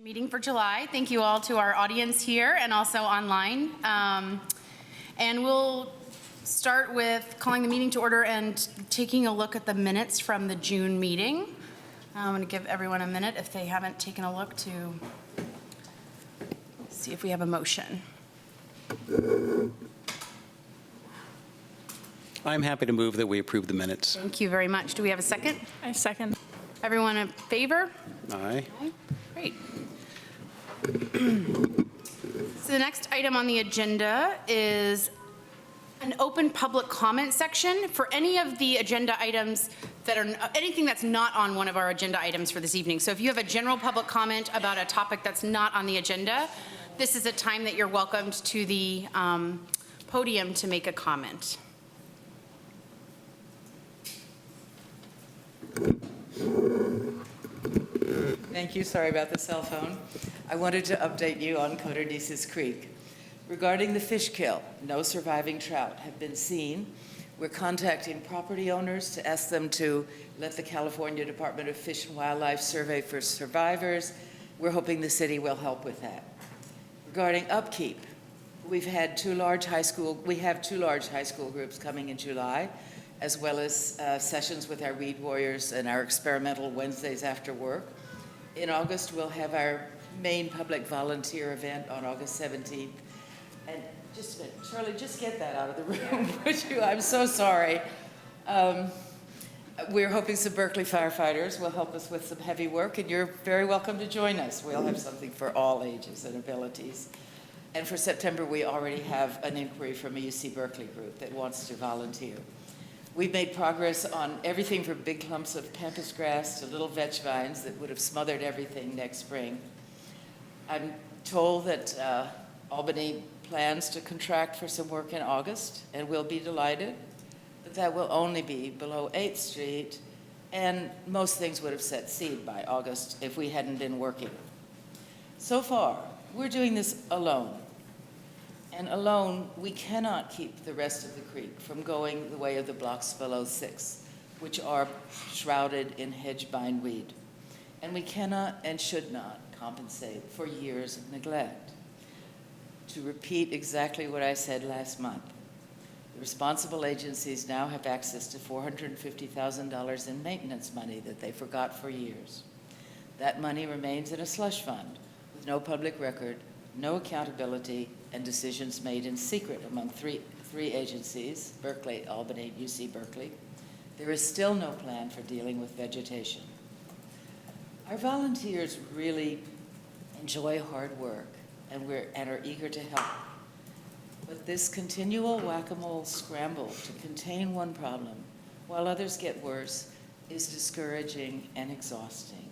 Meeting for July. Thank you all to our audience here and also online. And we'll start with calling the meeting to order and taking a look at the minutes from the June meeting. I'm going to give everyone a minute if they haven't taken a look to see if we have a motion. I'm happy to move that we approve the minutes. Thank you very much. Do we have a second? I second. Everyone in favor? Aye. Great. So the next item on the agenda is an open public comment section for any of the agenda items that are, anything that's not on one of our agenda items for this evening. So if you have a general public comment about a topic that's not on the agenda, this is a time that you're welcomed to the podium to make a comment. Thank you. Sorry about the cell phone. I wanted to update you on Codornices Creek. Regarding the fish kill, no surviving trout have been seen. We're contacting property owners to ask them to let the California Department of Fish and Wildlife survey for survivors. We're hoping the city will help with that. Regarding upkeep, we have two large high school groups coming in July, as well as sessions with our weed warriors and our experimental Wednesdays after work. In August, we'll have our main public volunteer event on August 17th. And just a minute, Charlie, just get that out of the room, would you? I'm so sorry. We're hoping some Berkeley firefighters will help us with some heavy work, and you're very welcome to join us. We'll have something for all ages and abilities. And for September, we already have an inquiry from a UC Berkeley group that wants to volunteer. We've made progress on everything from big clumps of pampas grass to little vetch vines that would have smothered everything next spring. I'm told that Albany plans to contract for some work in August, and we'll be delighted, but that will only be below 8th Street, and most things would have set seed by August if we hadn't been working. So far, we're doing this alone. And alone, we cannot keep the rest of the creek from going the way of the blocks below 6, which are shrouded in hedge bindweed. And we cannot and should not compensate for years of neglect. To repeat exactly what I said last month, the responsible agencies now have access to $450,000 in maintenance money that they forgot for years. That money remains in a slush fund with no public record, no accountability, and decisions made in secret among three agencies, Berkeley, Albany, UC Berkeley. There is still no plan for dealing with vegetation. Our volunteers really enjoy hard work and are eager to help. But this continual whack-a-mole scramble to contain one problem while others get worse is discouraging and exhausting.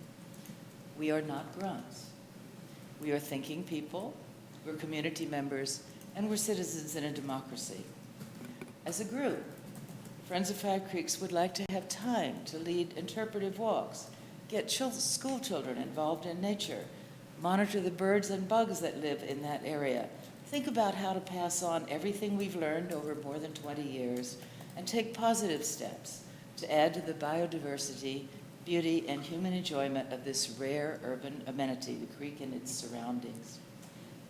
We are not grunts. We are thinking people, we're community members, and we're citizens in a democracy. As a group, Friends of Five Creeks would like to have time to lead interpretive walks, get school children involved in nature, monitor the birds and bugs that live in that area, think about how to pass on everything we've learned over more than 20 years, and take positive steps to add to the biodiversity, beauty, and human enjoyment of this rare urban amenity, the creek and its surroundings.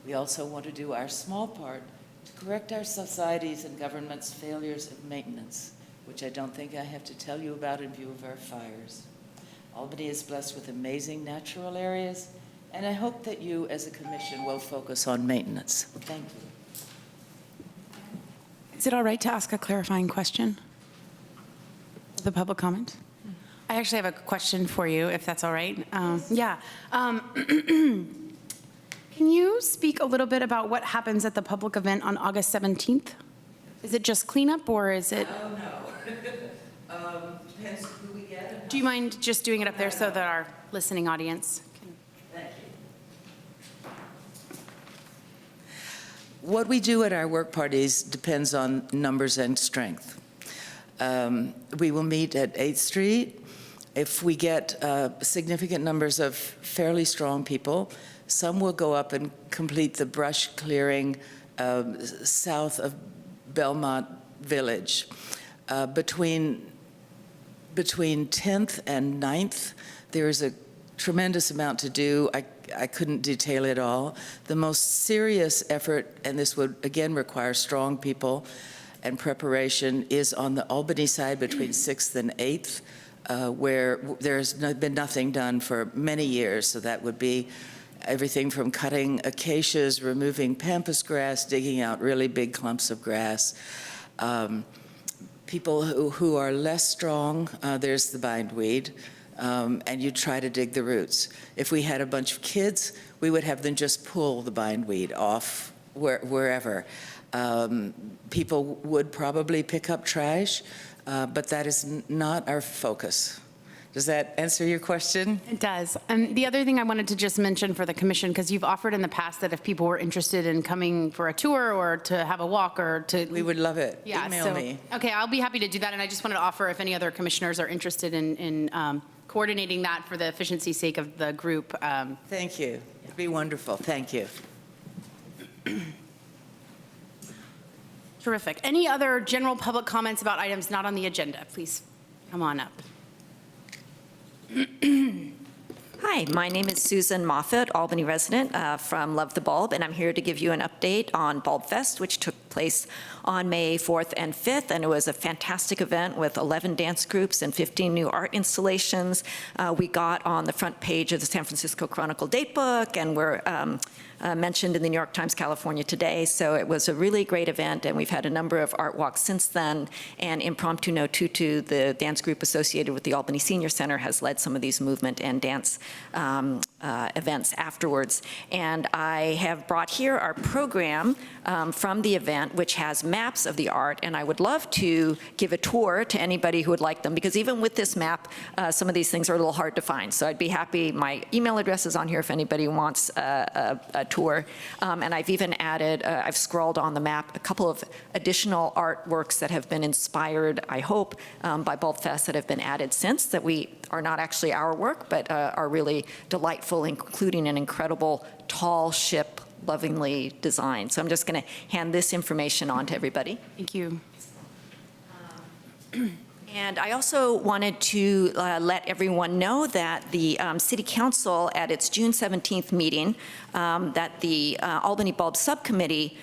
We also want to do our small part to correct our society's and government's failures of maintenance, which I don't think I have to tell you about in view of our fires. Albany is blessed with amazing natural areas, and I hope that you as a commission will focus on maintenance. Thank you. Is it all right to ask a clarifying question? The public comment? I actually have a question for you, if that's all right. Yeah. Can you speak a little bit about what happens at the public event on August 17th? Is it just cleanup, or is it? Oh, no. Depends who we get. Do you mind just doing it up there so that our listening audience can? Thank you. What we do at our work parties depends on numbers and strength. We will meet at 8th Street. If we get significant numbers of fairly strong people, some will go up and complete the brush clearing south of Belmont Village. Between 10th and 9th, there is a tremendous amount to do. I couldn't detail it all. The most serious effort, and this would again require strong people and preparation, is on the Albany side between 6th and 8th, where there's been nothing done for many years. So that would be everything from cutting acacias, removing pampas grass, digging out really big clumps of grass. People who are less strong, there's the bindweed, and you try to dig the roots. If we had a bunch of kids, we would have them just pull the bindweed off wherever. People would probably pick up trash, but that is not our focus. Does that answer your question? It does. And the other thing I wanted to just mention for the commission, because you've offered in the past that if people were interested in coming for a tour or to have a walk or to... We would love it. Yeah, Email me. Okay, I'll be happy to do that. And I just wanted to offer if any other commissioners are interested in coordinating that for the efficiency's sake of the group. Thank you. It'd be wonderful. Thank you. Terrific. Any other general public comments about items not on the agenda? Please come on up. Hi, my name is Susan Moffett, Albany resident from Love the Bulb, and I'm here to give you an update on Bulb Fest, which took place on May 4th and 5th, and it was a fantastic event with 11 dance groups and 15 new art installations. We got on the front page of the San Francisco Chronicle Datebook, and we're mentioned in the New York Times California Today, so it was a really great event, and we've had a number of art walks since then, and Impromptu No Tutu, the dance group associated with the Albany Senior Center, has led some of these movement and dance events afterwards. And I have brought here our program from the event, which has maps of the art, and I would love to give a tour to anybody who would like them, because even with this map, some of these things are a little hard to find. So I'd be happy, my email address is on here if anybody wants a tour. And I've even added, I've scrawled on the map a couple of additional artworks that have been inspired, I hope, by Bulb Fest that have been added since, that we are not actually our work, but are really delightful, including an incredible tall ship, lovingly designed. So I'm just going to hand this information on to everybody. Thank you. And I also wanted to let everyone know that the City Council at its June 17th meeting, that the Albany Bulb Subcommittee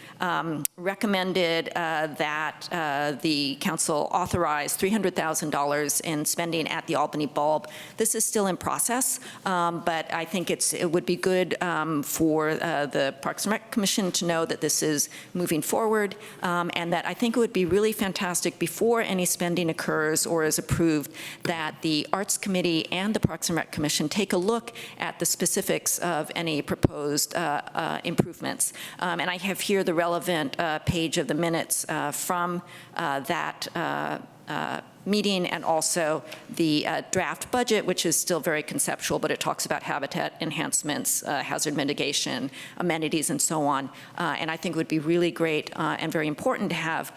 recommended that the council authorize $300,000 in spending at the Albany Bulb. This is still in process, but I think it would be good for the Parks and Rec Commission to know that this is moving forward, and that I think it would be really fantastic before any spending occurs or is approved that the Arts Committee and the Parks and Rec Commission take a look at the specifics of any proposed improvements. And I have here the relevant page of the minutes from that meeting, and also the draft budget, which is still very conceptual, but it talks about habitat enhancements, hazard mitigation, amenities, and so on. And I think it would be really great and very important to have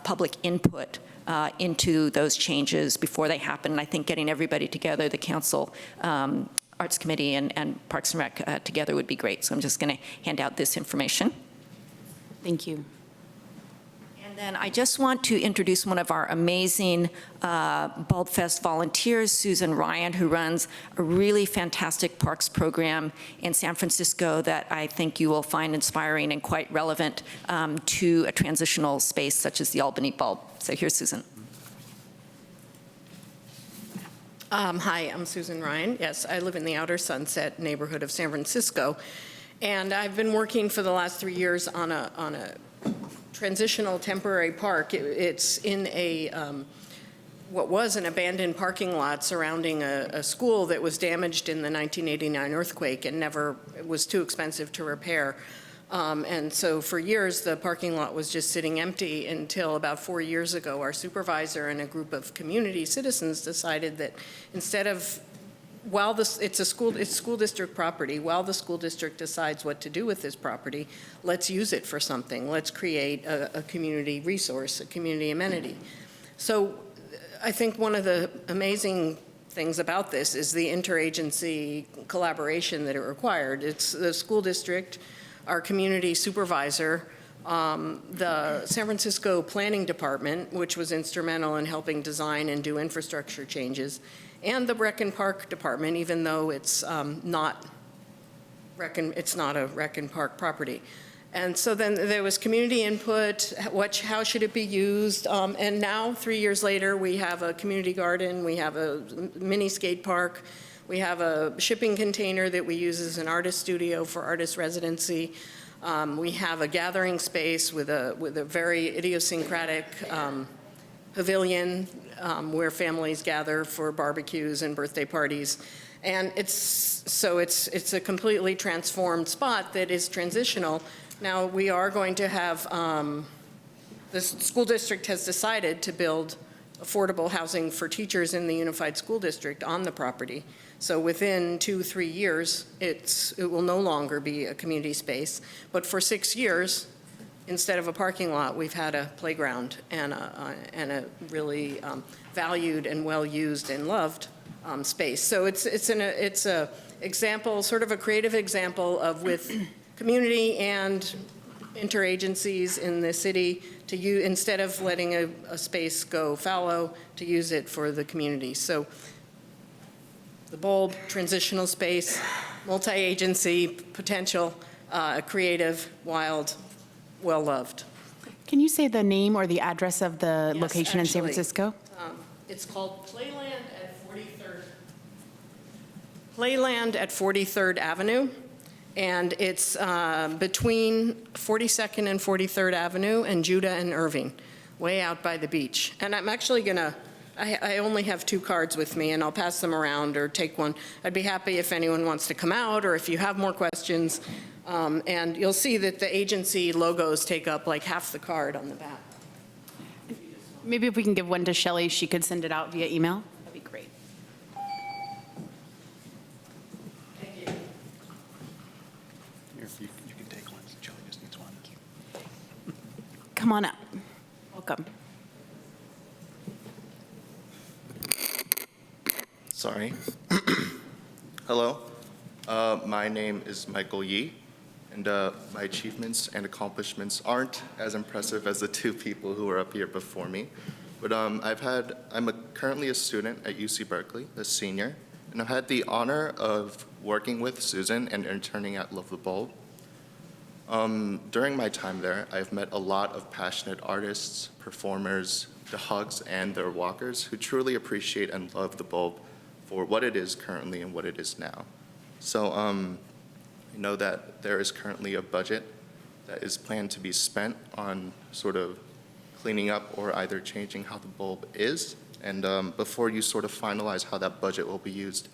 public input into those changes before they happen. And I think getting everybody together, the council, Arts Committee, and Parks and Rec together would be great. So I'm just going to hand out this information. Thank you. And then I just want to introduce one of our amazing Bulb Fest volunteers, Susan Ryan, who runs a really fantastic parks program in San Francisco that I think you will find inspiring and quite relevant to a transitional space such as the Albany Bulb. So here's Susan. Hi, I'm Susan Ryan. Yes, I live in the Outer Sunset neighborhood of San Francisco, and I've been working for the last 3 years on a transitional temporary park. It's in a what was an abandoned parking lot surrounding a school that was damaged in the 1989 earthquake and never was too expensive to repair. And so for years, the parking lot was just sitting empty until about 4 years ago, our supervisor and a group of community citizens decided that instead of, while it's school district property, while the school district decides what to do with this property, let's use it for something. Let's create a community resource, a community amenity. So I think one of the amazing things about this is the interagency collaboration that it required. It's the school district, our community supervisor, the San Francisco Planning Department, which was instrumental in helping design and do infrastructure changes, and the Rec and Park Department, even though it's not a Rec and Park property. And so then there was community input, how should it be used? And now, 3 years later, we have a community garden, we have a mini skate park, we have a shipping container that we use as an artist studio for artist residency. We have a gathering space with a very idiosyncratic pavilion where families gather for barbecues and birthday parties. And it's a completely transformed spot that is transitional. Now, we are going to have, the school district has decided to build affordable housing for teachers in the Unified School District on the property. So within 2-3 years, it will no longer be a community space. But for 6 years, instead of a parking lot, we've had a playground and a really valued and well-used and loved space. So it's a example, sort of a creative example of with community and interagencies in the city to use, instead of letting a space go fallow, to use it for the community. So the bulb, transitional space, multi-agency, potential, creative, wild, well-loved. Can you say the name or the address of the Yes, location in San actually. Francisco? It's called Playland at 43rd Avenue, and it's between 42nd and 43rd Avenue and Judah and Irving, way out by the beach. And I'm actually gonna, I only have 2 cards with me, and I'll pass them around or take one. I'd be happy if anyone wants to come out, or if you have more questions. And you'll see that the agency logos take up like half the card on the back. Maybe if we can give one to Shelley, she could send it out via email. That'd be great. You can take one. Shelley just needs one. Come on up. Welcome. Sorry. Hello. My name is Michael Yee, and my achievements and accomplishments aren't as impressive as the 2 people who were up here before me. But I'm currently a student at UC Berkeley, a senior, and I've had the honor of working with Susan and interning at Love the Bulb. During my time there, I've met a lot of passionate artists, performers, dogs, and their walkers who truly appreciate and love the bulb for what it is currently and what it is now. So I know that there is currently a budget that is planned to be spent on sort of cleaning up or either changing how the bulb is. And before you sort of finalize how that budget will be used,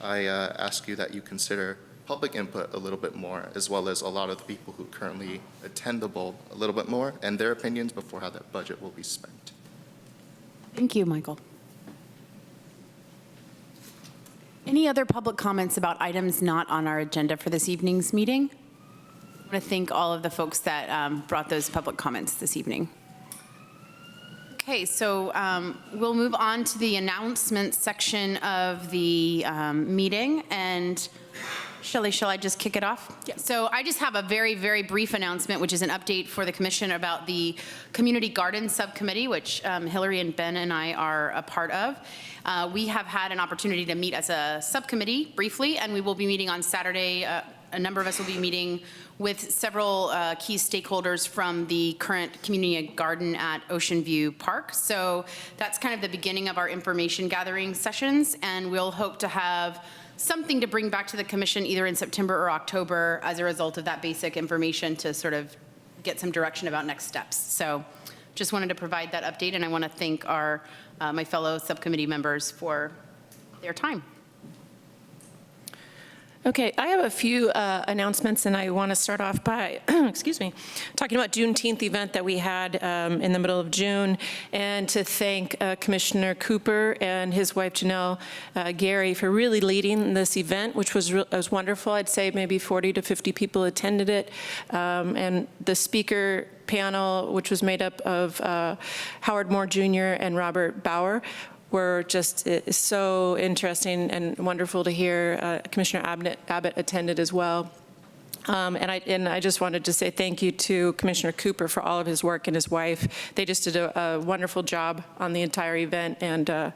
I ask you that you consider public input a little bit more, as well as a lot of the people who currently attend the bulb a little bit more, and their opinions before how that budget will be spent. Thank you, Michael. Any other public comments about items not on our agenda for this evening's meeting? I want to thank all of the folks that brought those public comments this evening. Okay, so we'll move on to the announcements section of the meeting. And Shelley, shall I just kick it off? Yeah. So I just have a very, very brief announcement, which is an update for the commission about the Community Garden Subcommittee, which Hillary and Ben and I are a part of. We have had an opportunity to meet as a subcommittee briefly, and we will be meeting on Saturday. A number of us will be meeting with several key stakeholders from the current community garden at Ocean View Park. So that's kind of the beginning of our information gathering sessions, and we'll hope to have something to bring back to the commission either in September or October as a result of that basic information to sort of get some direction about next steps. So just wanted to provide that update, and I want to thank our my fellow subcommittee members for their time. Okay, I have a few announcements, and I want to start off by, excuse me, talking about Juneteenth event that we had in the middle of June, and to thank Commissioner Cooper and his wife Janelle Gary for really leading this event, which was wonderful. I'd say maybe 40 to 50 people attended it, and the speaker panel, which was made up of Howard Moore Jr. and Robert Bauer, were just so interesting and wonderful to hear. Commissioner Abbott attended as well. And I just wanted to say thank you to Commissioner Cooper for all of his work and his wife. They just did a wonderful job on the entire event, and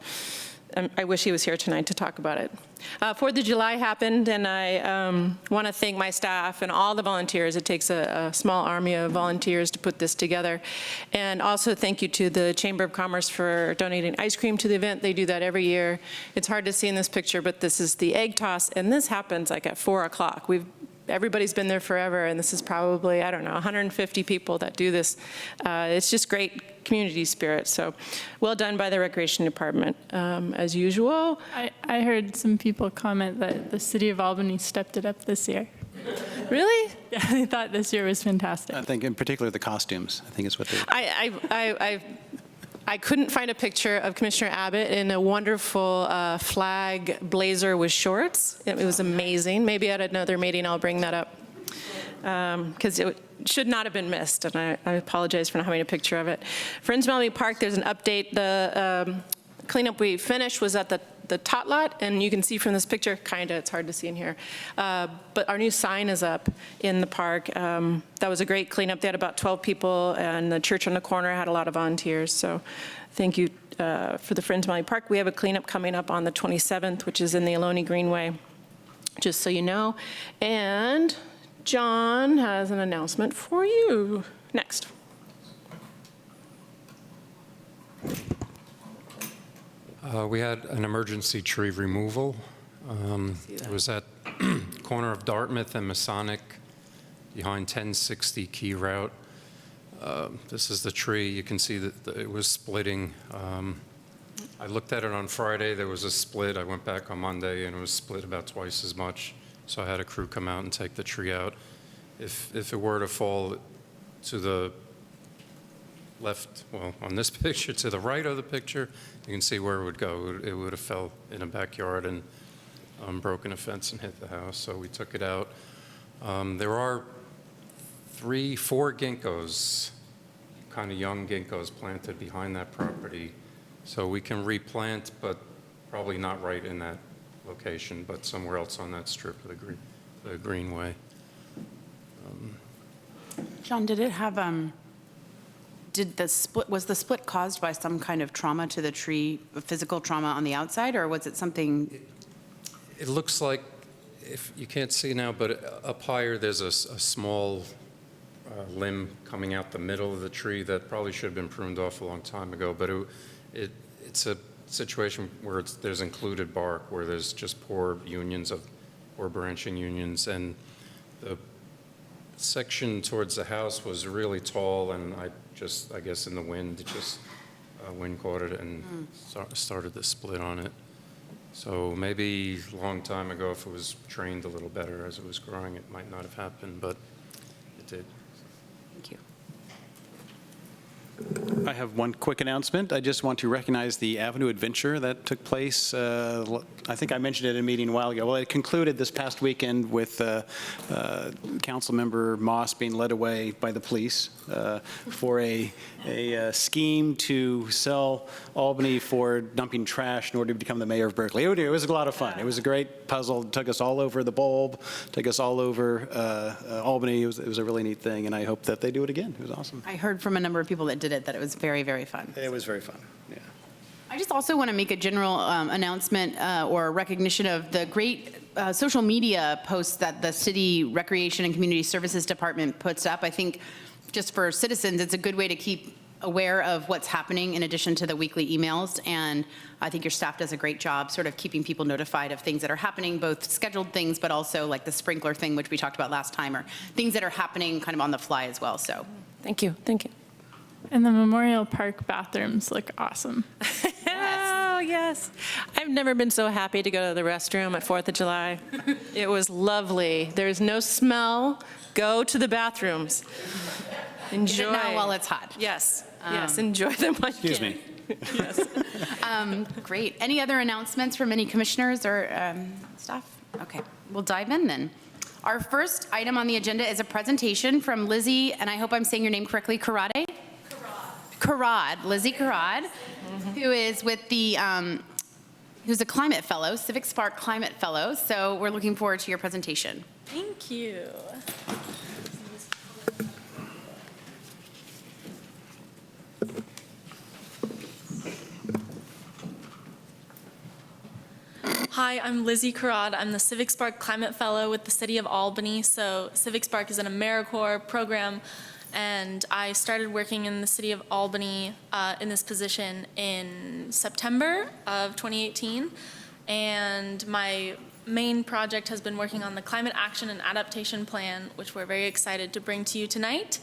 I wish he was here tonight to talk about it. 4th of July happened, and I want to thank my staff and all the volunteers. It takes a small army of volunteers to put this together. And also thank you to the Chamber of Commerce for donating ice cream to the event. They do that every year. It's hard to see in this picture, but this is the egg toss, and this happens like at 4 o'clock. Everybody's been there forever, and this is probably, I don't know, 150 people that do this. It's just great community spirit, so well done by the Recreation Department. As usual. I heard some people comment that the city of Albany stepped it up this year. Really? Yeah, I thought this year was fantastic. I think in particular the costumes, I think is what they. I couldn't find a picture of Commissioner Abbott in a wonderful flag blazer with shorts. It was amazing. Maybe at another meeting I'll bring that up, because it should not have been missed, and I apologize for not having a picture of it. Friends Albany Park, there's an update. The cleanup we finished was at the tot lot, and you can see from this picture, it's hard to see in here, but our new sign is up in the park. That was a great cleanup. They had about 12 people, and the church on the corner had a lot of volunteers, so thank you for the Friends Albany Park. We have a cleanup coming up on the 27th, which is in the Albany Greenway, just so you know. And John has an announcement for you. Next. We had an emergency tree removal. It was at corner of Dartmouth and Masonic behind 1060 Key Route. This is the tree. You can see that it was splitting. I looked at it on Friday. There was a split. I went back on Monday, and it was split about twice as much. So I had a crew come out and take the tree out. If it were to fall to the left, well, on this picture, to the right of the picture, you can see where it would go. It would have fell in a backyard and broken a fence and hit the house, so we took it out. There are 4 ginkgos, kind of young ginkgos planted behind that property, so we can replant, but probably not right in that location, but somewhere else on that strip of the greenway. John, did it have, was the split caused by some kind of trauma to the tree, physical trauma on the outside, or was it something? It looks like, if you can't see now, but up higher, there's a small limb coming out the middle of the tree that probably should have been pruned off a long time ago, but it's a situation where there's included bark, where there's just poor branching unions, and the section towards the house was really tall, and I guess in the wind, wind caught it and started the split on it. So maybe a long time ago, if it was trained a little better as it was growing, it might not have happened, but it did. Thank you. I have one quick announcement. I just want to recognize the Avenue Adventure that took place. I think I mentioned it in a meeting a while ago. Well, it concluded this past weekend with Councilmember Moss being led away by the police for a scheme to sell Albany for dumping trash in order to become the mayor of Berkeley. It was a lot of fun. It was a great puzzle. It took us all over the bulb, took us all over Albany. It was a really neat thing, and I hope that they do it again. It was awesome. I heard from a number of people that did it that it was very, very fun. It was very fun, yeah. I just also want to make a general announcement or recognition of the great social media posts that the City Recreation and Community Services Department puts up. I think just for citizens, it's a good way to keep aware of what's happening in addition to the weekly emails. And I think your staff does a great job sort of keeping people notified of things that are happening, both scheduled things, but also like the sprinkler thing, which we talked about last time, or things that are happening kind of on the fly as well. So Thank you. Thank you. And the Memorial Park bathrooms look awesome. Oh, yes. I've never been so happy to go to the restroom at 4th of July. It was lovely. There's no smell. Go to the bathrooms. Enjoy. Even now while it's hot. Yes. Yes. Enjoy them while you Excuse can. me. Yes. Great. Any other announcements from any commissioners or staff? Okay, we'll dive in then. Our first item on the agenda is a presentation from Lizzie, and I hope I'm saying your name correctly, Karade? Karad, Lizzie Karad, who is with the, who's a climate fellow, Civic Spark Climate Fellow. So we're looking forward to your presentation. Thank you. Hi, I'm Lizzie Carrad. I'm the Civic Spark Climate Fellow with the City of Albany. So Civic Spark is an AmeriCorps program, and I started working in the City of Albany in this position in September of 2018. And my main project has been working on the Climate Action and Adaptation Plan, which we're very excited to bring to you tonight.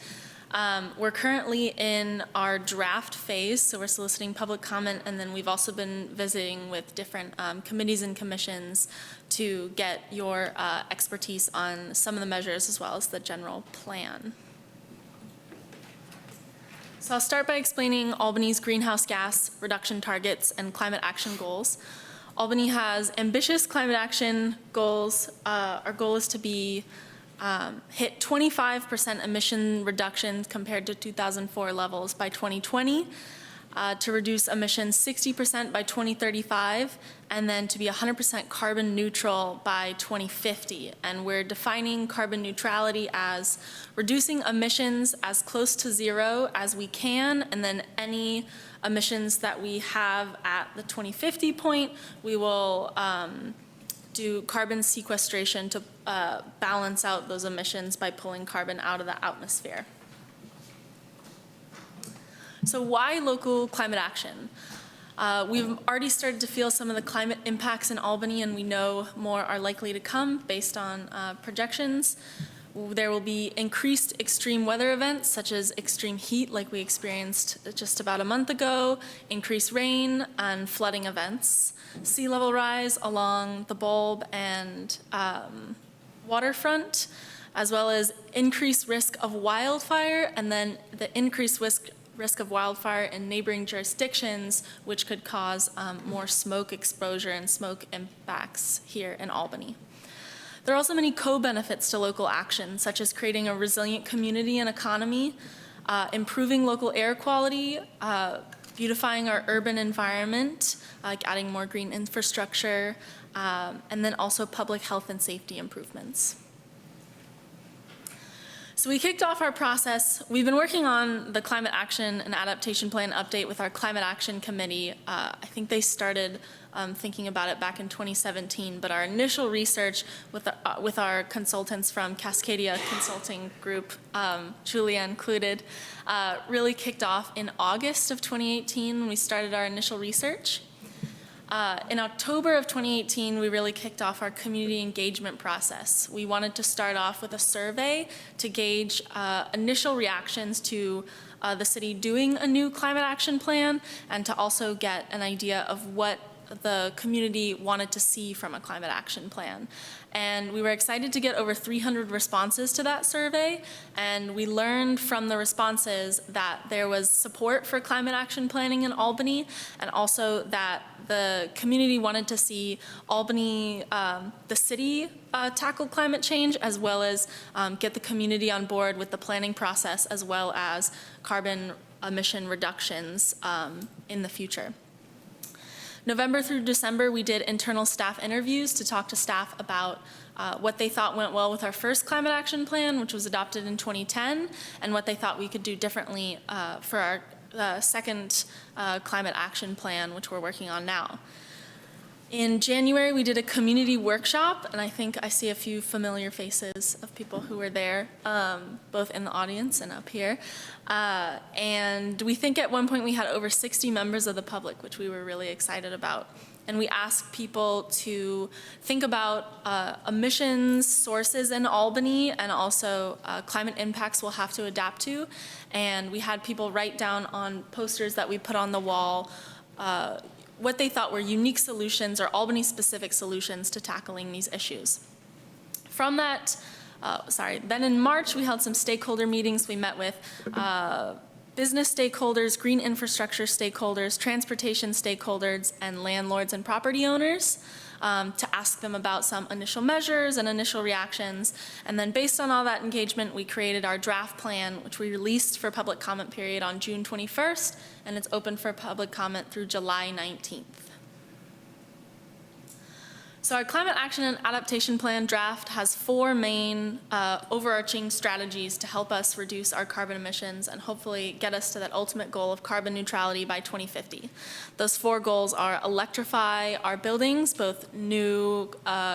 We're currently in our draft phase, so we're soliciting public comment, and then we've also been visiting with different committees and commissions to get your expertise on some of the measures as well as the general plan. So I'll start by explaining Albany's greenhouse gas reduction targets and climate action goals. Albany has ambitious climate action goals. Our goal is to be hit 25% emission reductions compared to 2004 levels by 2020, to reduce emissions 60% by 2035, and then to be 100% carbon neutral by 2050. And we're defining carbon neutrality as reducing emissions as close to zero as we can, and then any emissions that we have at the 2050 point, we will do carbon sequestration to balance out those emissions by pulling carbon out of the atmosphere. So why local climate action? We've already started to feel some of the climate impacts in Albany, and we know more are likely to come based on projections. There will be increased extreme weather events, such as extreme heat, like we experienced just about a month ago, increased rain, and flooding events. Sea level rise along the Bulb and waterfront, as well as increased risk of wildfire, and then the increased risk of wildfire in neighboring jurisdictions, which could cause more smoke exposure and smoke impacts here in Albany. There are also many co-benefits to local action, such as creating a resilient community and economy, improving local air quality, beautifying our urban environment, like adding more green infrastructure, and then also public health and safety improvements. So we kicked off our process. We've been working on the Climate Action and Adaptation Plan update with our Climate Action Committee. I think they started thinking about it back in 2017, but our initial research with our consultants from Cascadia Consulting Group, Julia included, really kicked off in August of 2018 when we started our initial research. In October of 2018, we really kicked off our community engagement process. We wanted to start off with a survey to gauge initial reactions to the city doing a new climate action plan, and to also get an idea of what the community wanted to see from a climate action plan. And we were excited to get over 300 responses to that survey, and we learned from the responses that there was support for climate action planning in Albany, and also that the community wanted to see Albany, the city, tackle climate change, as well as get the community on board with the planning process, as well as carbon emission reductions in the future. November through December, we did internal staff interviews to talk to staff about what they thought went well with our first climate action plan, which was adopted in 2010, and what they thought we could do differently for our second climate action plan, which we're working on now. In January, we did a community workshop, and I think I see a few familiar faces of people who were there, both in the audience and up here. And we think at one point we had over 60 members of the public, which we were really excited about. And we asked people to think about emissions sources in Albany, and also climate impacts we'll have to adapt to. And we had people write down on posters that we put on the wall what they thought were unique solutions or Albany-specific solutions to tackling these issues. From that, then in March, we held some stakeholder meetings. We met with business stakeholders, green infrastructure stakeholders, transportation stakeholders, and landlords and property owners to ask them about some initial measures and initial reactions. And then based on all that engagement, we created our draft plan, which we released for public comment period on June 21st, and it's open for public comment through July 19th. So our climate action and adaptation plan draft has 4 main overarching strategies to help us reduce our carbon emissions and hopefully get us to that ultimate goal of carbon neutrality by 2050. Those 4 goals are electrify our buildings, both new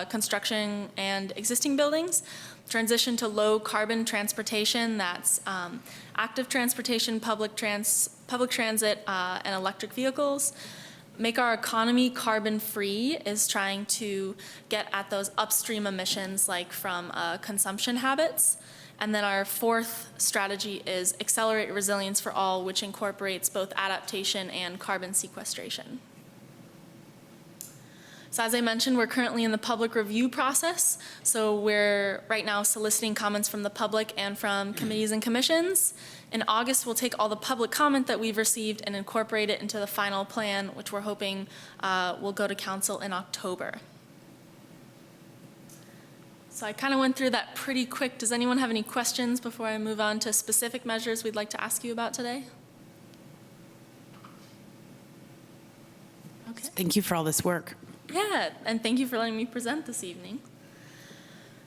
construction and existing buildings, transition to low carbon transportation, that's active transportation, public transit, and electric vehicles. Make our economy carbon-free is trying to get at those upstream emissions like from consumption habits. And then our 4th strategy is accelerate resilience for all, which incorporates both adaptation and carbon sequestration. So as I mentioned, we're currently in the public review process. So we're right now soliciting comments from the public and from committees and commissions. In August, we'll take all the public comment that we've received and incorporate it into the final plan, which we're hoping will go to council in October. So I kind of went through that pretty quick. Does anyone have any questions before I move on to specific measures we'd like to ask you about today? Okay. Thank you for all this work. Yeah, and thank you for letting me present this evening.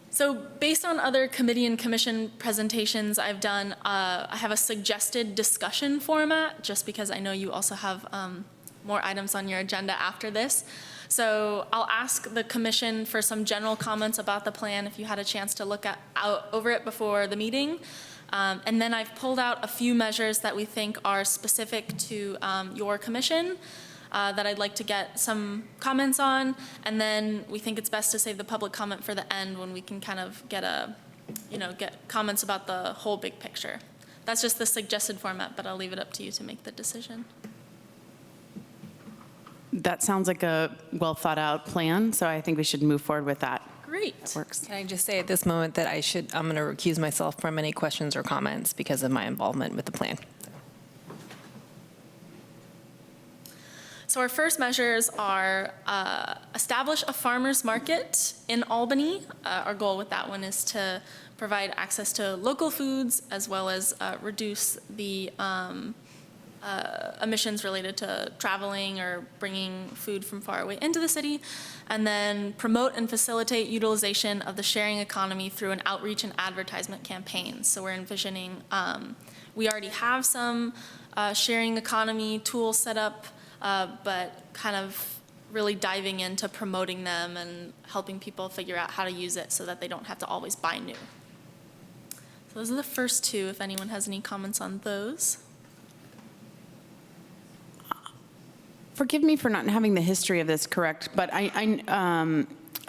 So based on other committee and commission presentations I've done, I have a suggested discussion format, just because I know you also have more items on your agenda after this. So I'll ask the commission for some general comments about the plan if you had a chance to look over it before the meeting. And then I've pulled out a few measures that we think are specific to your commission that I'd like to get some comments on, and then we think it's best to save the public comment for the end when we can kind of get get comments about the whole big picture. That's just the suggested format, but I'll leave it up to you to make the decision. That sounds like a well thought out plan, so I think we should move forward with that. Great. That works. Can I just say at this moment that I'm going to recuse myself from any questions or comments because of my involvement with the plan. So our first measures are establish a farmer's market in Albany. Our goal with that one is to provide access to local foods as well as reduce the emissions related to traveling or bringing food from far away into the city, and then promote and facilitate utilization of the sharing economy through an outreach and advertisement campaign. So we're envisioning, we already have some sharing economy tools set up, but kind of really diving into promoting them and helping people figure out how to use it so that they don't have to always buy new. So those are the first 2, if anyone has any comments on those. Forgive me for not having the history of this correct, but I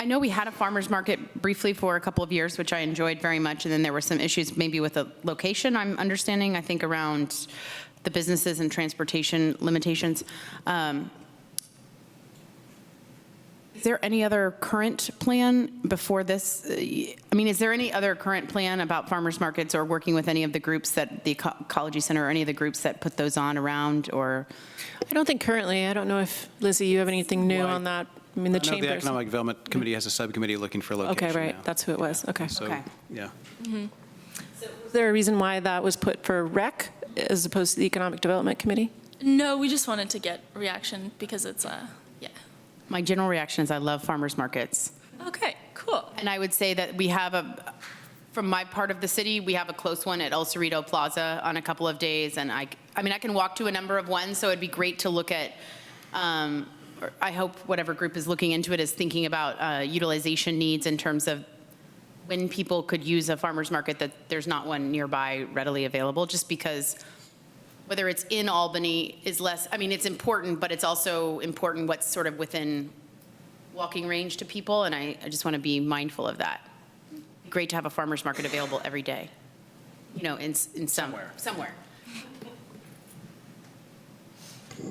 know we had a farmer's market briefly for a couple of years, which I enjoyed very much, and then there were some issues maybe with the location, I'm understanding, I think around the businesses and transportation limitations. Is there any other current plan before this? I mean, is there any other current plan about farmers markets or working with any of the groups that the Ecology Center or any of the groups that put those on around, or? I don't think currently. I don't know if, Lizzie, you have anything new Well, on that? I mean, the I know the chambers. Economic Development Committee has a subcommittee looking for a location Okay, right. now. That's who it was. Okay. So, Okay. yeah. Is there a reason why that was put for rec as opposed to the Economic Development Committee? No, we just wanted to get reaction because it's, yeah. My general reaction is I love farmers markets. Okay, cool. And I would say that we have from my part of the city, we have a close one at El Cerrito Plaza on a couple of days. And I mean, I can walk to a number of ones, so it'd be great to look at, or I hope whatever group is looking into it is thinking about utilization needs in terms of when people could use a farmer's market, that there's not one nearby readily available, just because whether it's in Albany is less, I mean, it's important, but it's also important what's sort of within walking range to people, and I just want to be mindful of that. Great to have a farmer's market available every day, you know, in somewhere.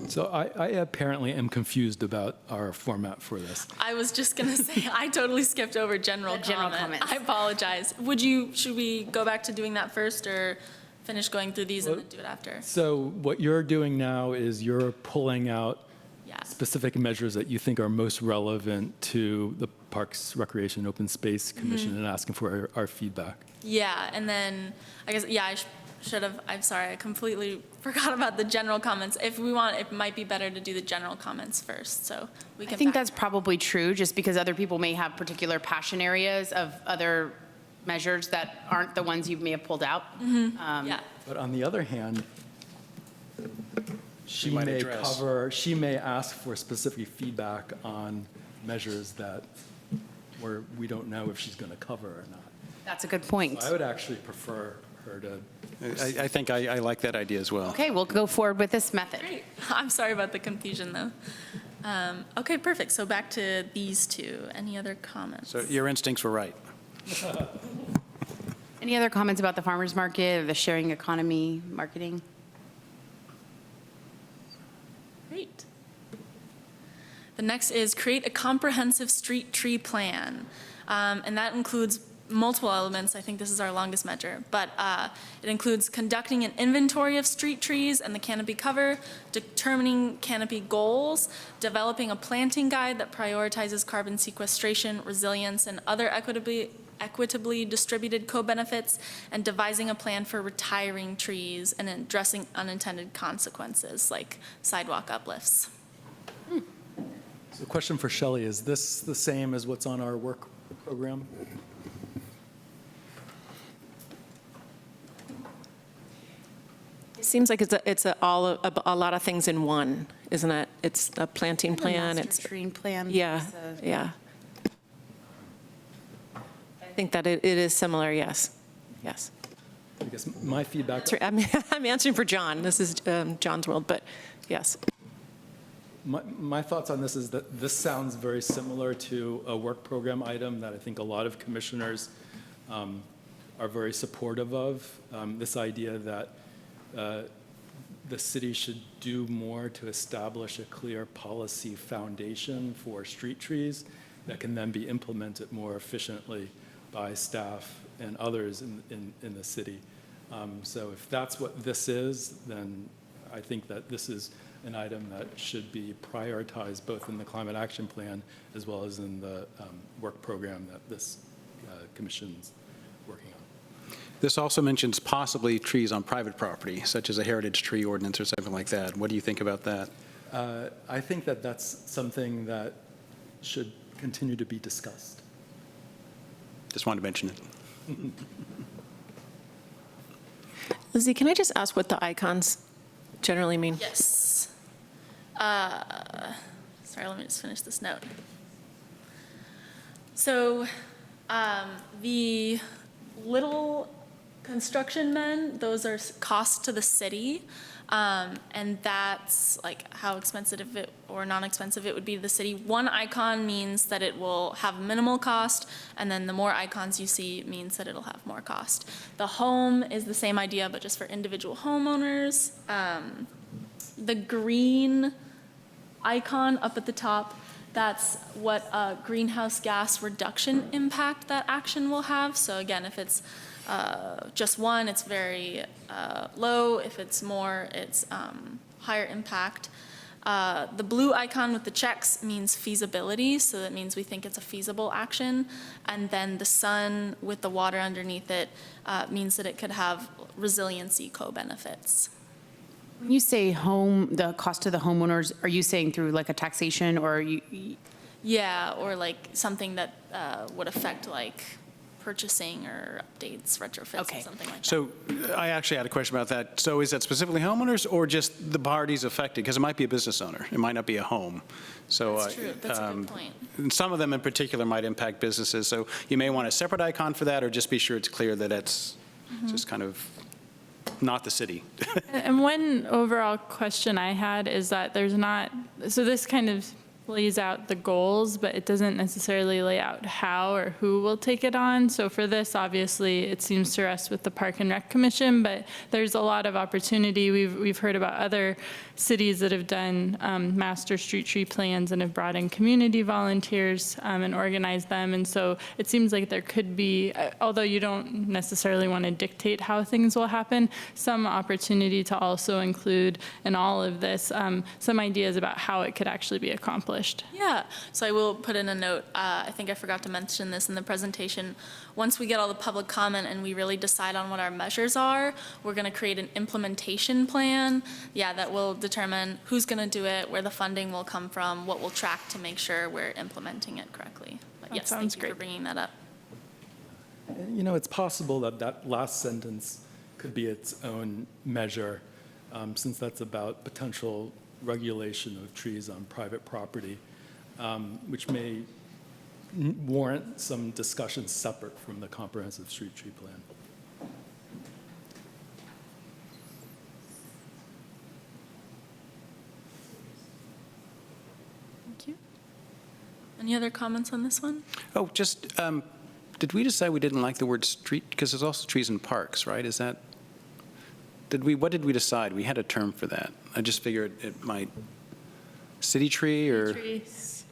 So I apparently am confused about our format for this. I was just going to say, I totally skipped over general comment. I apologize. Should we go back to doing that first or finish going through these and then do it after? So what you're doing now is you're pulling out Yeah. specific measures that you think are most relevant to the Parks, Recreation, Open Space Commission and asking for our feedback. Yeah, and then I guess, yeah, I'm sorry, I completely forgot about the general comments. If we want, it might be better to do the general comments first, so we can. I think that's probably true, just because other people may have particular passion areas of other measures that aren't the ones you may have pulled out. Yeah. But on the other hand, she might may address. she may ask for specific feedback on measures that where we don't know if she's going to cover or not. That's a good point. So I would actually prefer her to. I think I like that idea as well. Okay, we'll go forward with this method. Great. I'm sorry about the confusion, though. Okay, perfect. So back to these two. Any other comments? So your instincts were right. Any other comments about the farmer's market or the sharing economy marketing? Great. The next is create a comprehensive street tree plan. And that includes multiple elements. I think this is our longest measure, but it includes conducting an inventory of street trees and the canopy cover, determining canopy goals, developing a planting guide that prioritizes carbon sequestration, resilience, and other equitably distributed co-benefits, and devising a plan for retiring trees and addressing unintended consequences like sidewalk uplifts. So question for Shelley, is this the same as what's on our work program? It seems like it's a lot of things in one, isn't it? It's a planting plan. It's Master tree plan. yeah, yeah. I think that it is similar. Yes, yes. I guess my feedback. That's right. I'm answering for John. This is John's world, but yes. My thoughts on this is that this sounds very similar to a work program item that I think a lot of commissioners are very supportive of. This idea that the city should do more to establish a clear policy foundation for street trees that can then be implemented more efficiently by staff and others in the city. So if that's what this is, then I think that this is an item that should be prioritized both in the climate action plan as well as in the work program that this commission's working on. This also mentions possibly trees on private property, such as a heritage tree ordinance or something like that. What do you think about that? I think that that's something that should continue to be discussed. Just wanted to mention it. Lizzie, can I just ask what the icons generally mean? Yes. Sorry, let me just finish this note. So the little construction men, those are costs to the city. And that's like how expensive it or non-expensive it would be to the city. One icon means that it will have minimal cost, and then the more icons you see means that it'll have more cost. The home is the same idea, but just for individual homeowners. The green icon up at the top, that's what greenhouse gas reduction impact that action will have. So again, if it's just one, it's very low. If it's more, it's higher impact. The blue icon with the checks means feasibility, so that means we think it's a feasible action. And then the sun with the water underneath it means that it could have resiliency co-benefits. When you say home, the cost to the homeowners, are you saying through like a taxation or Yeah, or like something that would affect like purchasing or updates, retrofits, or something like that. So I actually had a question about that. So is that specifically homeowners or just the parties affected? Because it might be a business owner. It might not be a home. So That's true. That's a good point. And some of them in particular might impact businesses. So you may want a separate icon for that, or just be sure it's clear that it's just kind of not the city. And one overall question I had is that there's not, so this kind of lays out the goals, but it doesn't necessarily lay out how or who will take it on. So for this, obviously, it seems to rest with the Park and Rec Commission, but there's a lot of opportunity. We've heard about other cities that have done master street tree plans and have brought in community volunteers and organized them. And so it seems like there could be, although you don't necessarily want to dictate how things will happen, some opportunity to also include in all of this some ideas about how it could actually be accomplished. accomplished. Yeah, so I will put in a note. I think I forgot to mention this in the presentation. Once we get all the public comment and we really decide on what our measures are, we're going to create an implementation plan. Yeah, that will determine who's going to do it, where the funding will come from, what we'll track to make sure we're implementing it correctly. But That yes, sounds thank you for great. bringing that up. You know, it's possible that that last sentence could be its own measure, since that's about potential regulation of trees on private property, which may warrant some discussion separate from the comprehensive street tree plan. Thank you. Any other comments on this one? Oh, just, did we decide we didn't like the word street? Because there's also trees and parks, right? Is that, what did we decide? We had a term for that. I just figured it might, city tree or? Trees.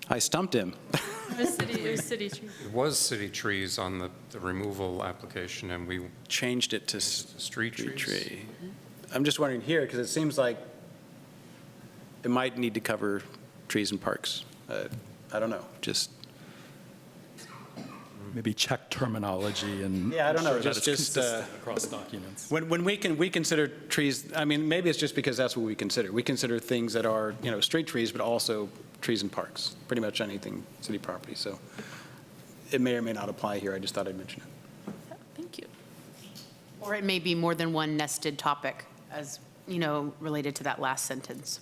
I stumped him. It was city trees. It was city trees on the removal application, and we Changed it to street trees. tree. I'm just wondering here, because it seems like it might need to cover trees and parks. I don't know, just. Maybe check terminology and Yeah, I don't know, ensure that just- it's consistent across documents. When we consider trees, I mean, maybe it's just because that's what we consider. We consider things that are, street trees, but also trees and parks, pretty much anything city property. So it may or may not apply here. I just thought I'd mention it. Thank you. Or it may be more than one nested topic as, related to that last sentence.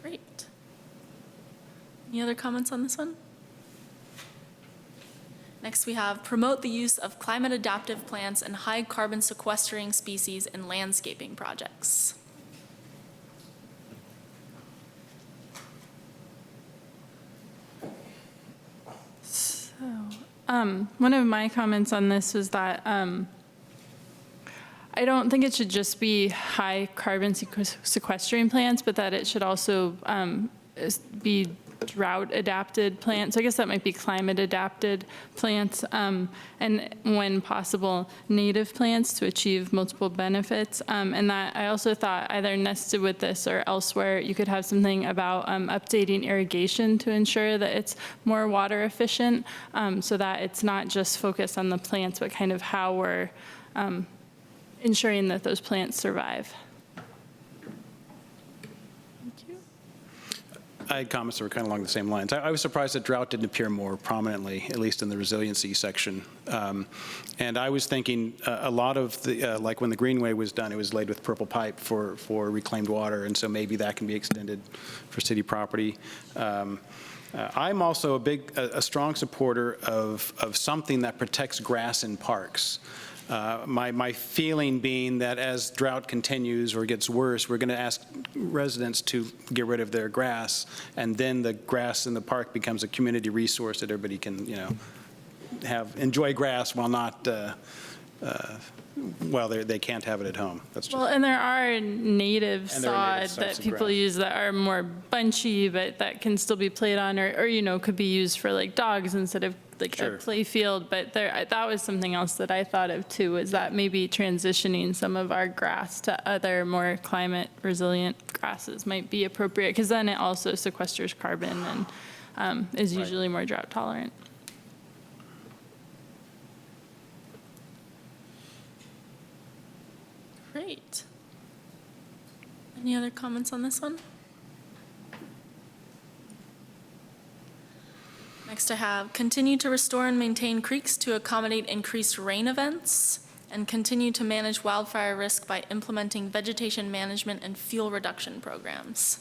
Great. Any other comments on this one? Next, we have promote the use of climate adaptive plants and high carbon sequestering species in landscaping projects. One of my comments on this was that I don't think it should just be high carbon sequestering plants, but that it should also be drought adapted plants. So I guess that might be climate adapted plants, and when possible, native plants to achieve multiple benefits. And that I also thought either nested with this or elsewhere, you could have something about updating irrigation to ensure that it's more water efficient, so that it's not just focused on the plants, but kind of how we're ensuring that those plants survive. I had comments that were kind of along the same lines. I was surprised that drought didn't appear more prominently, at least in the resiliency section. And I was thinking a lot of the, like when the Greenway was done, it was laid with purple pipe for reclaimed water, and so maybe that can be extended for city property. I'm also a strong supporter of something that protects grass in parks. My feeling being that as drought continues or gets worse, we're going to ask residents to get rid of their grass, and then the grass in the park becomes a community resource that everybody can, enjoy grass while not, they can't have it at home. That's just. Well, and there are native And there are native sod that sorts of people grass. use that are more bunchy, but that can still be played on, or could be used for like dogs instead of like Sure. a play field. But that was something else that I thought of too, is that maybe transitioning some of our grass to other more climate resilient grasses might be appropriate, because then it also sequesters carbon and is usually more drought tolerant. Great. Any other comments on this one? Next I have continue to restore and maintain creeks to accommodate increased rain events, and continue to manage wildfire risk by implementing vegetation management and fuel reduction programs.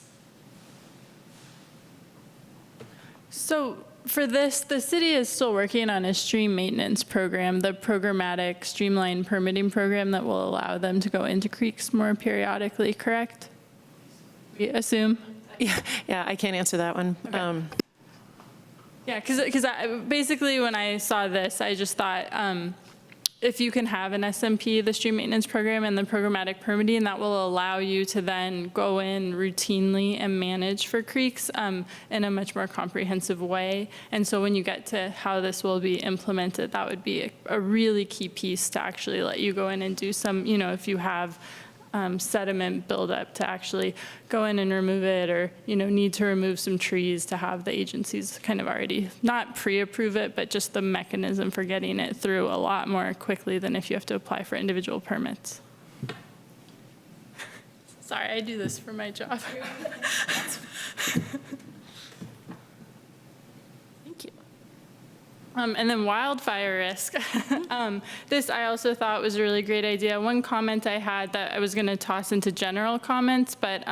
So for this, the city is still working on a stream maintenance program, the programmatic streamlined permitting program that will allow them to go into creeks more periodically, correct? We assume? Yeah, I can't answer that one. Yeah, because basically when I saw this, I just thought if you can have an SMP, the stream maintenance program, and the programmatic permitting, that will allow you to then go in routinely and manage for creeks in a much more comprehensive way. And so when you get to how this will be implemented, that would be a really key piece to actually let you go in and do some, if you have sediment buildup to actually go in and remove it, or, need to remove some trees, to have the agencies kind of already, not pre-approve it, but just the mechanism for getting it through a lot more quickly than if you have to apply for individual permits. Sorry, I do this for my job. Thank you. And then wildfire risk. This I also thought was a really great idea. One comment I had that I was going to toss into general comments, but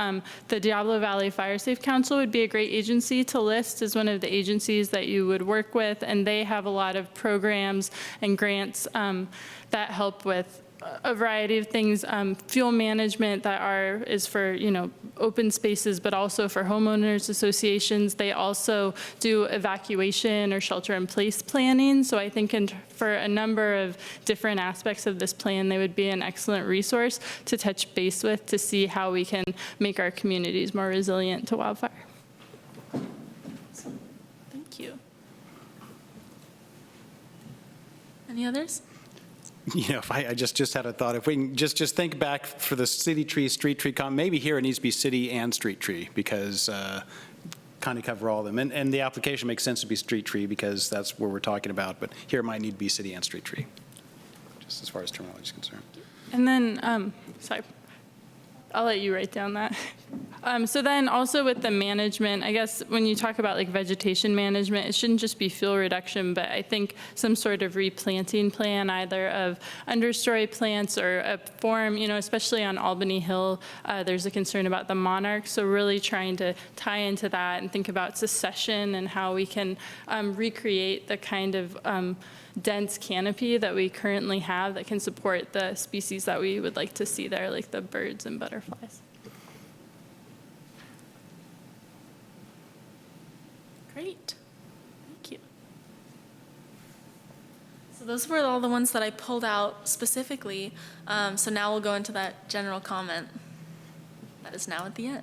the Diablo Valley Fire Safe Council would be a great agency to list as one of the agencies that you would work with, and they have a lot of programs and grants that help with a variety of things, fuel management that is for, open spaces, but also for homeowners associations. They also do evacuation or shelter-in-place planning. So I think for a number of different aspects of this plan, they would be an excellent resource to touch base with to see how we can make our communities more resilient to wildfire. Thank you. Any others? If I just had a thought, if we can just think back for the city tree, street tree, maybe here it needs to be city and street tree, because kind of cover all of them. And the application makes sense to be street tree because that's where we're talking about, but here it might need to be city and street tree, just as far as terminology is concerned. And then, sorry, I'll let you write down that. So then also with the management, I guess when you talk about like vegetation management, it shouldn't just be fuel reduction, but I think some sort of replanting plan, either of understory plants or a form, especially on Albany Hill, there's a concern about the monarchs. So really trying to tie into that and think about succession and how we can recreate the kind of dense canopy that we currently have that can support the species that we would like to see there, like the birds and butterflies. Great. Thank you. So those were all the ones that I pulled out specifically. So now we'll go into that general comment that is now at the end.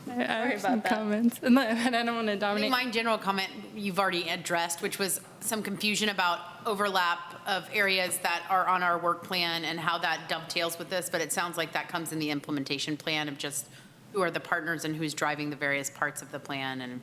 I have some comments, and I don't want to I dominate. think my general comment you've already addressed, which was some confusion about overlap of areas that are on our work plan and how that dovetails with this, but it sounds like that comes in the implementation plan of just who are the partners and who's driving the various parts of the plan. And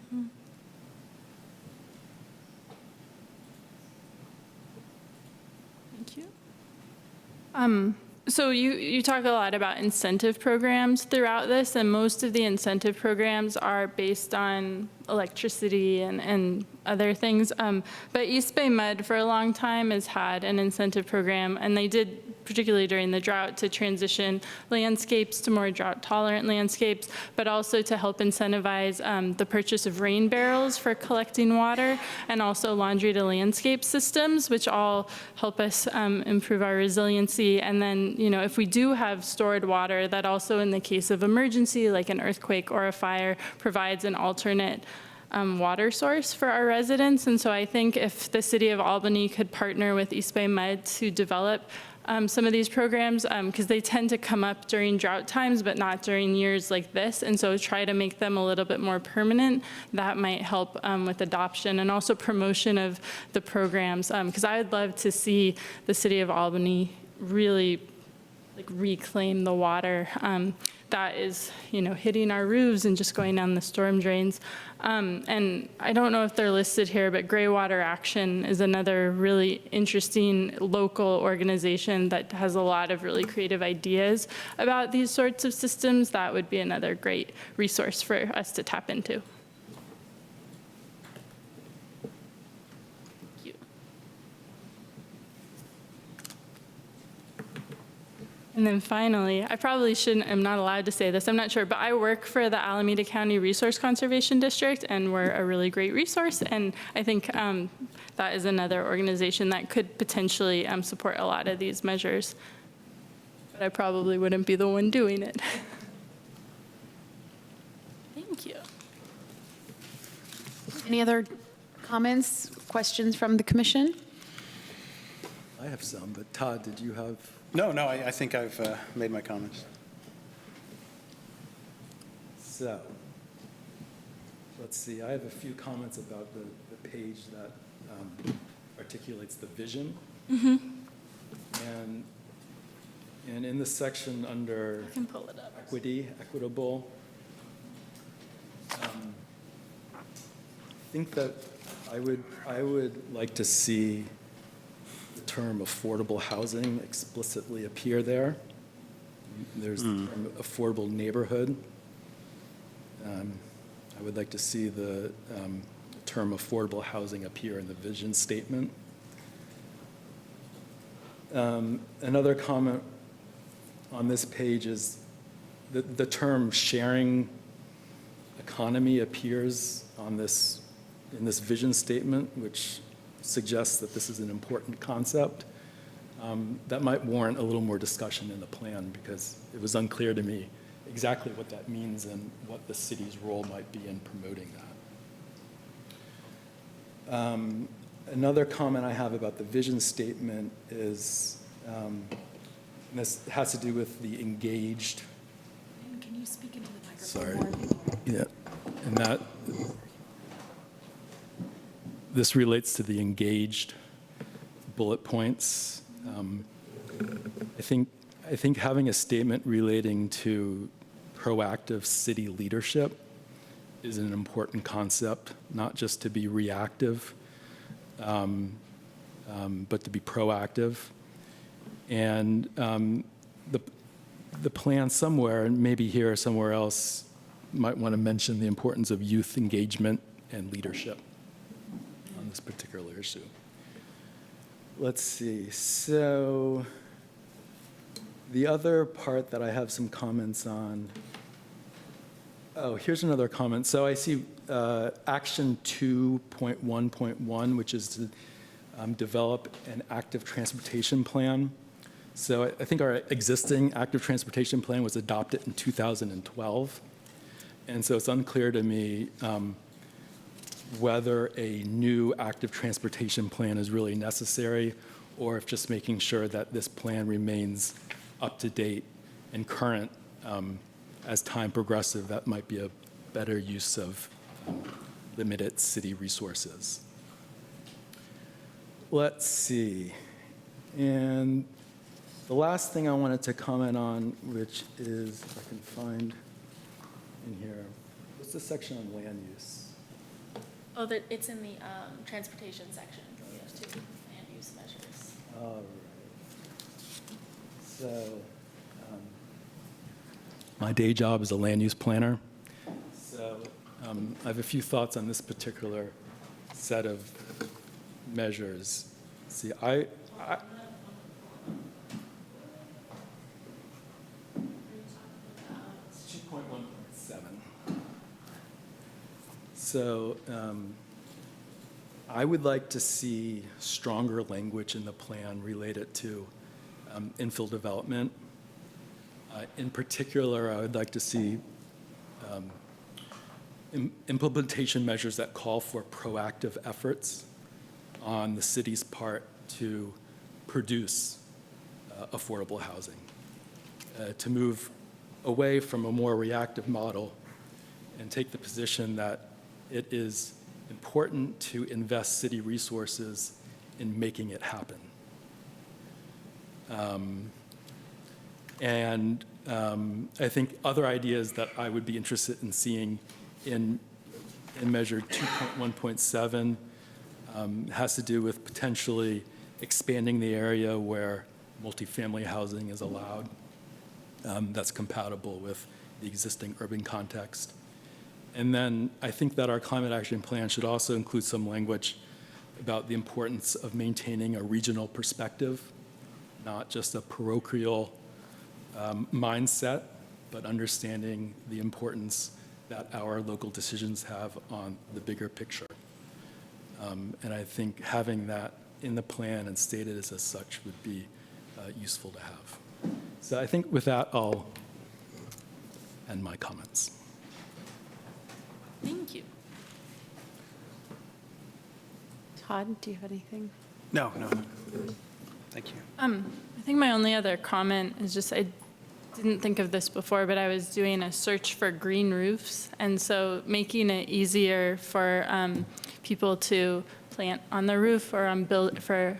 Thank you. So you talk a lot about incentive programs throughout this, and most of the incentive programs are based on electricity and other things. But East Bay Mud for a long time has had an incentive program, and they did, particularly during the drought, to transition landscapes to more drought-tolerant landscapes, but also to help incentivize the purchase of rain barrels for collecting water, and also laundry to landscape systems, which all help us improve our resiliency. And then, if we do have stored water, that also in the case of emergency, like an earthquake or a fire, provides an alternate water source for our residents. And so I think if the city of Albany could partner with East Bay Mud to develop some of these programs, because they tend to come up during drought times, but not during years like this. And so try to make them a little bit more permanent. That might help with adoption and also promotion of the programs. Because I would love to see the city of Albany really reclaim the water that is, hitting our roofs and just going down the storm drains. And I don't know if they're listed here, but Gray Water Action is another really interesting local organization that has a lot of really creative ideas about these sorts of systems. That would be another great resource for us to tap into. And then finally, I probably I'm not allowed to say this, I'm not sure, but I work for the Alameda County Resource Conservation District, and we're a really great resource. And I think that is another organization that could potentially support a lot of these measures. But I probably wouldn't be the one doing it. Thank you. any other comments, questions from the commission? I have some, but Todd, did you have? No, I think I've made my comments. So, let's see, I have a few comments about the page that articulates the vision. And And in the section under I can pull it up. equitable, I think that I would like to see the term affordable housing explicitly appear there. There's the term affordable neighborhood. I would like to see the term affordable housing appear in the vision statement. Another comment on this page is the term sharing economy appears in this vision statement, which suggests that this is an important concept. That might warrant a little more discussion in the plan, because it was unclear to me exactly what that means and what the city's role might be in promoting that. Another comment I have about the vision statement is, and this has to do with the engaged. Can you speak into the Sorry. microphone? Yeah, and that, this relates to the engaged bullet points. I think having a statement relating to proactive city leadership is an important concept, not just to be reactive, but to be proactive. And the plan somewhere, and maybe here or somewhere else, might want to mention the importance of youth engagement and leadership on this particular issue. Let's see, so the other part that I have some comments on, oh, here's another comment. So I see action 2.1.1, which is to develop an active transportation plan. So I think our existing active transportation plan was adopted in 2012. And so it's unclear to me whether a new active transportation plan is really necessary, or if just making sure that this plan remains up to date and current as time progresses, that might be a better use of limited city resources. Let's see. And the last thing I wanted to comment on, which is, if I can find in here, what's the section on land use? Oh, it's in the transportation section. Yes, to land use measures. All right. So, my day job is a land use planner. So, I have a few thoughts on this particular set of measures. See, it's 2.1.7. So, I would like to see stronger language in the plan related to infill development. In particular, I would like to see implementation measures that call for proactive efforts on the city's part to produce affordable housing, to move away from a more reactive model and take the position that it is important to invest city resources in making it happen. I think other ideas that I would be interested in seeing in measure 2.1.7 has to do with potentially expanding the area where multifamily housing is allowed. That's compatible with the existing urban context. And then I think that our climate action plan should also include some language about the importance of maintaining a regional perspective, not just a parochial mindset, but understanding the importance that our local decisions have on the bigger picture. And I think having that in the plan and stated as such would be useful to have. So I think with that, I'll end my comments. Thank you. Todd, do you have anything? No. Thank you. I think my only other comment is just, I didn't think of this before, but I was doing a search for green roofs. And so making it easier for people to plant on the roof or for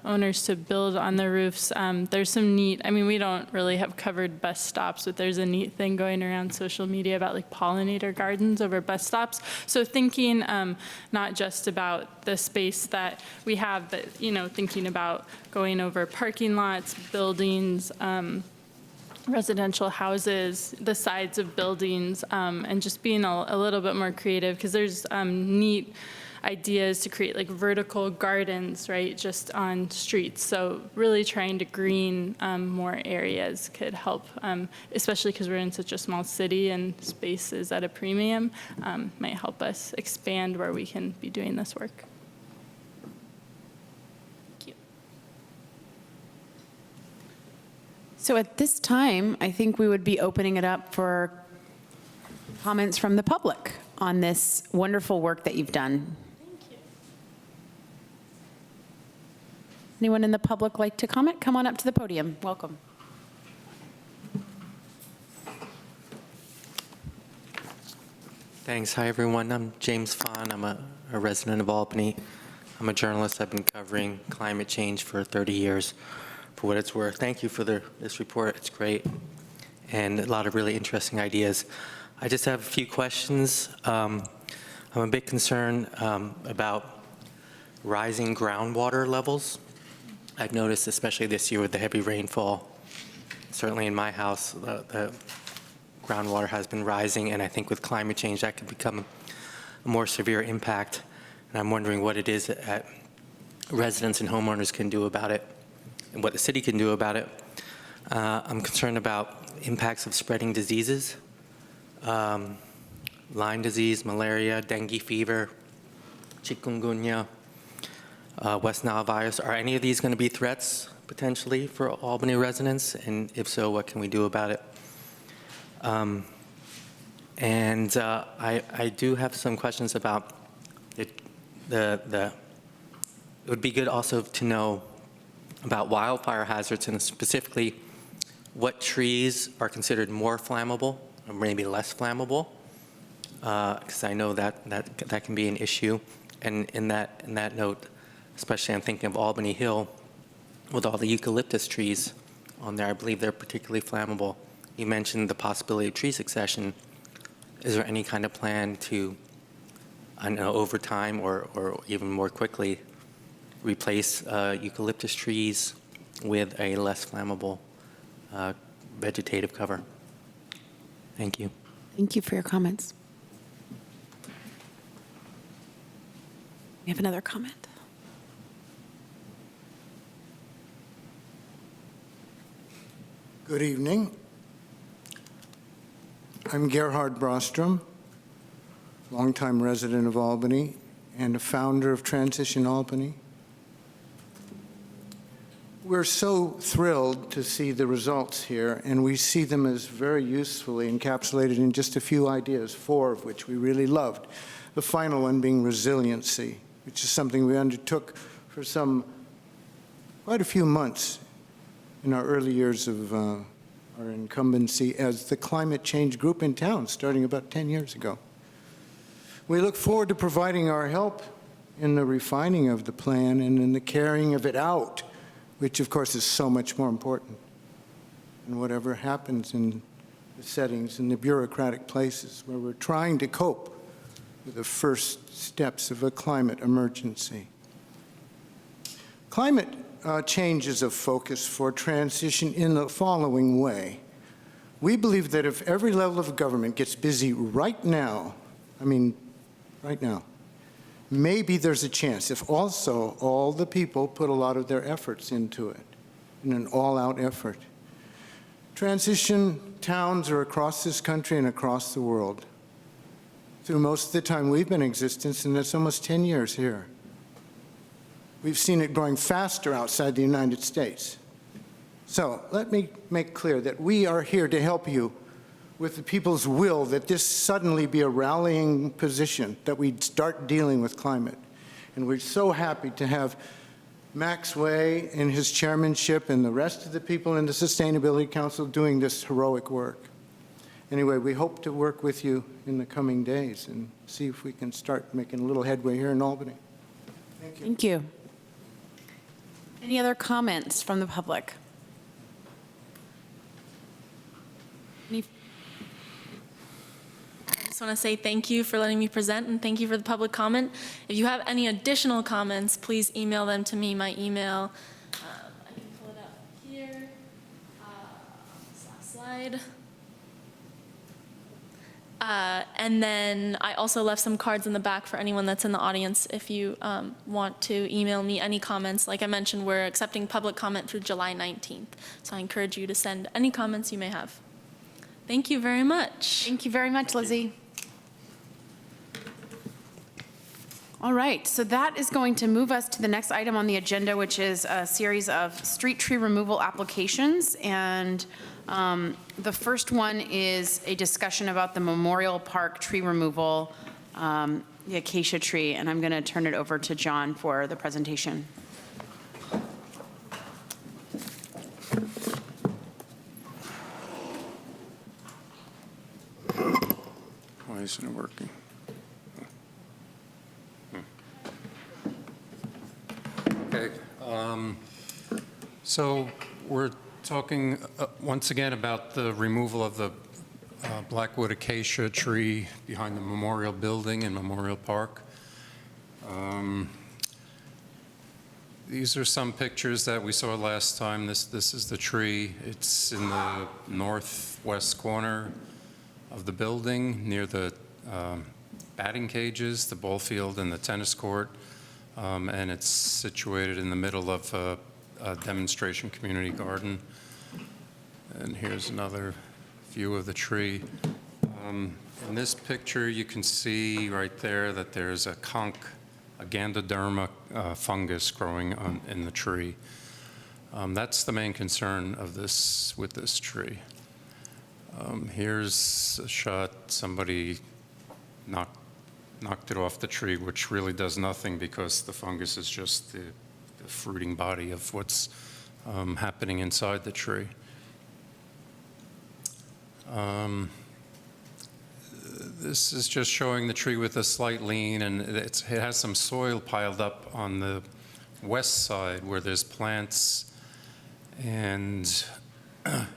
owners to build on the roofs. There's some neat, I mean, we don't really have covered bus stops, but there's a neat thing going around social media about like pollinator gardens over bus stops. So thinking not just about the space that we have, but, thinking about going over parking lots, buildings, residential houses, the sides of buildings, and just being a little bit more creative, because there's neat ideas to create like vertical gardens, right, just on streets. So really trying to green more areas could help, especially because we're in such a small city and space is at a premium, might help us expand where we can be doing this work. Thank you. So at this time, I think we would be opening it up for comments from the public on this wonderful work that you've done. Anyone in the public like to comment? Come on up to the podium. Welcome. Thanks. Hi, everyone. I'm James Fahn. I'm a resident of Albany. I'm a journalist. I've been covering climate change for 30 years, for what it's worth. Thank you for this report. It's great, and a lot of really interesting ideas. I just have a few questions. I'm a bit concerned about rising groundwater levels. I've noticed, especially this year with the heavy rainfall, certainly in my house, the groundwater has been rising, and I think with climate change that could become a more severe impact. And I'm wondering what it is that residents and homeowners can do about it and what the city can do about it. I'm concerned about impacts of spreading diseases, Lyme disease, malaria, dengue fever, chikungunya, West Nile virus. Are any of these going to be threats potentially for Albany residents? And if so, what can we do about it? I do have some questions about it would be good also to know about wildfire hazards, and specifically what trees are considered more flammable or maybe less flammable, because I know that can be an issue. And in that note, especially I'm thinking of Albany Hill with all the eucalyptus trees on there. I believe they're particularly flammable. You mentioned the possibility of tree succession. Is there any kind of plan to, I don't know, over time or even more quickly, replace eucalyptus trees with a less flammable vegetative cover? Thank you. Thank you for your comments. We have another comment. Good evening. I'm Gerhard Brostrom, longtime resident of Albany and a founder of Transition Albany. We're so thrilled to see the results here, and we see them as very usefully encapsulated in just a few ideas, 4 of which we really loved. The final one being resiliency, which is something we undertook for quite a few months in our early years of our incumbency as the climate change group in town, starting about 10 years ago. We look forward to providing our help in the refining of the plan and in the carrying of it out, which of course is so much more important than whatever happens in the settings, in the bureaucratic places where we're trying to cope with the first steps of a climate emergency. Climate change is a focus for transition in the following way. We believe that if every level of government gets busy right now, right now, maybe there's a chance if also all the people put a lot of their efforts into it, in an all-out effort. Transition towns are across this country and across the world through most of the time we've been in existence, and that's almost 10 years here. We've seen it growing faster outside the United States. So let me make clear that we are here to help you with the people's will that this suddenly be a rallying position, that we start dealing with climate. And we're so happy to have Max Way in his chairmanship and the rest of the people in the Sustainability Council doing this heroic work. Anyway, we hope to work with you in the coming days and see if we can start making a little headway here in Albany. Thank you. Any other comments from the public? Any I just want to say thank you for letting me present, and thank you for the public comment. If you have any additional comments, please email them to me. My email, I can pull it up here. This last slide. And then I also left some cards in the back for anyone that's in the audience if you want to email me any comments. Like I mentioned, we're accepting public comment through July 19th. So I encourage you to send any comments you may have. Thank you very much. Thank you very much, Lizzie. All right, so that is going to move us to the next item on the agenda, which is a series of street tree removal applications. And the first one is a discussion about the Memorial Park tree removal, the acacia tree. And I'm going to turn it over to John for the presentation. Why isn't it working? Okay. So we're talking once again about the removal of the Blackwood acacia tree behind the Memorial Building in Memorial Park. These are some pictures that we saw last time. This is the tree. It's in the northwest corner of the building near the batting cages, the ball field, and the tennis court. And it's situated in the middle of a demonstration community garden. And here's another view of the tree. In this picture, you can see right there that there's a conch, a Gandoderma fungus growing in the tree. That's the main concern of this with this tree. Here's a shot, somebody knocked it off the tree, which really does nothing because the fungus is just the fruiting body of what's happening inside the tree. This is just showing the tree with a slight lean, and it has some soil piled up on the west side where there's plants and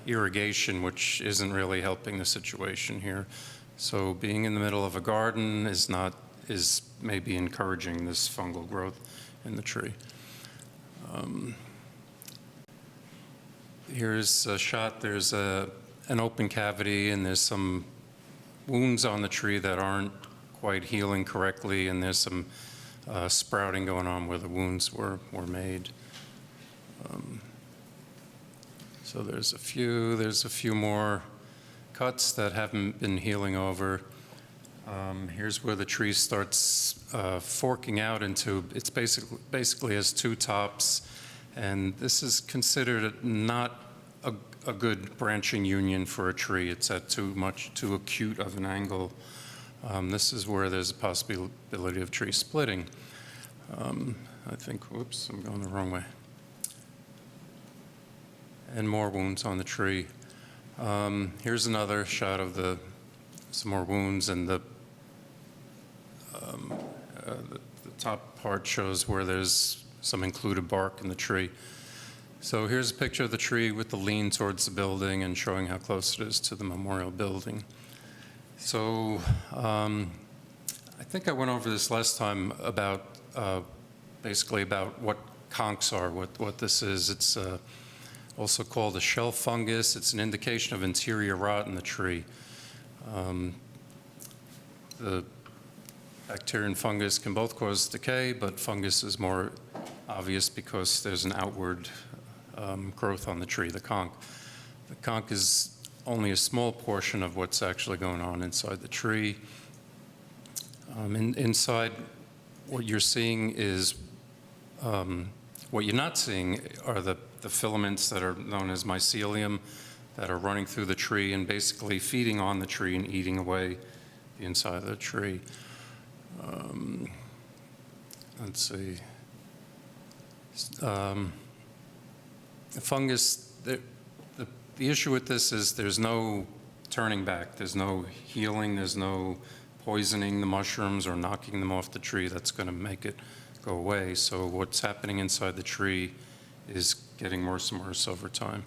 irrigation, which isn't really helping the situation here. So being in the middle of a garden is maybe encouraging this fungal growth in the tree. Here's a shot. There's an open cavity, and there's some wounds on the tree that aren't quite healing correctly, and there's some sprouting going on where the wounds were made. So there's a few more cuts that haven't been healing over. Here's where the tree starts forking out into, it's basically has two tops, and this is considered not a good branching union for a tree. It's at too acute of an angle. This is where there's a possibility of tree splitting. I think, whoops, I'm going the wrong way. And more wounds on the tree. Here's another shot of some more wounds, and the top part shows where there's some included bark in the tree. So here's a picture of the tree with the lean towards the building and showing how close it is to the Memorial Building. So I think I went over this last time about basically about what conchs are, what this is. It's also called a shell fungus. It's an indication of interior rot in the tree. The bacteria and fungus can both cause decay, but fungus is more obvious because there's an outward growth on the tree, the conch. The conch is only a small portion of what's actually going on inside the tree. Inside, what you're seeing is, what you're not seeing are the filaments that are known as mycelium that are running through the tree and basically feeding on the tree and eating away the inside of the tree. Let's see. The fungus, the issue with this is there's no turning back. There's no healing. There's no poisoning the mushrooms or knocking them off the tree that's going to make it go away. So what's happening inside the tree is getting worse and worse over time.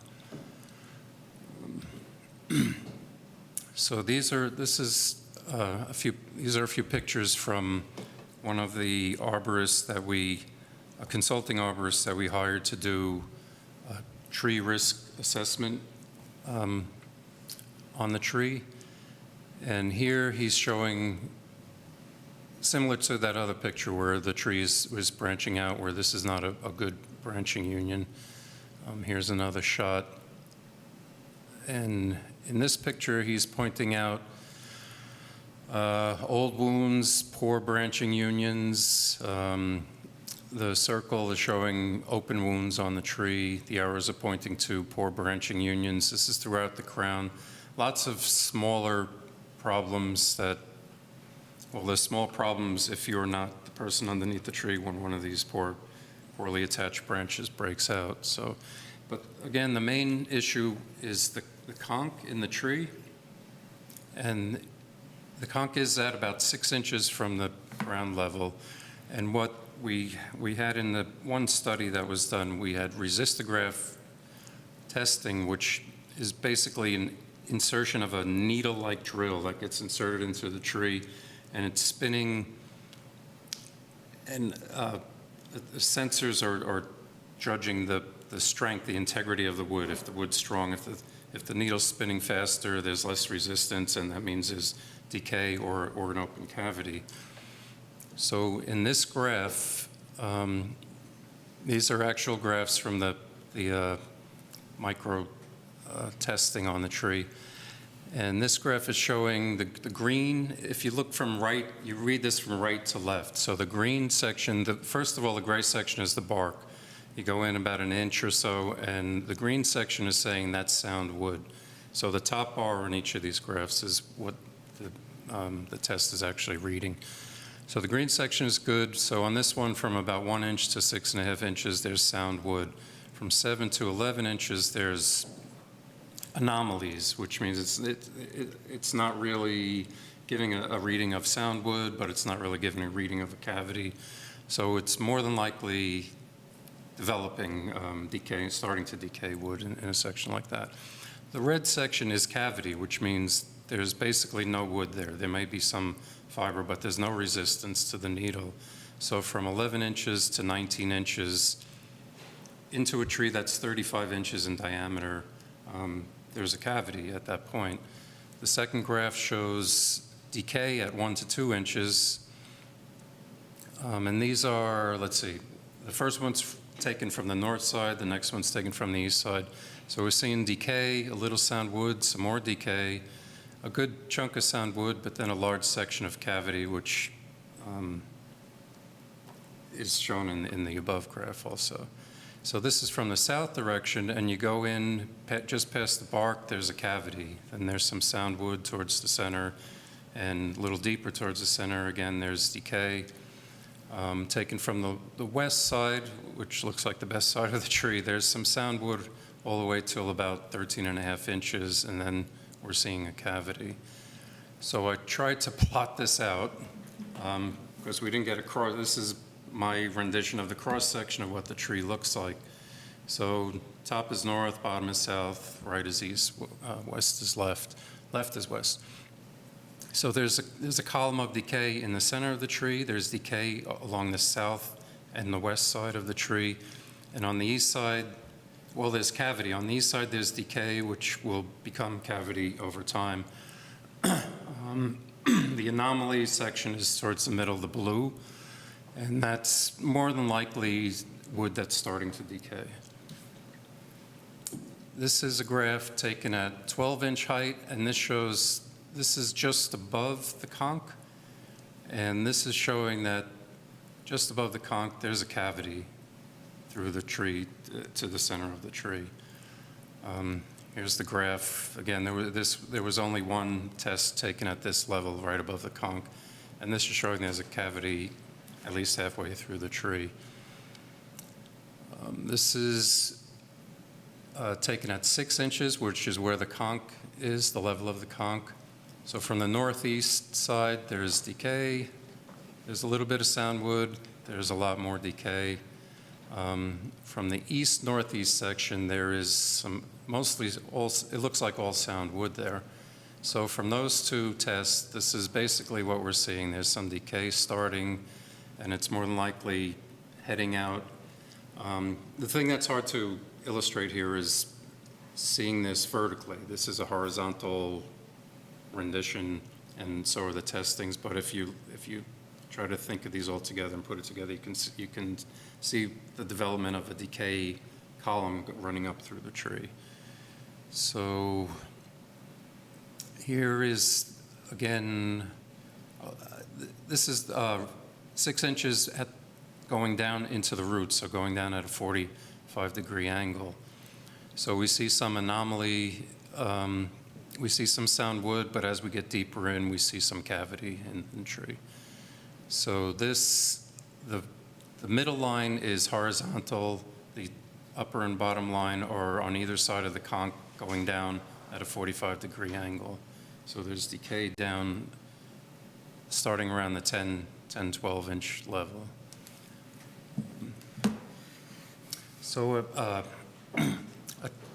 So these are a few pictures from one of the arborists that a consulting arborist that we hired to do a tree risk assessment on the tree. And here he's showing, similar to that other picture where the tree was branching out, where this is not a good branching union. Here's another shot. And in this picture, he's pointing out old wounds, poor branching unions. The circle is showing open wounds on the tree. The arrows are pointing to poor branching unions. This is throughout the crown. Lots of smaller problems that, well, there's small problems if you're not the person underneath the tree when one of these poorly attached branches breaks out. So, but again, the main issue is the conch in the tree. And the conch is at about 6 inches from the ground level. And what we had in the one study that was done, we had resistograph testing, which is basically an insertion of a needle-like drill that gets inserted into the tree, and it's spinning, and the sensors are judging the strength, the integrity of the wood. If the wood's strong, if the needle's spinning faster, there's less resistance, and that means there's decay or an open cavity. So in this graph, these are actual graphs from the micro testing on the tree. And this graph is showing the green. If you look from right, you read this from right to left. So the green section, first of all, the gray section is the bark. You go in about an inch or so, and the green section is saying that's sound wood. So the top bar on each of these graphs is what the test is actually reading. So the green section is good. So on this one, from about 1 inch to 6.5 inches, there's sound wood. From 7 to 11 inches, there's anomalies, which means it's not really giving a reading of sound wood, but it's not really giving a reading of a cavity. So it's more than likely developing decay, starting to decay wood in a section like that. The red section is cavity, which means there's basically no wood there. There may be some fiber, but there's no resistance to the needle. So from 11 inches to 19 inches into a tree that's 35 inches in diameter, there's a cavity at that point. The second graph shows decay at 1 to 2 inches. And these are, let's see, the first one's taken from the north side, the next one's taken from the east side. So we're seeing decay, a little sound wood, some more decay, a good chunk of sound wood, but then a large section of cavity, which is shown in the above graph also. So this is from the south direction, and you go in just past the bark, there's a cavity, and there's some sound wood towards the center, and a little deeper towards the center, again, there's decay. Taken from the west side, which looks like the best side of the tree, there's some sound wood all the way till about 13.5 inches, and then we're seeing a cavity. So I tried to plot this out, because we didn't get a cross. This is my rendition of the cross-section of what the tree looks like. So top is north, bottom is south, right is east, west is left, left is west. So there's a column of decay in the center of the tree. There's decay along the south and the west side of the tree. And on the east side, well, there's cavity. On the east side, there's decay, which will become cavity over time. The anomaly section is towards the middle, the blue, and that's more than likely wood that's starting to decay. This is a graph taken at 12-inch height, and this shows this is just above the conch, and this is showing that just above the conch, there's a cavity through the tree to the center of the tree. Here's the graph. Again, there was only one test taken at this level, right above the conch, and this is showing there's a cavity at least halfway through the tree. This is taken at 6 inches, which is where the conch is, the level of the conch. So from the northeast side, there's decay. There's a little bit of sound wood. There's a lot more decay. From the east-northeast section, there is some, mostly all, it looks like all sound wood there. So from those two tests, this is basically what we're seeing. There's some decay starting, and it's more than likely heading out. The thing that's hard to illustrate here is seeing this vertically. This is a horizontal rendition, and so are the testings. But if you try to think of these all together and put it together, you can see the development of a decay column running up through the tree. So here is, again, this is 6 inches going down into the roots, so going down at a 45-degree angle. So we see some anomaly, we see some sound wood, but as we get deeper in, we see some cavity in the tree. So this, the middle line is horizontal, the upper and bottom line are on either side of the conch going down at a 45-degree angle. So there's decay down starting around the 10, 12 inch level. So a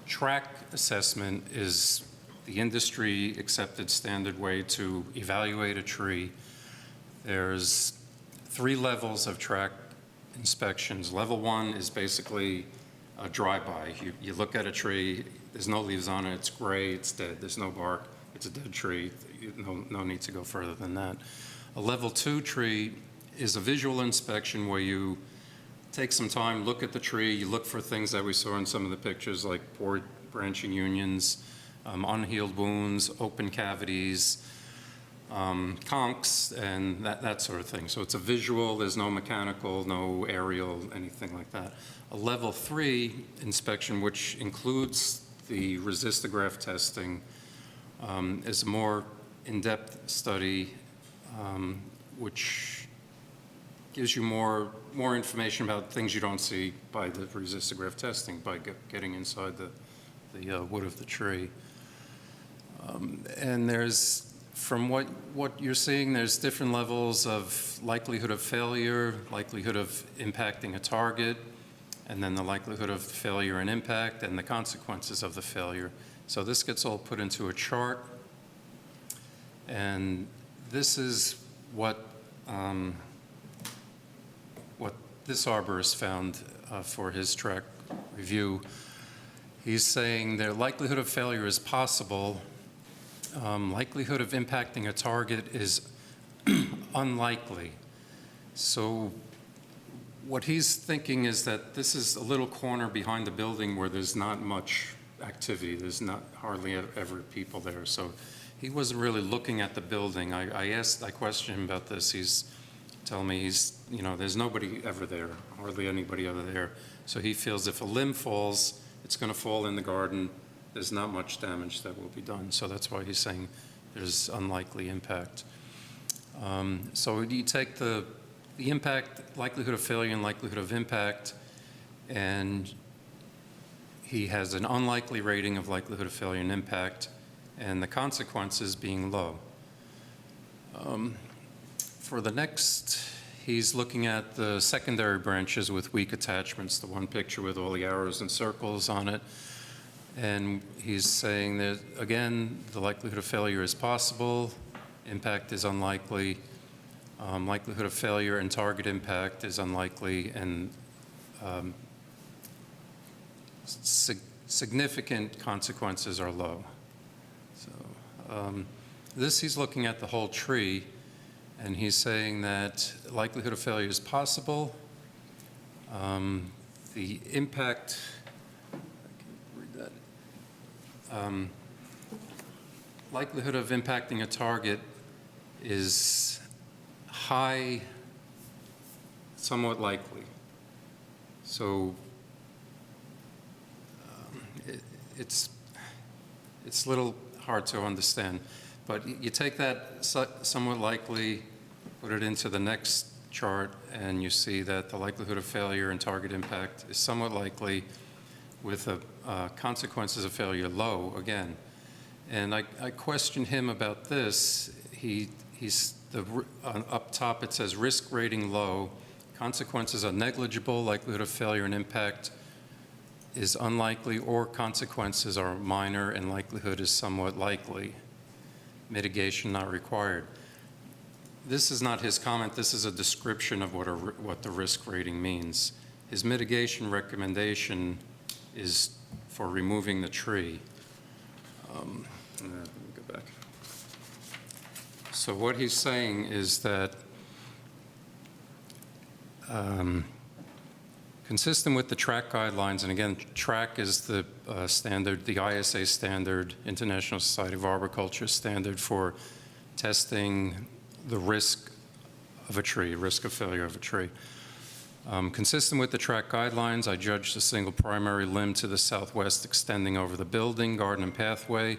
track assessment is the industry accepted standard way to evaluate a tree. There's 3 levels of track inspections. Level 1 is basically a drive-by. You look at a tree, there's no leaves on it, it's gray, it's dead, there's no bark, it's a dead tree, no need to go further than that. A level 2 tree is a visual inspection where you take some time, look at the tree, you look for things that we saw in some of the pictures like poor branching unions, unhealed wounds, open cavities, conchs, and that sort of thing. So it's a visual, there's no mechanical, no aerial, anything like that. A level 3 inspection, which includes the resistograph testing, is a more in-depth study, which gives you more information about things you don't see by the resistograph testing, by getting inside the wood of the tree. And there's, from what you're seeing, there's different levels of likelihood of failure, likelihood of impacting a target, and then the likelihood of failure and impact, and the consequences of the failure. So this gets all put into a chart, and this is what this arborist found for his track review. He's saying their likelihood of failure is possible. Likelihood of impacting a target is unlikely. So what he's thinking is that this is a little corner behind the building where there's not much activity. There's not hardly ever people there. So he wasn't really looking at the building. I questioned him about this. He's telling me there's nobody ever there, hardly anybody ever there. So he feels if a limb falls, it's going to fall in the garden. There's not much damage that will be done. So that's why he's saying there's unlikely impact. So you take the impact, likelihood of failure and likelihood of impact, and he has an unlikely rating of likelihood of failure and impact, and the consequences being low. For the next, he's looking at the secondary branches with weak attachments, the one picture with all the arrows and circles on it. And he's saying that, again, the likelihood of failure is possible, impact is unlikely, likelihood of failure and target impact is unlikely, and significant consequences are low. So this, he's looking at the whole tree, and he's saying that likelihood of failure is possible. The impact, likelihood of impacting a target is high, somewhat likely. So it's a little hard to understand. But you take that somewhat likely, put it into the next chart, and you see that the likelihood of failure and target impact is somewhat likely, with consequences of failure low again. And I questioned him about this. He up top, it says risk rating low, consequences are negligible, likelihood of failure and impact is unlikely, or consequences are minor and likelihood is somewhat likely. Mitigation not required. This is not his comment, this is a description of what the risk rating means. His mitigation recommendation is for removing the tree. Let me go back. So what he's saying is that consistent with the track guidelines, and again, track is the standard, the ISA standard, International Society of Arboriculture standard for testing the risk of a tree, risk of failure of a tree. Consistent with the track guidelines, I judged a single primary limb to the southwest extending over the building, garden, and pathway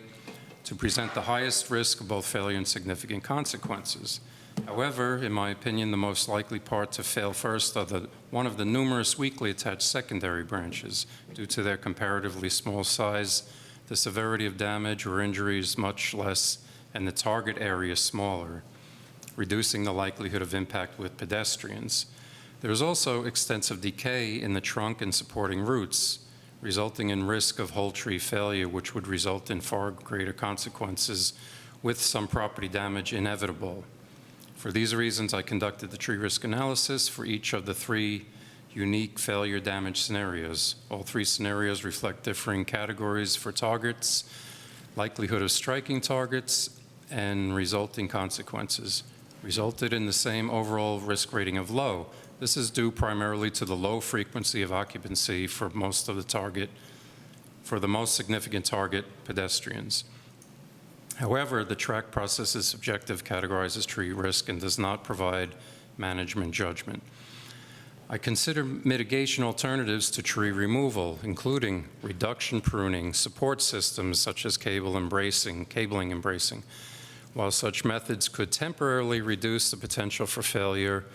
to present the highest risk of both failure and significant consequences. However, in my opinion, the most likely part to fail first are one of the numerous weakly attached secondary branches. Due to their comparatively small size, the severity of damage or injury is much less and the target area smaller, reducing the likelihood of impact with pedestrians. There is also extensive decay in the trunk and supporting roots, resulting in risk of whole tree failure, which would result in far greater consequences with some property damage inevitable. For these reasons, I conducted the tree risk analysis for each of the 3 unique failure damage scenarios. All 3 scenarios reflect differing categories for targets, likelihood of striking targets, and resulting consequences. Resulted in the same overall risk rating of low. This is due primarily to the low frequency of occupancy for most of the target, for the most significant target, pedestrians. However, the track process is subjective, categorizes tree risk, and does not provide management judgment. I consider mitigation alternatives to tree removal, including reduction pruning, support systems such as cabling and bracing. While such methods could temporarily reduce the potential for failure,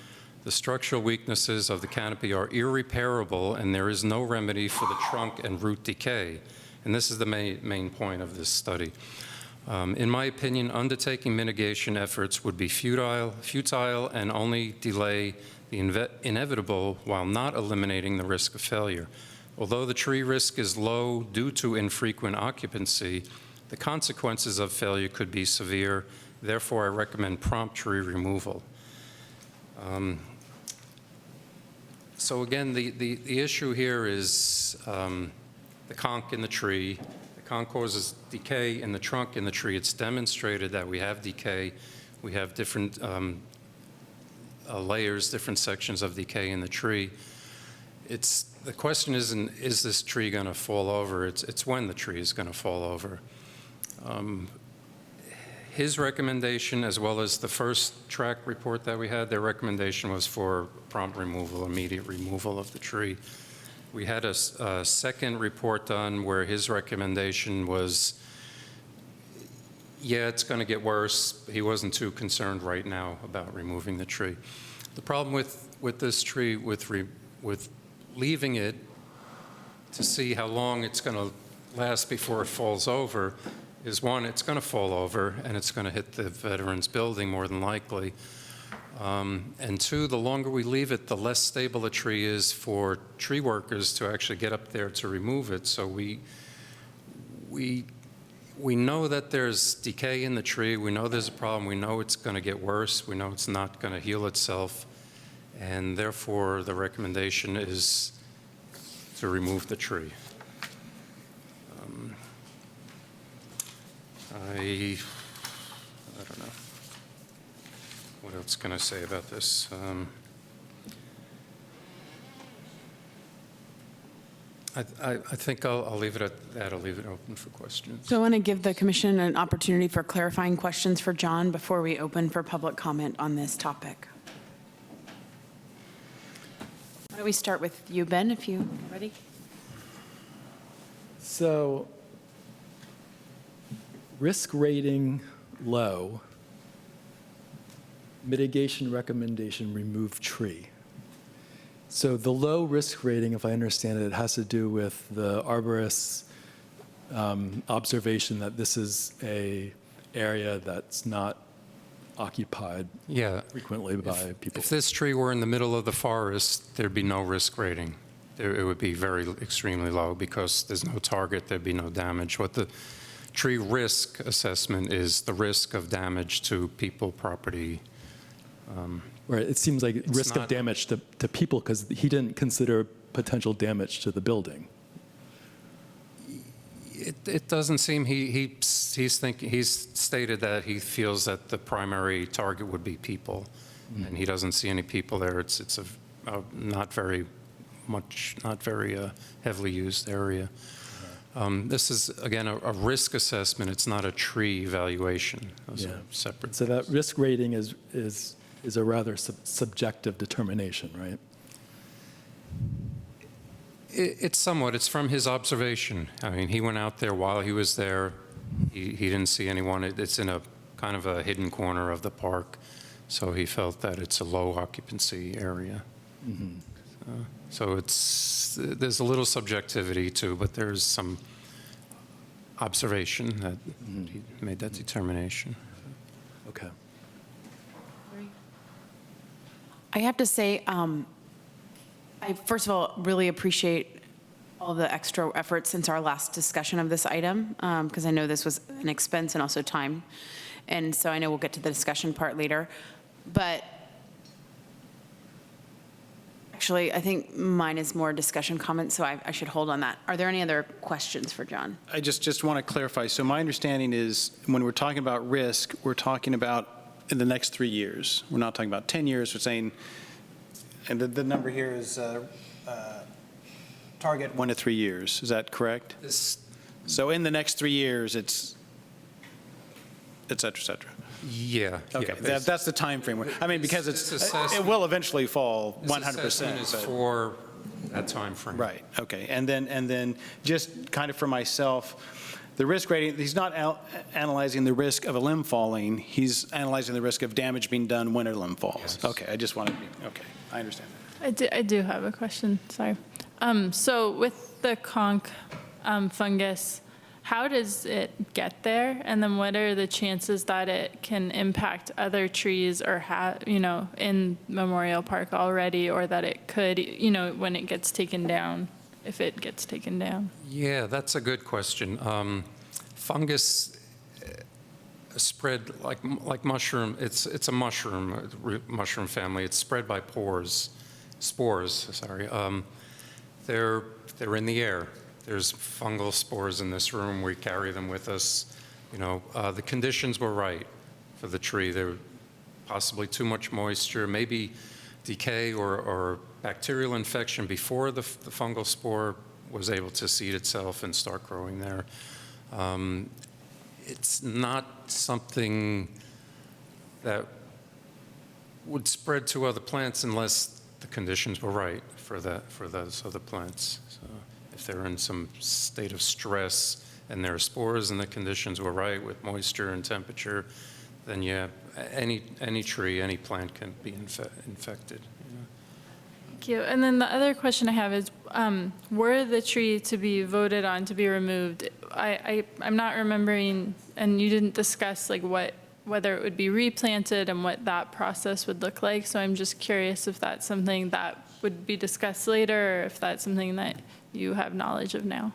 the structural weaknesses of the canopy are irreparable and there is no remedy for the trunk and root decay. And this is the main point of this study. In my opinion, undertaking mitigation efforts would be futile and only delay the inevitable while not eliminating the risk of failure. Although the tree risk is low due to infrequent occupancy, the consequences of failure could be severe. Therefore, I recommend prompt tree removal. So again, the issue here is the conch in the tree. The conch causes decay in the trunk in the tree. It's demonstrated that we have decay. We have different layers, different sections of decay in the tree. The question isn't, is this tree going to fall over? It's when the tree is going to fall over. His recommendation, as well as the first track report that we had, their recommendation was for prompt removal, immediate removal of the tree. We had a second report done where his recommendation was, yeah, it's going to get worse. He wasn't too concerned right now about removing the tree. The problem with this tree, with leaving it to see how long it's going to last before it falls over, is one, it's going to fall over and it's going to hit the Veterans Building more than likely. And two, the longer we leave it, the less stable a tree is for tree workers to actually get up there to remove it. So we know that there's decay in the tree. We know there's a problem. We know it's going to get worse. We know it's not going to heal itself. And therefore, the recommendation is to remove the tree. I don't know. What else can I say about this? I think I'll leave it at that. I'll leave it open for questions. So I want to give the commission an opportunity for clarifying questions for John before we open for public comment on this topic. Why don't we start with you, Ben, if you're ready? So, risk rating low, mitigation recommendation remove tree. So the low risk rating, if I understand it, has to do with the arborist's observation that this is an area that's not occupied Yeah. frequently by people. If this tree were in the middle of the forest, there'd be no risk rating. It would be very extremely low because there's no target, there'd be no damage. What the tree risk assessment is the risk of damage to people, property. Right, it seems like risk of not- damage to people because he didn't consider potential damage to the building. It doesn't seem, he's stated that he feels that the primary target would be people, and he doesn't see any people there. It's a not very heavily used area. This is, again, a risk assessment. It's not a tree evaluation. Those are separate. So that risk rating is a rather subjective determination, right? It's somewhat. It's from his observation. I mean, he went out there while he was there. He didn't see anyone. It's in a kind of a hidden corner of the park, so he felt that it's a low occupancy area. So there's a little subjectivity too, but there's some observation that he made that determination. Okay. I have to say, I first of all really appreciate all the extra effort since our last discussion of this item, because I know this was an expense and also time. And so I know we'll get to the discussion part later. But actually, I think mine is more discussion comments, so I should hold on that. Are there any other questions for John? I just want to clarify. So my understanding is when we're talking about risk, we're talking about in the next 3 years. We're not talking about 10 years. We're saying, and the number here is target 1 to 3 years. Is that correct? So in the next 3 years, it's et cetera, et cetera. Yeah. Okay, yeah, that's the time frame. I mean, because This it assessment- will eventually fall This 100%. assessment is but- for that time frame. Right, okay. And then just kind of for myself, the risk rating, he's not analyzing the risk of a limb falling, he's analyzing the risk of damage being done when a limb falls. Yes. Okay, I just wanted to be, okay, I understand that. I do have a question, sorry. So with the conch fungus, how does it get there? And then what are the chances that it can impact other trees or in Memorial Park already, or that it could, when it gets taken down, if it gets taken down? Yeah, that's a good question. Fungus spread like mushroom. It's a mushroom family. It's spread by spores. Sorry. They're in the air. There's fungal spores in this room. We carry them with us. The conditions were right for the tree. There possibly too much moisture, maybe decay or bacterial infection before the fungal spore was able to seed itself and start growing there. It's not something that would spread to other plants unless the conditions were right for those other plants. So if they're in some state of stress and there are spores and the conditions were right with moisture and temperature, then yeah, any tree, any plant can be infected. Thank you. And then the other question I have is, were the tree to be voted on to be removed, I'm not remembering, and you didn't discuss whether it would be replanted and what that process would look like. So I'm just curious if that's something that would be discussed later, or if that's something that you have knowledge of now.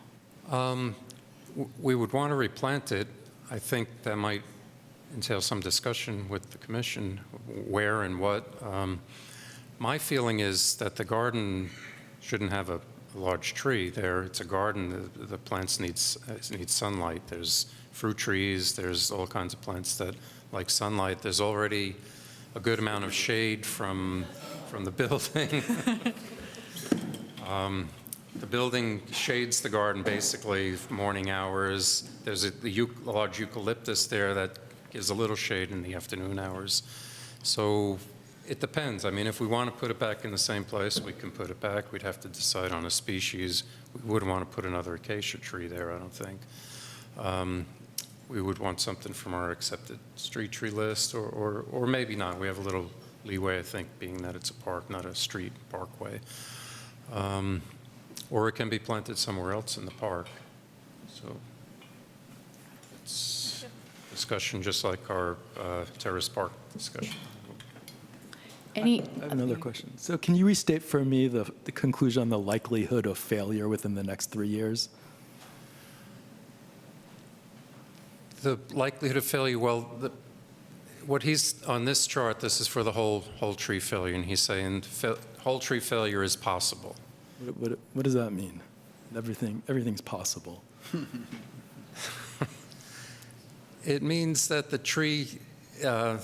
We would want to replant it. I think that might entail some discussion with the commission, where and what. My feeling is that the garden shouldn't have a large tree there. It's a garden. The plants need sunlight. There's fruit trees. There's all kinds of plants that like sunlight. There's already a good amount of shade from the building. The building shades the garden basically morning hours. There's a large eucalyptus there that gives a little shade in the afternoon hours. So it depends. I mean, if we want to put it back in the same place, we can put it back. We'd have to decide on a species. We wouldn't want to put another acacia tree there, I don't think. We would want something from our accepted street tree list, or maybe not. We have a little leeway, I think, being that it's a park, not a street parkway. Or it can be planted somewhere else in the park. So discussion, just like our Terrace Park discussion. Any, I have another question. So can you restate for me the conclusion on the likelihood of failure within the next 3 years? The likelihood of failure, well, what he's, on this chart, this is for the whole tree failure, and he's saying whole tree failure is possible. What does that mean? Everything's possible. It means that the tree, it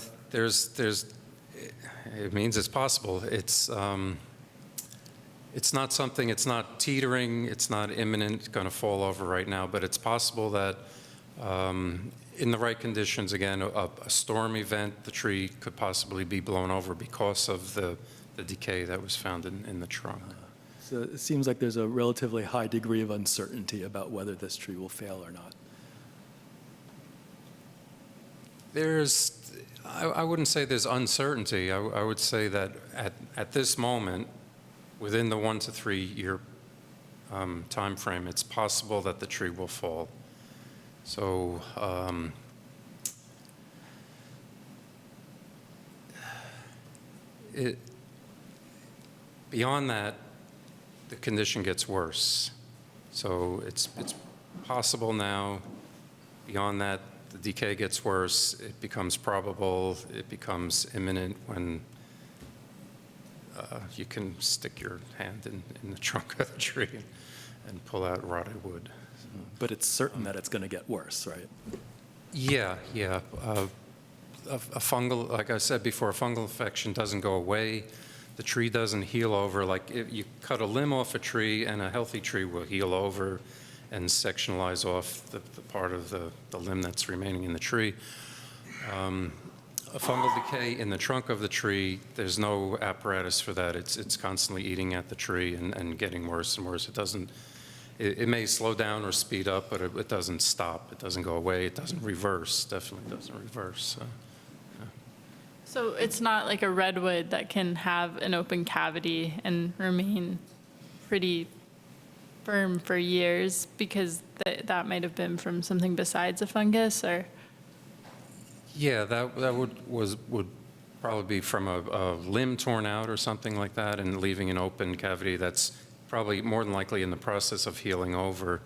means it's possible. It's not something, it's not teetering, it's not imminent, going to fall over right now, but it's possible that in the right conditions, again, a storm event, the tree could possibly be blown over because of the decay that was found in the trunk. So it seems like there's a relatively high degree of uncertainty about whether this tree will fail or not. I wouldn't say there's uncertainty. I would say that at this moment, within the 1 to 3 year time frame, it's possible that the tree will fall. So beyond that, the condition gets worse. So it's possible now. Beyond that, the decay gets worse. It becomes probable. It becomes imminent when you can stick your hand in the trunk of the tree and pull out rotted wood. But it's certain that it's going to get worse, right? Yeah. A fungal, like I said before, a fungal infection doesn't go away. The tree doesn't heal over. Like if you cut a limb off a tree, and a healthy tree will heal over and sectionalize off the part of the limb that's remaining in the tree. A fungal decay in the trunk of the tree, there's no apparatus for that. It's constantly eating at the tree and getting worse and worse. It may slow down or speed up, but it doesn't stop. It doesn't go away. It doesn't reverse. Definitely doesn't reverse. So it's not like a redwood that can have an open cavity and remain pretty firm for years because that might have been from something besides a fungus, or? Yeah, that would probably be from a limb torn out or something like that, and leaving an open cavity that's probably more than likely in the process of healing over.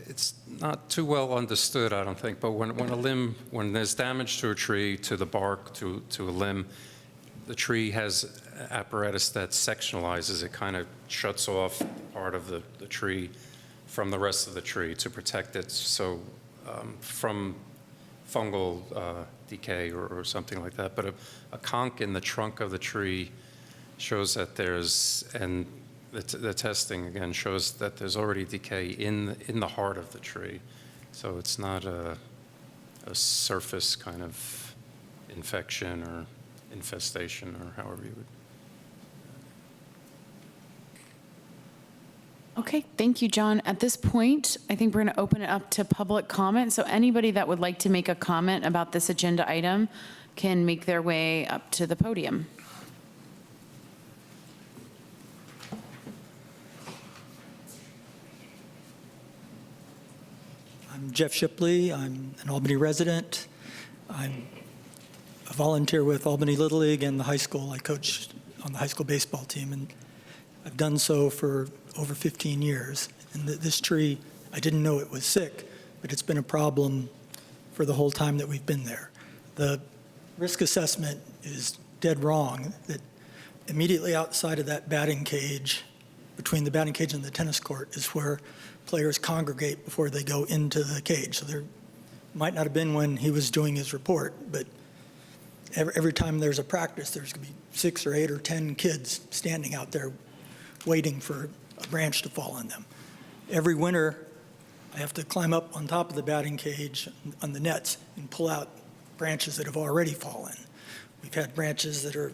It's not too well understood, I don't think, but when there's damage to a tree, to the bark, to a limb, the tree has apparatus that sectionalizes it, kind of shuts off part of the tree from the rest of the tree to protect it, so from fungal decay or something like that. But a conch in the trunk of the tree shows that and the testing again shows that there's already decay in the heart of the tree, so it's not a surface kind of infection or infestation, or however you would. okay, thank you, John. At this point, I think we're going to open it up to public comment. So anybody that would like to make a comment about this agenda item can make their way up to the podium. I'm Jeff Shipley. I'm an Albany resident. I'm a volunteer with Albany Little League and the high school. I coach on the high school baseball team, and I've done so for over 15 years. And this tree, I didn't know it was sick, but it's been a problem for the whole time that we've been there. The risk assessment is dead wrong, that immediately outside of that batting cage, between the batting cage and the tennis court, is where players congregate before they go into the cage. So there might not have been when he was doing his report, but every time there's a practice, there's going to be 6 or 8 or 10 kids standing out there waiting for a branch to fall on them. Every winter, I have to climb up on top of the batting cage on the nets and pull out branches that have already fallen. We've had branches that are,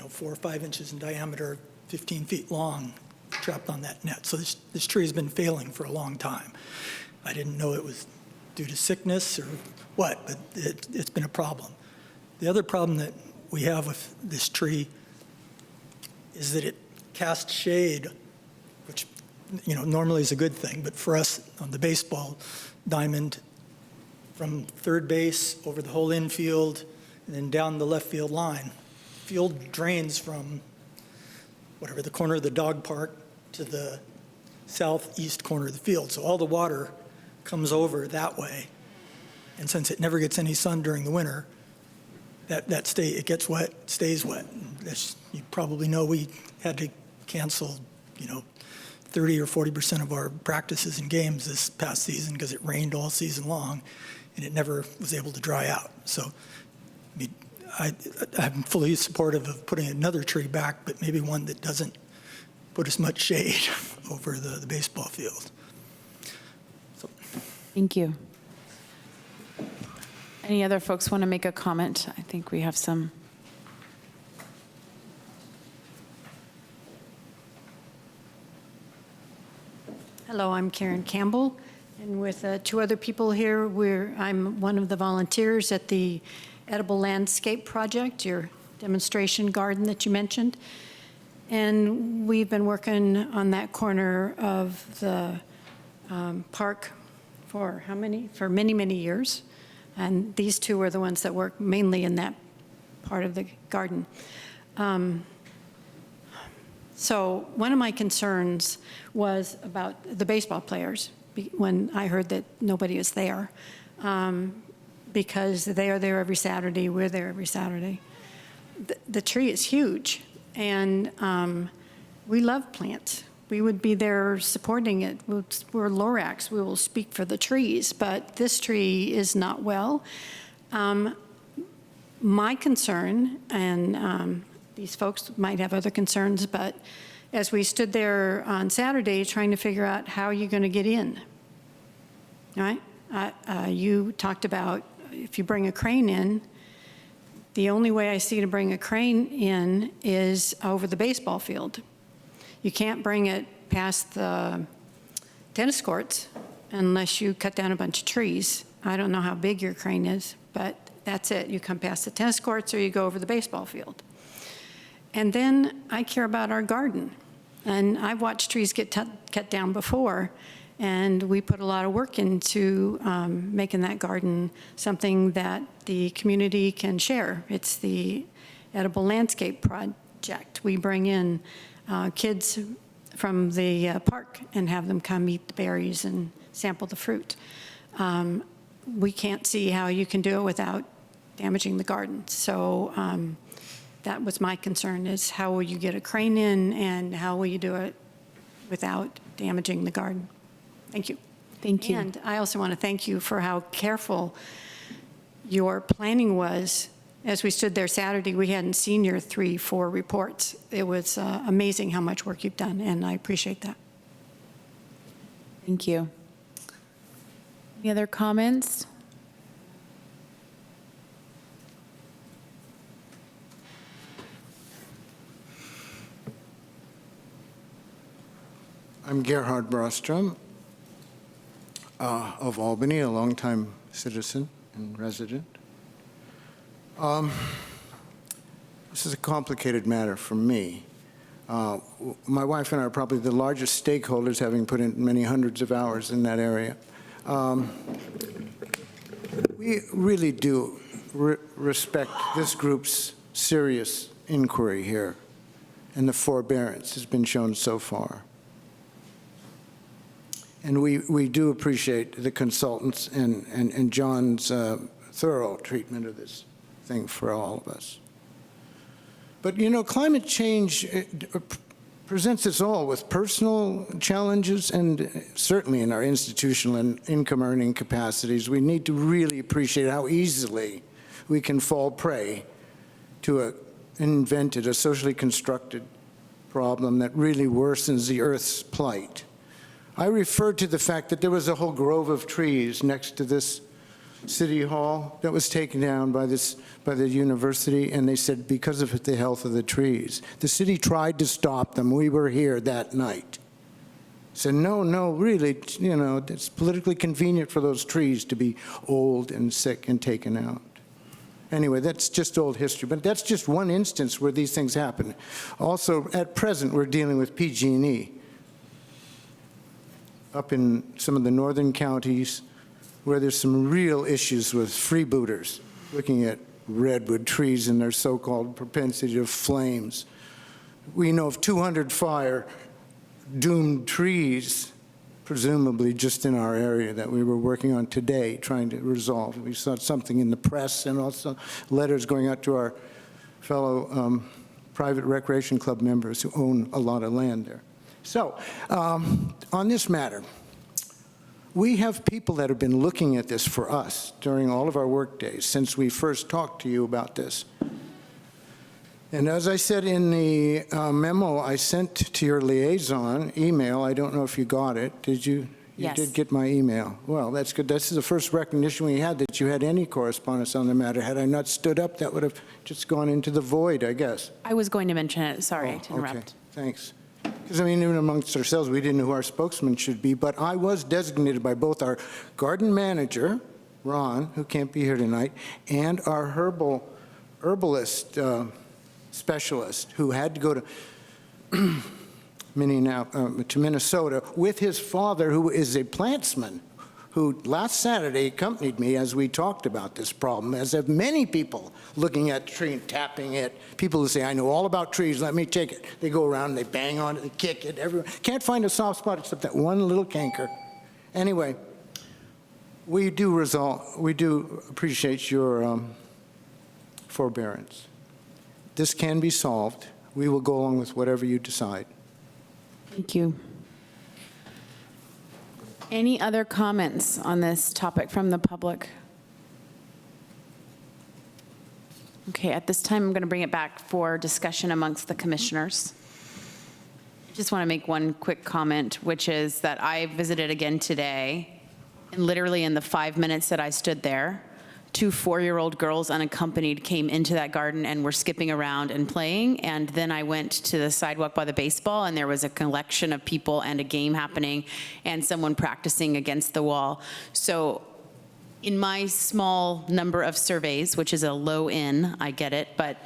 4 or 5 inches in diameter, 15 feet long, trapped on that net. So this tree has been failing for a long time. I didn't know it was due to sickness or what, but it's been a problem. The other problem that we have with this tree is that it casts shade, which normally is a good thing, but for us on the baseball diamond, from third base over the whole infield and then down the left field line, field drains from whatever, the corner of the dog park to the southeast corner of the field. So all the water comes over that way. And since it never gets any sun during the winter, it gets wet, stays wet. You probably know we had to cancel, 30 or 40% of our practices and games this past season because it rained all season long and it never was able to dry out. So I'm fully supportive of putting another tree back, but maybe one that doesn't put as much shade over the baseball field. So. Thank you. Any other folks want to make a comment? I think we have some. Hello, I'm Karen Campbell, and with two other people here, I'm one of the volunteers at the Edible Landscape Project, your demonstration garden that you mentioned. And we've been working on that corner of the park for how many? For many, many years. And these two are the ones that work mainly in that part of the garden. So one of my concerns was about the baseball players when I heard that nobody is there, because they are there every Saturday, we're there every Saturday. The tree is huge, and we love plants. We would be there supporting it. We're Lorax, we will speak for the trees, but this tree is not well. My concern, and these folks might have other concerns, but as we stood there on Saturday trying to figure out how you're going to get in, right? You talked about if you bring a crane in, the only way I see to bring a crane in is over the baseball field. You can't bring it past the tennis courts unless you cut down a bunch of trees. I don't know how big your crane is, but that's it. You come past the tennis courts or you go over the baseball field. And then I care about our garden. And I've watched trees get cut down before, and we put a lot of work into making that garden something that the community can share. It's the Edible Landscape Project. We bring in kids from the park and have them come eat the berries and sample the fruit. We can't see how you can do it without damaging the garden. So that was my concern, is how will you get a crane in and how will you do it without damaging the garden? Thank you. Thank you. And I also want to thank you for how careful your planning was. As we stood there Saturday, we hadn't seen your 3-4 reports. It was amazing how much work you've done, and I appreciate that. Thank you. Any other comments? I'm Gerhard Brostrom of Albany, a longtime citizen and resident. This is a complicated matter for me. My wife and I are probably the largest stakeholders, having put in many hundreds of hours in that area. We really do respect this group's serious inquiry here, and the forbearance has been shown so far. And we do appreciate the consultants and John's thorough treatment of this thing for all of us. But, climate change presents us all with personal challenges, and certainly in our institutional and income-earning capacities, we need to really appreciate how easily we can fall prey to an invented, a socially constructed problem that really worsens the Earth's plight. I referred to the fact that there was a whole grove of trees next to this city hall that was taken down by the university, and they said because of the health of the trees. The city tried to stop them. We were here that night. Said, no, really, it's politically convenient for those trees to be old and sick and taken out. Anyway, that's just old history, but that's just one instance where these things happen. Also, at present, we're dealing with PG&E. up in some of the northern counties where there's some real issues with freebooters, looking at redwood trees and their so-called propensity to flames. We know of 200 fire-doomed trees, presumably just in our area, that we were working on today, trying to resolve. We saw something in the press and also letters going out to our fellow private recreation club members who own a lot of land there. So, on this matter, we have people that have been looking at this for us during all of our work days since we first talked to you about this. And as I said in the memo I sent to your liaison email, I don't know if you got it. Did you? Yes. You did get my email. Well, that's good. This is the first recognition we had that you had any correspondence on the matter. Had I not stood up, that would have just gone into the void, I guess. I was going to mention it, sorry to interrupt. Okay, thanks. Because, I mean, even amongst ourselves, we didn't know who our spokesman should be, but I was designated by both our garden manager, Ron, who can't be here tonight, and our herbalist specialist, who had to go to Minnesota with his father, who is a plantsman, who last Saturday accompanied me as we talked about this problem, as have many people looking at the tree and tapping it. People who say, I know all about trees, let me take it. They go around, they bang on it, they kick it, everyone. Can't find a soft spot except that one little canker. Anyway, we do appreciate your forbearance. This can be solved. We will go along with whatever you decide. Thank you. Any other comments on this topic from the public? Okay, at this time, I'm going to bring it back for discussion amongst the commissioners. I just want to make one quick comment, which is that I visited again today, and literally in the 5 minutes that I stood there, 2 4-year-old girls unaccompanied came into that garden and were skipping around and playing. And then I went to the sidewalk by the baseball, and there was a collection of people and a game happening and someone practicing against the wall. So in my small number of surveys, which is a low in, I get it, but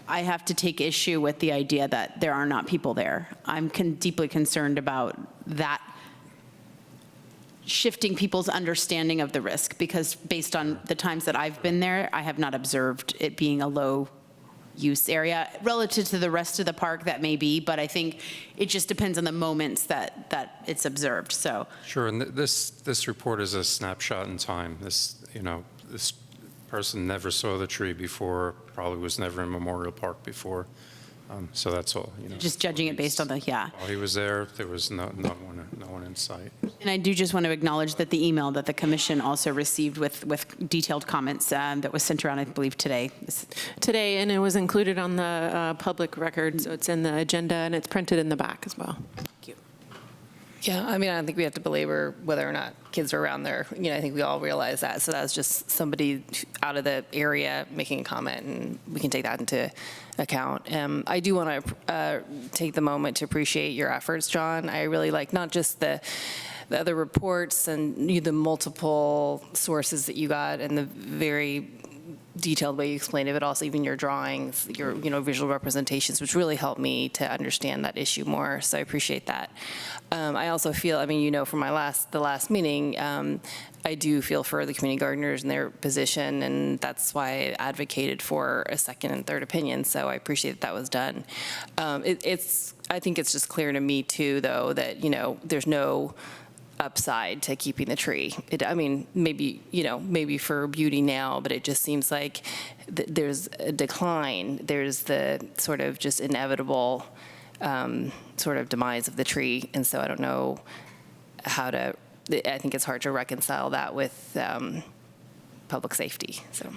I have to take issue with the idea that there are not people there. I'm deeply concerned about that shifting people's understanding of the risk, because based on the times that I've been there, I have not observed it being a low-use area. Relative to the rest of the park, that may be, but I think it just depends on the moments that it's observed, so. Sure, and this report is a snapshot in time. This person never saw the tree before, probably was never in Memorial Park before. So that's all. Just judging it based on the, yeah. While he was there was no one in sight. And I do just want to acknowledge that the email that the commission also received with detailed comments that was sent around, I believe, today. Today, and it was included on the public record, so it's in the agenda, and it's printed in the back as well. Thank you. Yeah, I mean, I don't think we have to belabor whether or not kids are around there. I think we all realize that. So that's just somebody out of the area making a comment, and we can take that into account. I do want to take the moment to appreciate your efforts, John. I really like not just the other reports and the multiple sources that you got and the very detailed way you explained it, but also even your drawings, your visual representations, which really helped me to understand that issue more. So I appreciate that. I also feel, from the last meeting, I do feel for the community gardeners and their position, and that's why I advocated for a second and third opinion. So I appreciate that was done. I think it's just clear to me too, though, that there's no upside to keeping the tree. Maybe for beauty now, but it just seems like there's a decline. There's the sort of just inevitable sort of demise of the tree. And so I don't know I think it's hard to reconcile that with public safety, so.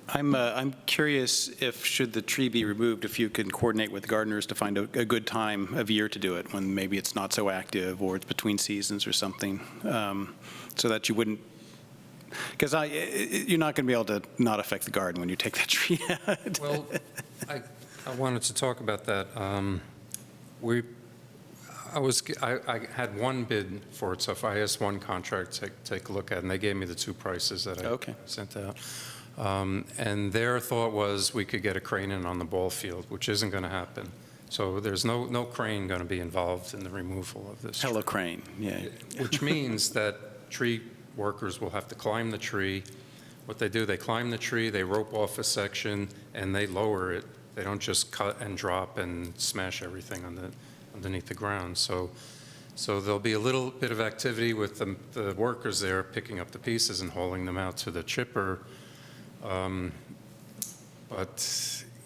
I'm curious if, should the tree be removed, if you can coordinate with gardeners to find a good time of year to do it, when maybe it's not so active or it's between seasons or something, so that you wouldn't, because you're not going to be able to not affect the garden when you take that tree out. Well, I wanted to talk about that. I had one bid for it, so if I asked one contract to take a look at, and they gave me the 2 prices that I sent out. And their thought was we could get a crane in on the ball field, which isn't going to happen. So there's no crane going to be involved in the removal of this tree. Hello crane, yeah. Which means that tree workers will have to climb the tree. What they do, they climb the tree, they rope off a section, and they lower it. They don't just cut and drop and smash everything underneath the ground. So there'll be a little bit of activity with the workers there picking up the pieces and hauling them out to the chipper. But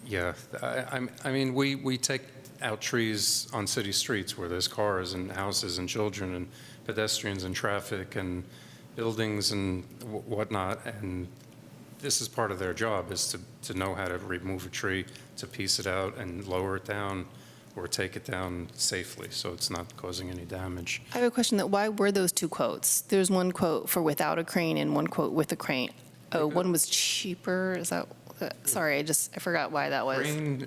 yeah, I mean, we take out trees on city streets where there's cars and houses and children and pedestrians and traffic and buildings and whatnot. And this is part of their job, is to know how to remove a tree, to piece it out and lower it down or take it down safely so it's not causing any damage. I have a question that why were those two quotes? There's one quote for without a crane and one quote with a crane. Oh, one was cheaper, is that, sorry, I forgot why that was. Crane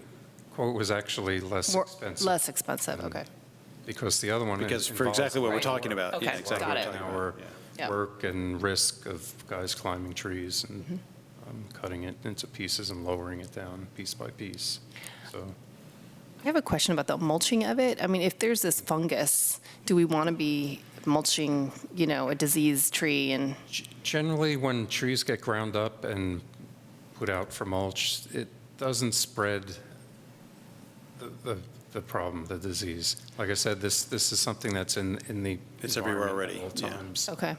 quote was actually less expensive. Less expensive, okay. Because the other one Because for involves exactly what we're right. talking about. Okay, Yeah, exactly got what it. we're talking Hour about, yeah. Yep. work and risk of guys climbing trees and cutting it into pieces and lowering it down piece by piece. So I have a question about the mulching of it. I mean, if there's this fungus, do we want to be mulching, a diseased tree and? generally, when trees get ground up and put out for mulch, it doesn't spread the problem, the disease. Like I said, this is something that's in the It's everywhere already, environment at all yeah. times. Okay.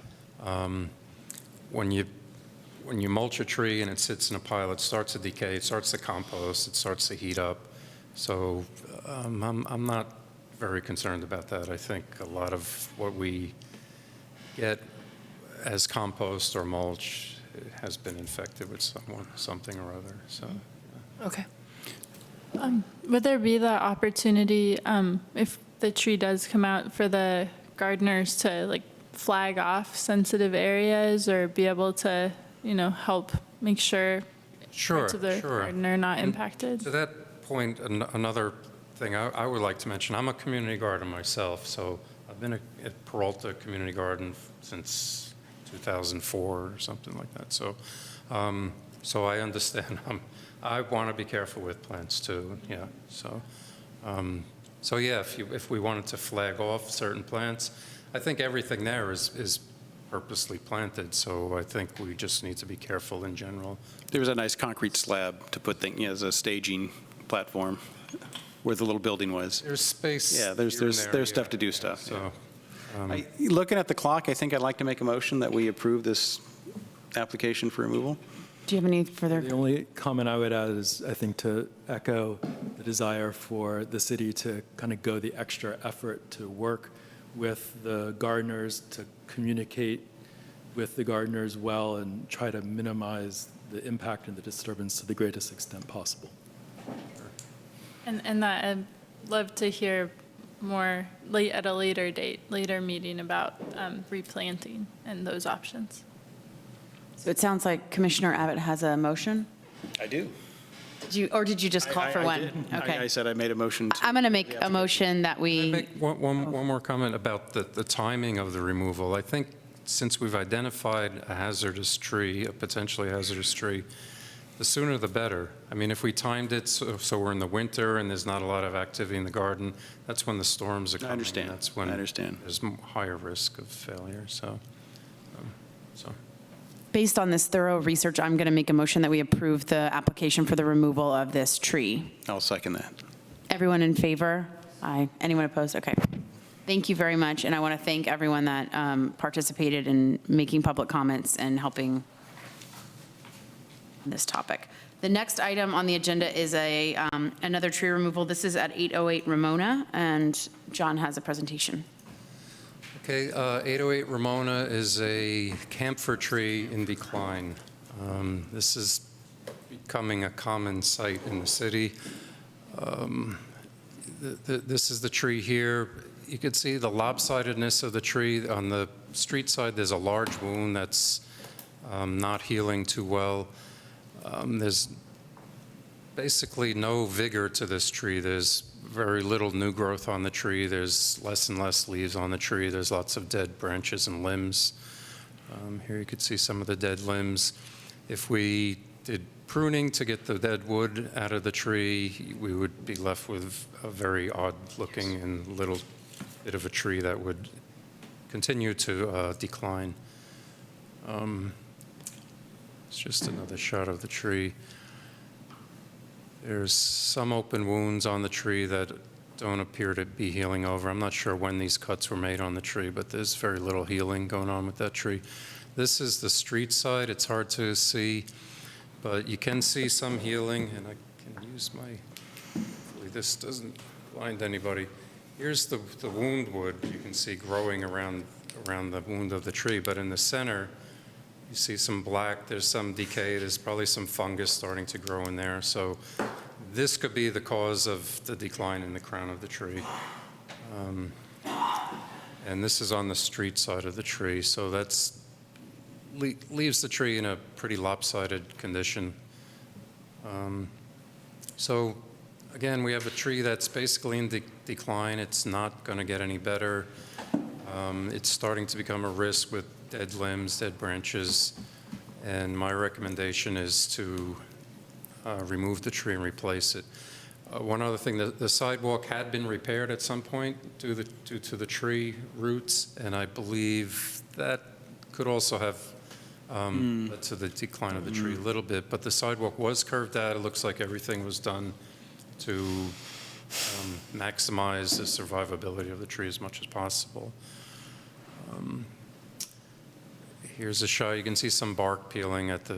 When you mulch a tree and it sits in a pile, it starts to decay, it starts to compost, it starts to heat up. So I'm not very concerned about that. I think a lot of what we get as compost or mulch has been infected with something or other. So. Okay. Would there be the opportunity, if the tree does come out, for the gardeners to flag off sensitive areas or be able to, help make sure parts of their garden are not impacted? To that point, another thing I would like to mention, I'm a community gardener myself, so I've been at Peralta Community Garden since 2004 or something like that. So I understand. I want to be careful with plants too. Yeah. So yeah, if we wanted to flag off certain plants, I think everything there is purposely planted. So I think we just need to be careful in general. There was a nice concrete slab to put things, as a staging platform where the little building was. There's space. Yeah, there's stuff to do stuff. So. Looking at the clock, I think I'd like to make a motion that we approve this application for removal. Do you have any further? The only comment I would add is, I think, to echo the desire for the city to kind of go the extra effort to work with the gardeners, to communicate with the gardeners well, and try to minimize the impact and the disturbance to the greatest extent possible. And that I'd love to hear more at a later meeting about replanting and those options. So it sounds like Commissioner Abbott has a motion? I do. Did you just call for one? did. Okay. I said I made a motion to. I'm going to make a motion that we. Make one more comment about the timing of the removal. I think since we've identified a hazardous tree, a potentially hazardous tree, the sooner the better. I mean, if we timed it so we're in the winter and there's not a lot of activity in the garden, that's when the storms are coming. I understand. That's when I understand. there's higher risk of failure. So. Based on this thorough research, I'm going to make a motion that we approve the application for the removal of this tree. I'll second that. Everyone in favor? Aye. Anyone opposed? Okay. Thank you very much, and I want to thank everyone that participated in making public comments and helping this topic. The next item on the agenda is another tree removal. This is at 808 Ramona, and John has a presentation. Okay, 808 Ramona is a camphor tree in decline. This is becoming a common sight in the city. This is the tree here. You can see the lopsidedness of the tree. On the street side, there's a large wound that's not healing too well. There's basically no vigor to this tree. There's very little new growth on the tree. There's less and less leaves on the tree. There's lots of dead branches and limbs. Here you could see some of the dead limbs. If we did pruning to get the dead wood out of the tree, we would be left with a very odd-looking and little bit of a tree that would continue to decline. It's just another shot of the tree. There's some open wounds on the tree that don't appear to be healing over. I'm not sure when these cuts were made on the tree, but there's very little healing going on with that tree. This is the street side. It's hard to see, but you can see some healing, and I can use my, hopefully this doesn't blind anybody. Here's the wound wood you can see growing around the wound of the tree, but in the center, you see some black, there's some decay, there's probably some fungus starting to grow in there. So this could be the cause of the decline in the crown of the tree. And this is on the street side of the tree, so that's leaves the tree in a pretty lopsided condition. So again, we have a tree that's basically in decline. It's not going to get any better. It's starting to become a risk with dead limbs, dead branches, and my recommendation is to remove the tree and replace it. One other thing, the sidewalk had been repaired at some point due to the tree roots, and I believe that could also have led to the decline of the tree a little bit, but the sidewalk was curved out. It looks like everything was done to maximize the survivability of the tree as much as possible. Here's a shot. You can see some bark peeling at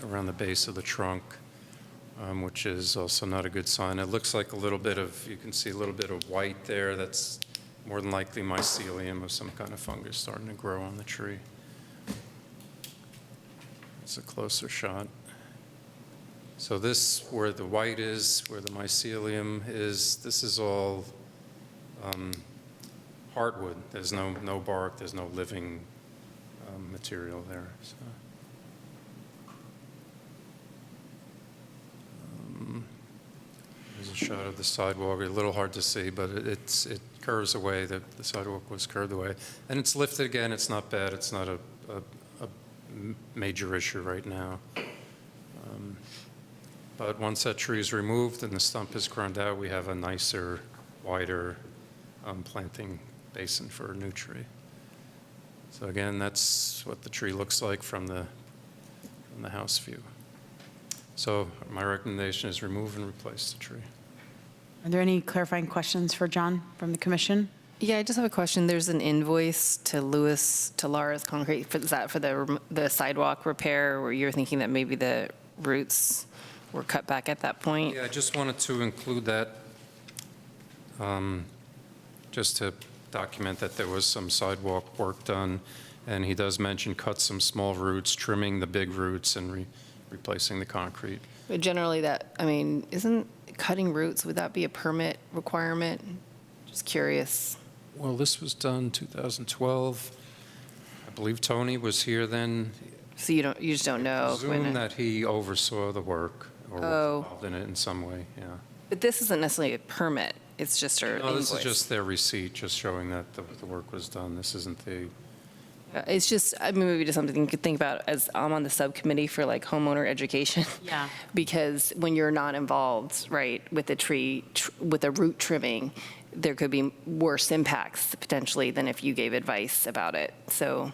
around the base of the trunk, which is also not a good sign. It looks like a little bit of, you can see a little bit of white there. That's more than likely mycelium of some kind of fungus starting to grow on the tree. It's a closer shot. So this, where the white is, where the mycelium is, this is all heartwood. There's no bark, there's no living material there. So. There's a shot of the sidewalk, a little hard to see, but it curves away. The sidewalk was curved away. And it's lifted again. It's not bad. It's not a major issue right now. But once that tree is removed and the stump is ground out, we have a nicer, wider planting basin for a new tree. So again, that's what the tree looks like from the house view. So my recommendation is remove and replace the tree. Are there any clarifying questions for John from the commission? Yeah, I just have a question. There's an invoice to Lara's Concrete. Is that for the sidewalk repair, where you're thinking that maybe the roots were cut back at that point? Yeah, I just wanted to include that just to document that there was some sidewalk work done, and he does mention cut some small roots, trimming the big roots and replacing the concrete. But generally that, I mean, isn't cutting roots, would that be a permit requirement? Just curious. Well, this was done 2012. I believe Tony was here then. So you just don't know? I presume that he oversaw the work or was involved in it in some way, yeah. But this isn't necessarily a permit, it's just our No, this invoice. is just their receipt, just showing that the work was done. This isn't the... It's just, I mean, maybe just something you could think about, as I'm on the subcommittee for like homeowner education. Yeah. Because when you're not involved, right, with the tree, with the root trimming, there could be worse impacts potentially than if you gave advice about it. So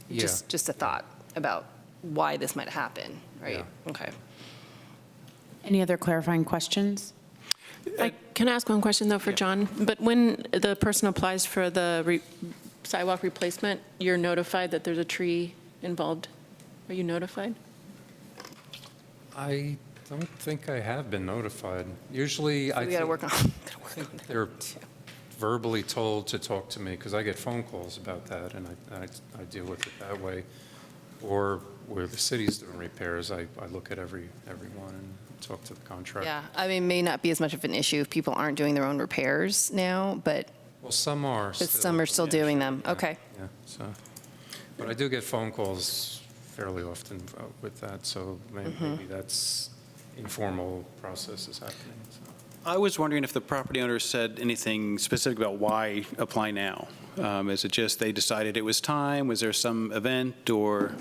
Yeah. just a thought about why this might happen, right? Yeah. Okay. Any other clarifying questions? Can I ask one question, though, for John? But when the person applies for the sidewalk replacement, you're notified that there's a tree involved? Are you notified? I don't think I have been notified. Usually, So I we gotta think work on they're verbally told to talk to me, because I get phone calls about that, and I deal with it that way. Or where the city's doing repairs, I look at every one and talk to the contractor. Yeah, I mean, may not be as much of an issue if people aren't doing their own repairs now, but Well, some are. but some are still doing them. Okay. Yeah, so, but I do get phone calls fairly often with that, so maybe that's informal process is happening. So. I was wondering if the property owner said anything specific about why apply now? Is it just they decided it was time? Was there some event or?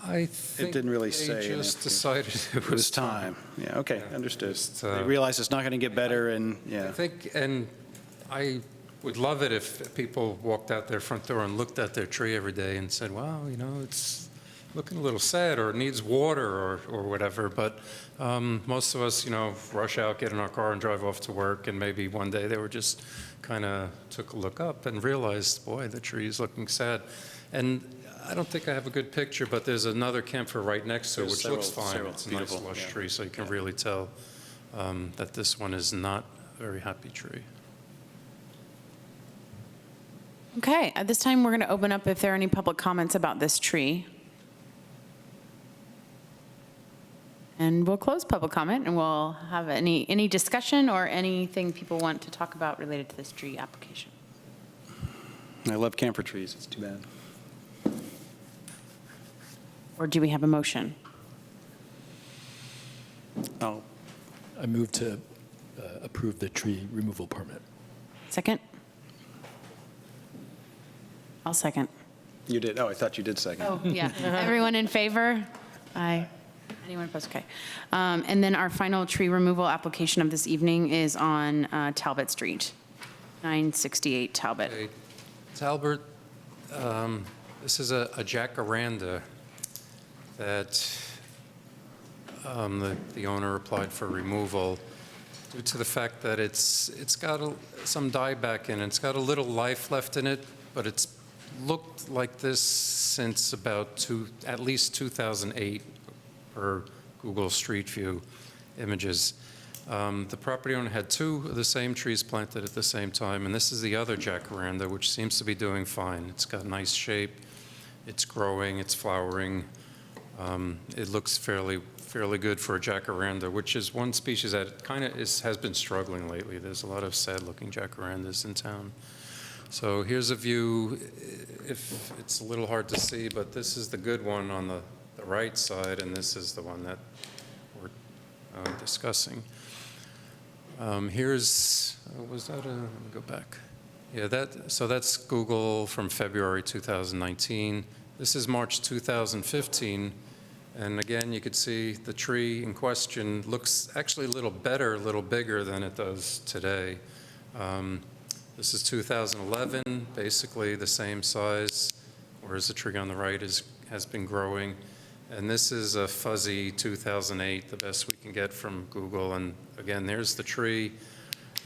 I think It didn't really they say. just decided it was time. Yeah, okay, understood. Just, They realized it's not going to get better, and, I yeah. think, and I would love it if people walked out their front door and looked at their tree every day and said, wow, you know, it's looking a little sad, or it needs water, or whatever. But most of us, you know, rush out, get in our car, and drive off to work. And maybe one day they were just kind of took a look up and realized, boy, the tree is looking sad. And I don't think I have a good picture, but there's another camphor right next to it, There's which looks several- fine. several It's a nice beautiful, lush yeah. tree, so you can really tell that this one is not a very happy tree. Okay, at this time, we're going to open up if there are any public comments about this tree. And we'll close public comment, and we'll have any discussion or anything people want to talk about related to this tree application. I love camphor trees, it's too bad. Or do we have a motion? Oh, I move to approve the tree removal permit. Second? I'll second. you did, oh, I thought you did second. Oh, yeah. Everyone in favor? Aye. Anyone opposed? Okay. And then our final tree removal application of this evening is on Talbot Street, 968 Talbot. Okay. Talbot, this is a jacaranda that the owner applied for removal due to the fact that it's got some dieback in it. It's got a little life left in it, but it's looked like this since about at least 2008 per Google Street View images. The property owner had two of the same trees planted at the same time, and this is the other jacaranda, which seems to be doing fine. It's got nice shape, it's growing, it's flowering. It looks fairly good for a jacaranda, which is one species that kind of has been struggling lately. There's a lot of sad-looking jacarandas in town. So here's a view. If it's a little hard to see, but this is the good one on the right side, and this is the one that we're discussing. Was that let me go back. Yeah, so that's Google from February 2019. This is March 2015. And again, you could see the tree in question looks actually a little better, a little bigger than it does today. This is 2011, basically the same size, whereas the tree on the right has been growing. And this is a fuzzy 2008, the best we can get from Google. And again, there's the tree.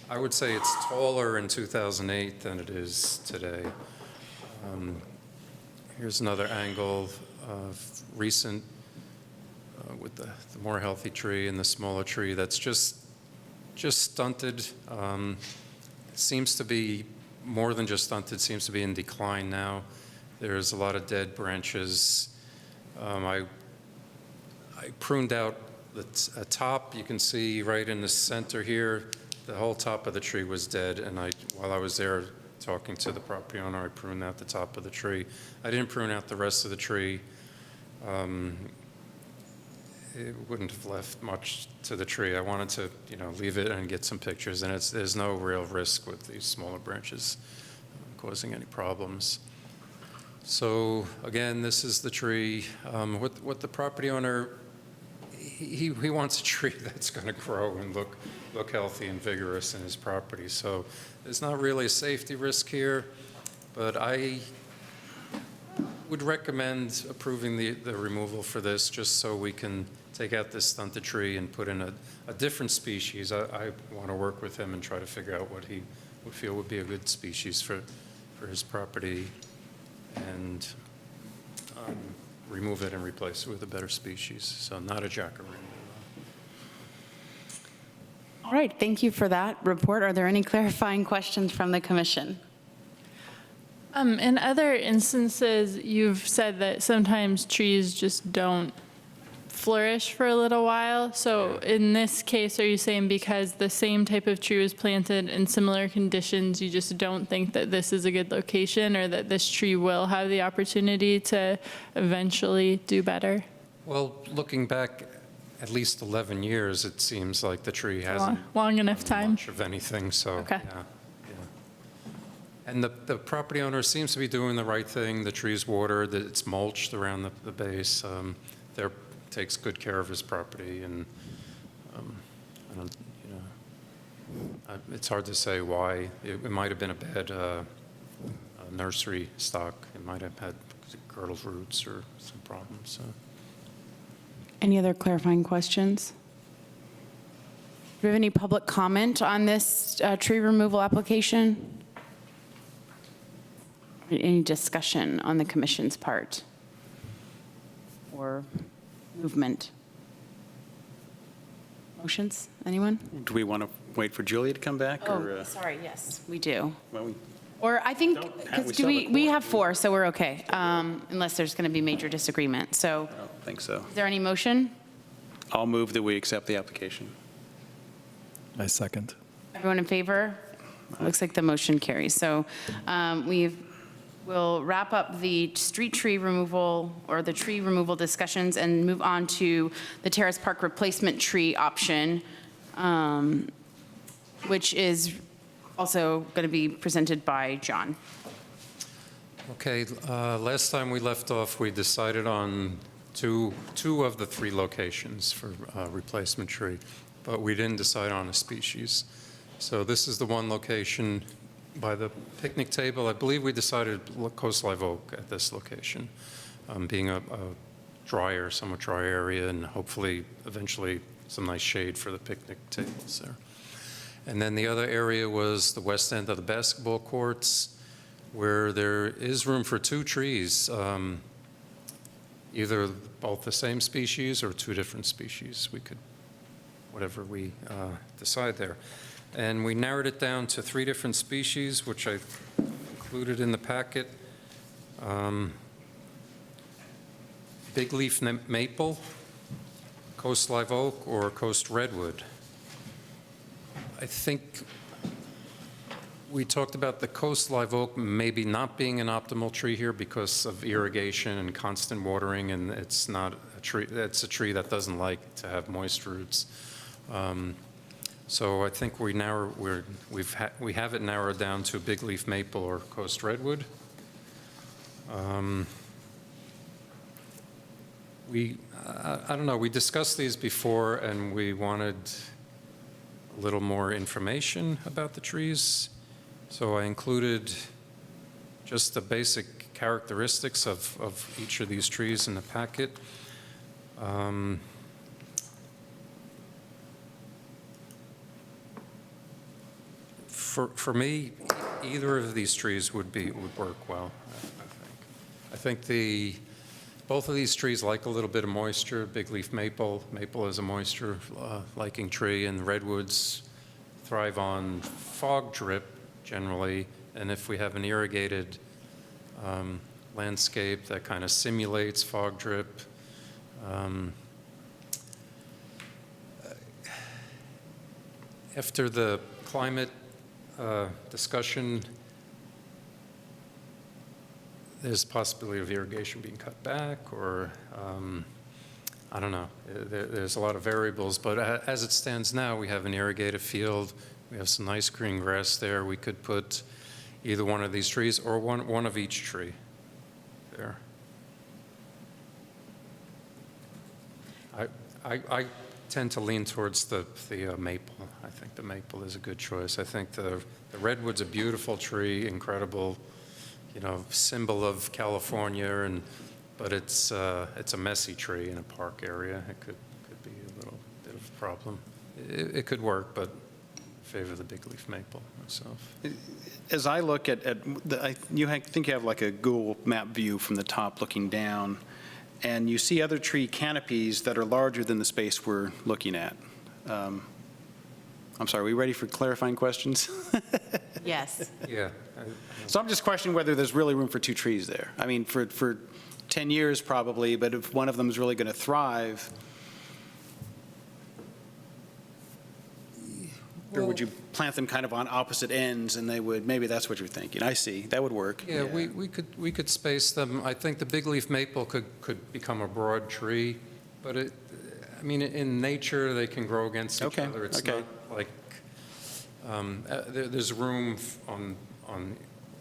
I would say it's taller in 2008 than it is today. Here's another angle of recent with the more healthy tree and the smaller tree that's just stunted. Seems to be more than just stunted, seems to be in decline now. There's a lot of dead branches. I pruned out the top. You can see right in the center here, the whole top of the tree was dead, and while I was there talking to the property owner, I pruned out the top of the tree. I didn't prune out the rest of the tree. It wouldn't have left much to the tree. I wanted to, leave it and get some pictures, and there's no real risk with these smaller branches causing any problems. So again, this is the tree. What the property owner, he wants a tree that's going to grow and look healthy and vigorous in his property. So there's not really a safety risk here, but I would recommend approving the removal for this, just so we can take out this stunted tree and put in a different species. I want to work with him and try to figure out what he would feel would be a good species for his property, and remove it and replace it with a better species. So not a jacaranda. All right, thank you for that report. Are there any clarifying questions from the commission? In other instances, you've said that sometimes trees just don't flourish for a little while. So in this case, are you saying because the same type of tree was planted in similar conditions, you just don't think that this is a good location, or that this tree will have the opportunity to eventually do better? Well, looking back at least 11 years, it seems like the tree hasn't Long enough done time. much of anything. So Okay. yeah. And the property owner seems to be doing the right thing. The tree's watered, it's mulched around the base. Takes good care of his property, and I don't, it's hard to say why. It might have been a bad nursery stock. It might have had girdle roots or some problems. So. Any other clarifying questions? Do we have any public comment on this tree removal application? Any discussion on the commission's part or movement? Motions, anyone? Do we want to wait for Julia to come back? Oh, sorry, yes, we do. Well, Or I think, Don't- because we still have we have 4, so we're okay, unless there's going to be major disagreement. So I don't think so. is there any motion? I'll move that we accept the application. I second. Everyone in favor? Looks like the motion carries. So we'll wrap up the street tree removal or the tree removal discussions and move on to the Terrace Park replacement tree option, which is also going to be presented by John. Okay, last time we left off, we decided on two of the 3 locations for replacement tree, but we didn't decide on a species. So this is the one location by the picnic table. I believe we decided Coast Live Oak at this location, being a drier, somewhat dry area, and hopefully eventually some nice shade for the picnic tables there. And then the other area was the west end of the basketball courts, where there is room for 2 trees, either both the same species or 2 different species. We could, whatever we decide there. And we narrowed it down to 3 different species, which I included in the packet. Big leaf maple, coast live oak, or coast redwood. I think we talked about the coast live oak maybe not being an optimal tree here because of irrigation and constant watering, and it's not a tree. It's a tree that doesn't like to have moist roots. So I think we have it narrowed down to big leaf maple or coast redwood. I don't know. We discussed these before, and we wanted a little more information about the trees. So I included just the basic characteristics of each of these trees in the packet. For me, either of these trees would work well, I think both of these trees like a little bit of moisture. Big leaf maple is a moisture liking tree, and redwoods thrive on fog drip generally, and if we have an irrigated landscape that kind of simulates fog drip. After the climate discussion, there's a possibility of irrigation being cut back, or I don't know. There's a lot of variables, but as it stands now, we have an irrigated field. We have some nice green grass there. We could put either one of these trees or one of each tree there. I tend to lean towards the maple. I think the maple is a good choice. I think the redwood's a beautiful tree, incredible, symbol of California, but it's a messy tree in a park area. It could be a little bit of a problem. It could work, but I favor the big leaf maple myself. As I look at I think you have like a Google map view from the top looking down, and you see other tree canopies that are larger than the space we're looking at. I'm sorry, are we ready for clarifying questions? Yes. Yeah. So I'm just questioning whether there's really room for 2 trees there. I mean, for 10 years probably, but if one of them is really going to thrive, or would you plant them kind of on opposite ends and they would, maybe that's what you're thinking. I see, that would work. Yeah, we could space them. I think the big leaf maple could become a broad tree, but in nature, they can grow against each other. It's not like, there's room on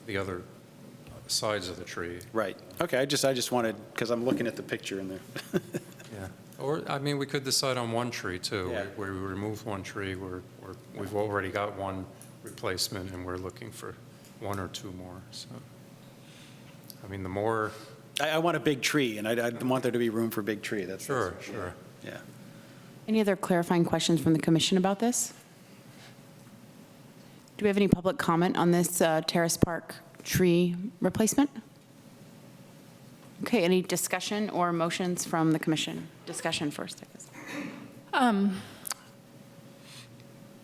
the other sides of the tree. Right. Okay, I just wanted, because I'm looking at the picture in there. Yeah. Or, I mean, we could decide on one tree, too. Yeah. We remove one tree, we've already got one replacement, and we're looking for one or two more, so. I mean, the more. I want a big tree, and I want there to be room for a big tree. That's Sure. Yeah. Any other clarifying questions from the commission about this? Do we have any public comment on this Terrace Park tree replacement? Okay, any discussion or motions from the commission? Discussion first, I guess.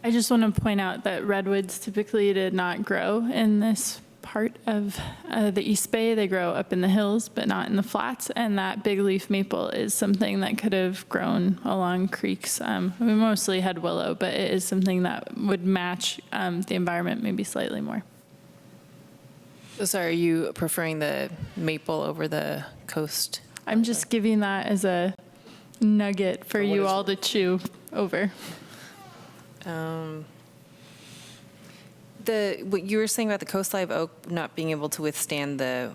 I just want to point out that redwoods typically did not grow in this part of the East Bay. They grow up in the hills, but not in the flats. And that big leaf maple is something that could have grown along creeks. We mostly had willow, but it is something that would match the environment maybe slightly more. So sorry, are you preferring the maple over the coast? I'm just giving that as a nugget for you all to chew over. What you were saying about the coast live oak not being able to withstand the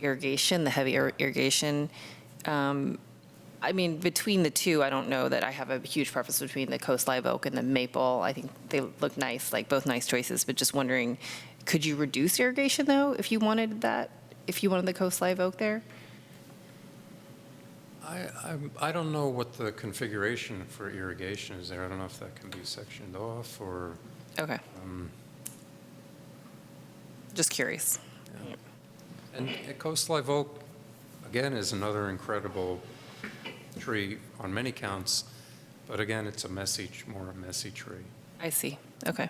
irrigation, the heavy irrigation, I mean, between the two, I don't know that I have a huge preference between the coast live oak and the maple. I think they look nice, like both nice choices, but just wondering, could you reduce irrigation though, if you wanted that, if you wanted the coast live oak there? I don't know what the configuration for irrigation is there. I don't know if that can be sectioned off or. Okay. Just curious. Yeah. And coast live oak, again, is another incredible tree on many counts, but again, it's more a messy tree. I see. Okay.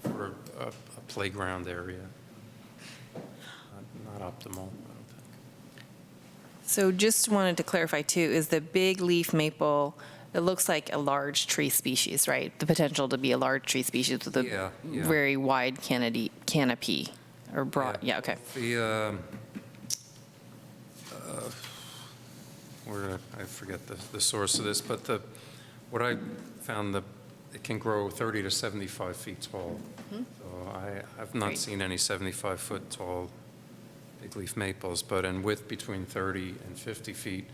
For a playground area. Not optimal. So just wanted to clarify too, is the big leaf maple, it looks like a large tree species, right? The potential to be a large tree species with a very wide canopy or broad, yeah, okay. I forget the source of this, but what I found, it can grow 30 to 75 feet tall. Mm-hmm. So I've not seen any 75-foot tall big leaf maples, but in width between 30 and 50 feet.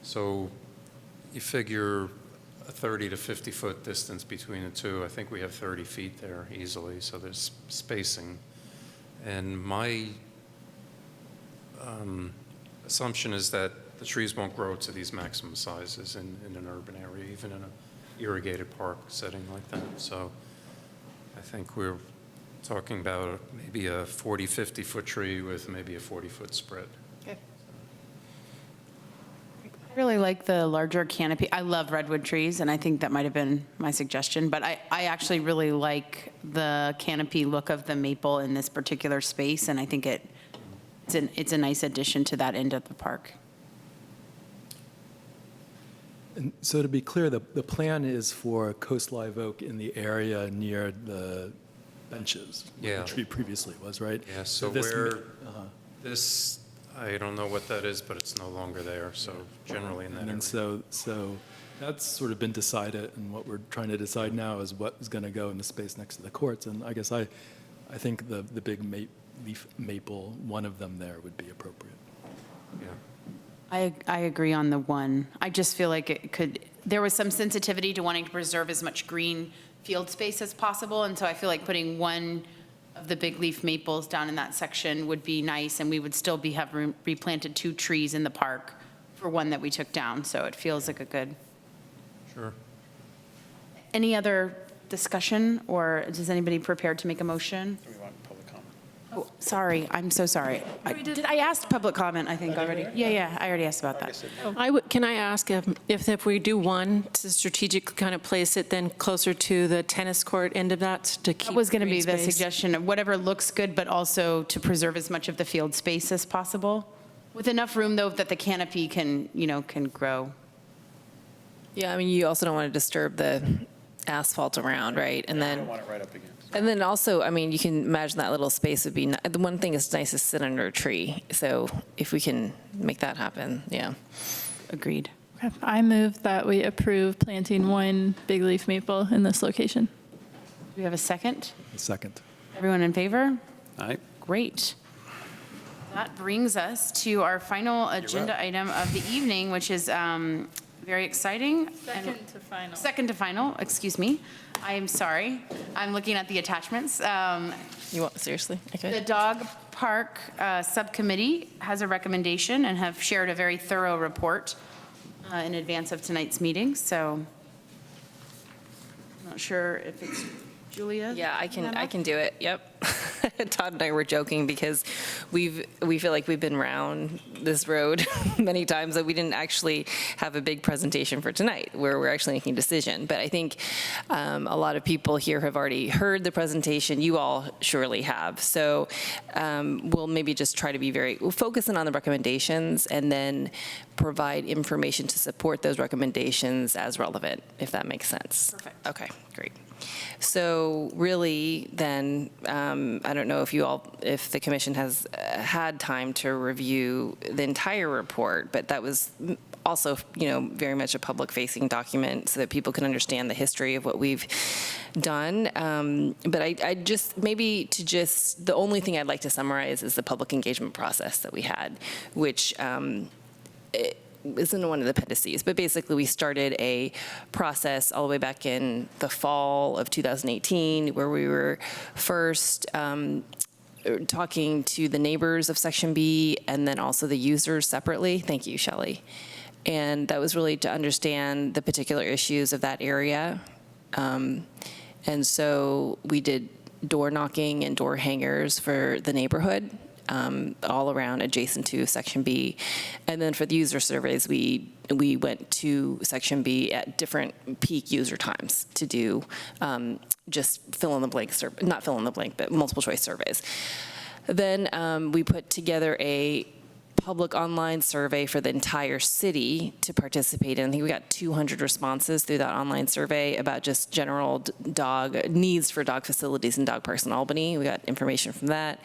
So you figure a 30 to 50-foot distance between the two. I think we have 30 feet there easily, so there's spacing. And my assumption is that the trees won't grow to these maximum sizes in an urban area, even in an irrigated park setting like that. So I think we're talking about maybe a 40, 50-foot tree with maybe a 40-foot spread. Okay. I really like the larger canopy. I love redwood trees, and I think that might have been my suggestion, but I actually really like the canopy look of the maple in this particular space, and I think it's a nice addition to that end of the park. And so to be clear, the plan is for coast live oak in the area near the benches, where the tree previously was, right? Yeah, so this, I don't know what that is, but it's no longer there, so generally in that area. And so that's sort of been decided, and what we're trying to decide now is what is going to go in the space next to the courts. And I guess I think the big leaf maple, one of them there would be appropriate. Yeah. I agree on the one. I just feel like there was some sensitivity to wanting to preserve as much green field space as possible, and so I feel like putting one of the big leaf maples down in that section would be nice, and we would still have replanted 2 trees in the park for one that we took down, so it feels like a good. Sure. Any other discussion, or is anybody prepared to make a motion? We want public comment. Oh, sorry, I'm so sorry. I asked public comment, I think, already. Yeah, I already asked about that. Can I ask if we do one, to strategically kind of place it then closer to the tennis court end of that to keep That was going to green be the space? suggestion, of whatever looks good, but also to preserve as much of the field space as possible, with enough room, though, that the canopy can grow. Yeah, I mean, you also don't want to disturb the asphalt around, right? And I then. don't want it right up against. And then also, I mean, you can imagine that little space would be, the one thing is nice to sit under a tree. So if we can make that happen, yeah. Agreed. Okay. I move that we approve planting 1 big leaf maple in this location. Do we have a second? A second. Everyone in favor? All right. Great. That brings us to our final agenda item of the evening, which is very exciting. Second to final. Second to final, excuse me. I am sorry. I'm looking at the attachments. You want, seriously? Okay. The Dog Park Subcommittee has a recommendation and have shared a very thorough report in advance of tonight's meeting, so I'm not sure if it's Julia? Yeah, I can do it, yep. Todd and I were joking because we feel like we've been around this road many times, that we didn't actually have a big presentation for tonight where we're actually making a decision. But I think a lot of people here have already heard the presentation. You all surely have. So we'll maybe just try to be we'll focus in on the recommendations and then provide information to support those recommendations as relevant, if that makes sense. Perfect. Okay, great. So really, then, I don't know if the commission has had time to review the entire report, but that was also, very much a public-facing document so that people can understand the history of what we've done. But the only thing I'd like to summarize is the public engagement process that we had, which isn't one of the appendices, but basically we started a process all the way back in the fall of 2018 where we were first talking to the neighbors of Section B and then also the users separately. Thank you, Shelley. And that was really to understand the particular issues of that area. And so we did door knocking and door hangers for the neighborhood. All around adjacent to Section B. And then for the user surveys, we went to Section B at different peak user times to do just not fill in the blank, but multiple choice surveys. Then we put together a public online survey for the entire city to participate in. I think we got 200 responses through that online survey about just general dog needs for dog facilities and dog parks in Albany. We got information from that.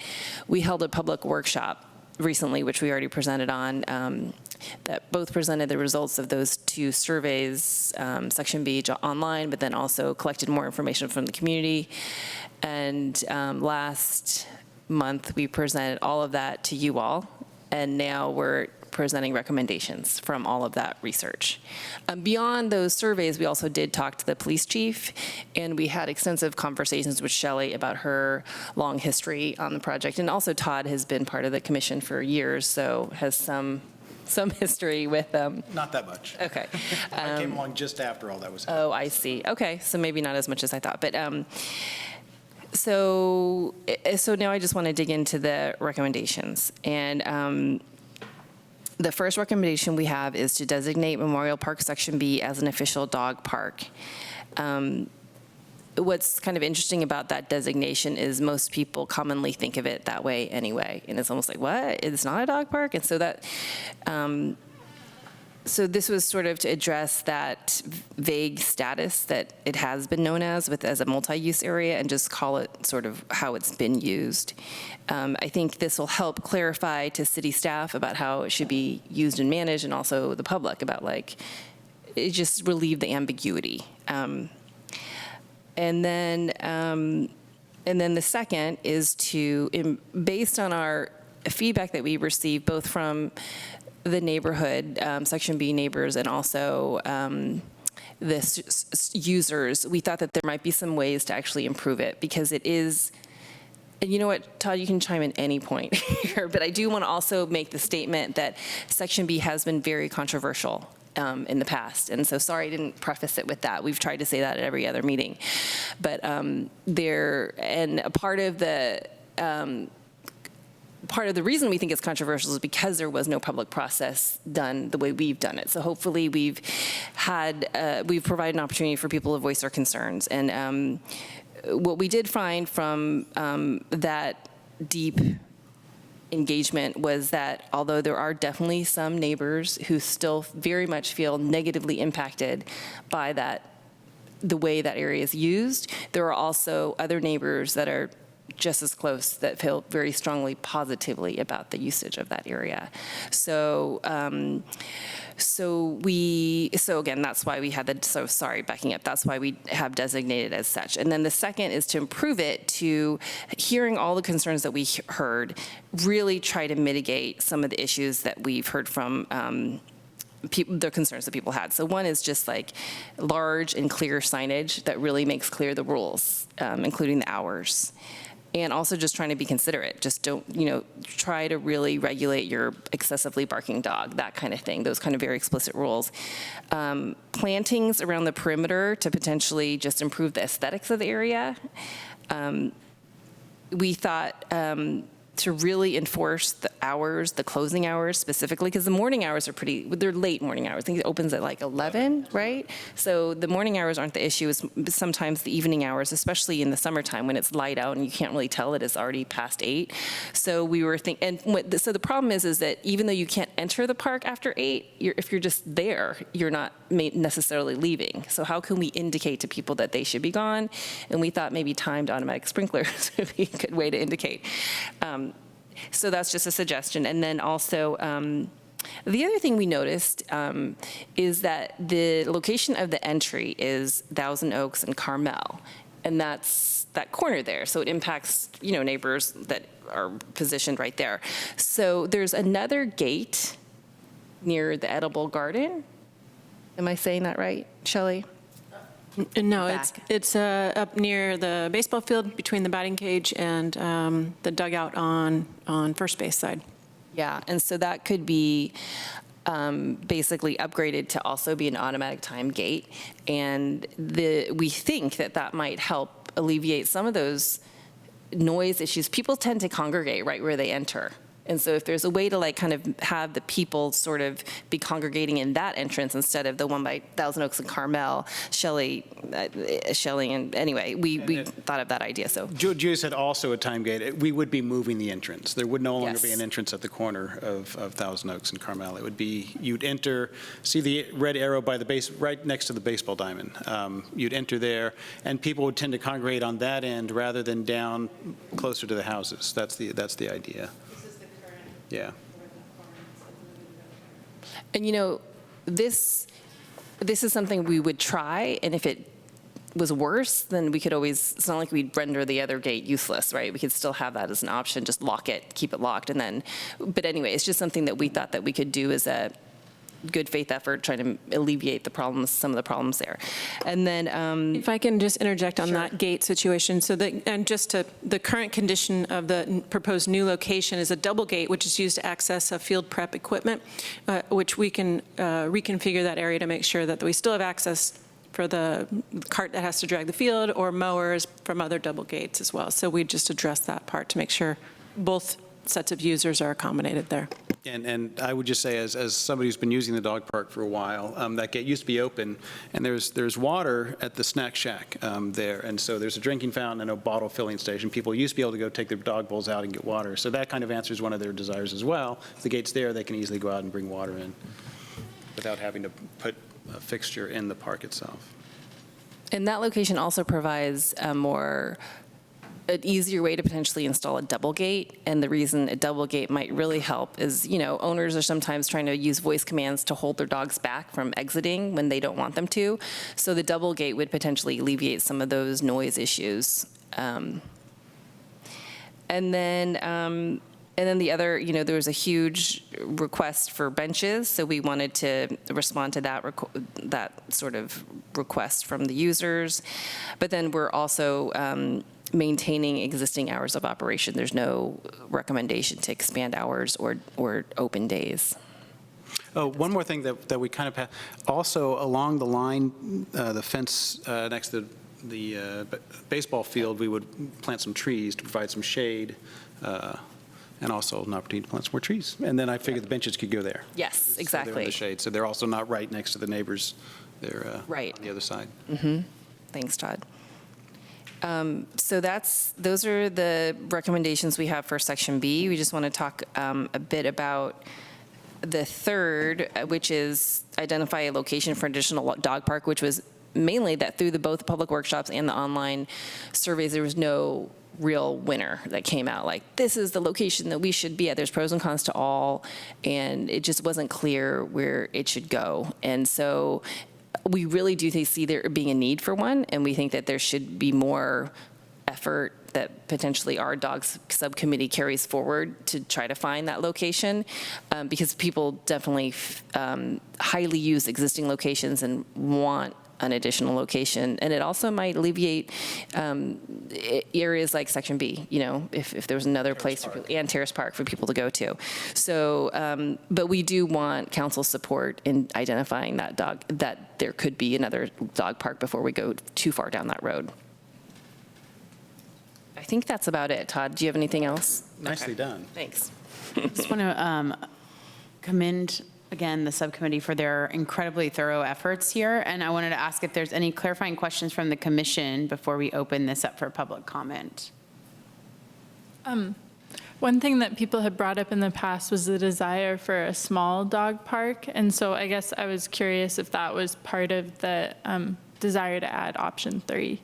We held a public workshop recently, which we already presented on, that both presented the results of those two surveys, Section B online, but then also collected more information from the community. And last month, we presented all of that to you all. And now we're presenting recommendations from all of that research. Beyond those surveys, we also did talk to the police chief, and we had extensive conversations with Shelley about her long history on the project. And also Todd has been part of the commission for years, so has some history with them. Not that much. Okay. I came along just after all that was happening. Oh, I see. Okay, so maybe not as much as I thought. But So now I just want to dig into the recommendations. And the first recommendation we have is to designate Memorial Park Section B as an official dog park. What's kind of interesting about that designation is most people commonly think of it that way anyway. And it's almost like, what? It's not a dog park? And so that... So this was sort of to address that vague status that it has been known as a multi-use area and just call it sort of how it's been used. I think this will help clarify to city staff about how it should be used and managed, and also the public about it just relieve the ambiguity. And then the second is based on our feedback that we received both from the neighborhood, Section B neighbors, and also the users, we thought that there might be some ways to actually improve it, because it is, and you know what, Todd, you can chime in any point here, but I do want to also make the statement that Section B has been very controversial in the past. And so sorry I didn't preface it with that. We've tried to say that at every other meeting. But part of the reason we think it's controversial is because there was no public process done the way we've done it. So hopefully we've provided an opportunity for people to voice their concerns. And what we did find from that deep engagement was that although there are definitely some neighbors who still very much feel negatively impacted by the way that area is used, there are also other neighbors that are just as close that feel very strongly positively about the usage of that area. So, so again, that's why we had backing up, that's why we have designated as such. And then the second is to improve it to hearing all the concerns that we heard, really try to mitigate some of the issues that we've heard from the concerns that people had. So one is just like large and clear signage that really makes clear the rules, including the hours. And also just trying to be considerate. Just don't, try to really regulate your excessively barking dog, that kind of thing, those kind of very explicit rules. Plantings around the perimeter to potentially just improve the aesthetics of the area. We thought to really enforce the hours, the closing hours specifically, because the morning hours are they're late morning hours. I think it opens at like 11, right? So the morning hours aren't the issue, it's sometimes the evening hours, especially in the summertime when it's light out and you can't really tell it is already past 8. So we were thinking, so the problem is that even though you can't enter the park after 8, if you're just there, you're not necessarily leaving. So how can we indicate to people that they should be gone? And we thought maybe timed automatic sprinklers would be a good way to indicate. So that's just a suggestion. And then also, the other thing we noticed is that the location of the entry is Thousand Oaks and Carmel, and that's that corner there. So it impacts, neighbors that are positioned right there. So there's another gate near the edible garden. Am I saying that right, Shelley? No, it's up near the baseball field between the batting cage and the dugout on first base side. Yeah, and so that could be basically upgraded to also be an automatic time gate. And we think that might help alleviate some of those noise issues. People tend to congregate right where they enter. And so if there's a way to kind of have the people sort of be congregating in that entrance instead of the one by Thousand Oaks and Carmel, Shelley, and anyway, we thought of that idea. So Julia said also a time gate. We would be moving the entrance. There would no longer be an entrance at the corner of Thousand Oaks and Carmel. It would be, you'd enter, see the red arrow by the base, right next to the baseball diamond. You'd enter there, and people would tend to congregate on that end rather than down closer to the houses. That's the idea. Yeah. And this is something we would try, and if it was worse, then we could always, it's not like we'd render the other gate useless, right? We could still have that as an option, just lock it, keep it locked, and then, but anyway, it's just something that we thought that we could do as a good faith effort, trying to alleviate the problems, some of the problems there. And then if I can just interject on that gate situation, and just to the current condition of the proposed new location is a double gate, which is used to access field prep equipment, which we can reconfigure that area to make sure that we still have access for the cart that has to drag the field or mowers from other double gates as well. So we just address that part to make sure both sets of users are accommodated there. And I would just say, as somebody who's been using the dog park for a while, that gate used to be open, and there's water at the snack shack there, and so there's a drinking fountain and a bottle filling station. People used to be able to go take their dog bowls out and get water, so that kind of answers one of their desires as well. If the gate's there, they can easily go out and bring water in without having to put a fixture in the park itself. And that location also provides an easier way to potentially install a double gate. And the reason a double gate might really help is, owners are sometimes trying to use voice commands to hold their dogs back from exiting when they don't want them to. So the double gate would potentially alleviate some of those noise issues. And then the other, there was a huge request for benches, so we wanted to respond to that sort of request from the users. But then we're also maintaining existing hours of operation. There's no recommendation to expand hours or open days. Oh, one more thing that we kind of have, also along the line, the fence next to the baseball field, we would plant some trees to provide some shade, and also an opportunity to plant some more trees. And then I figured the benches could go there. Yes, exactly. So they're in the shade, so they're also not right next to the neighbors. They're right on the other side. Mm-hmm. Thanks, Todd. So those are the recommendations we have for Section B. We just want to talk a bit about the third, which is identify a location for additional dog park, which was mainly that through both public workshops and the online surveys, there was no real winner that came out like, this is the location that we should be at. There's pros and cons to all, and it just wasn't clear where it should go. And so we really do see there being a need for one, and we think that there should be more effort that potentially our dogs subcommittee carries forward to try to find that location, because people definitely highly use existing locations and want an additional location. And it also might alleviate areas like Section B, you know, if there was another place, and Terrace Park for people to go to. So, but we do want council support in identifying that there could be another dog park before we go too far down that road. I think that's about it. Todd, do you have anything else? Nicely done. Thanks. Just want to commend, again, the subcommittee for their incredibly thorough efforts here. And I wanted to ask if there's any clarifying questions from the commission before we open this up for public comment. One thing that people had brought up in the past was the desire for a small dog park. And so I guess I was curious if that was part of the desire to add option 3.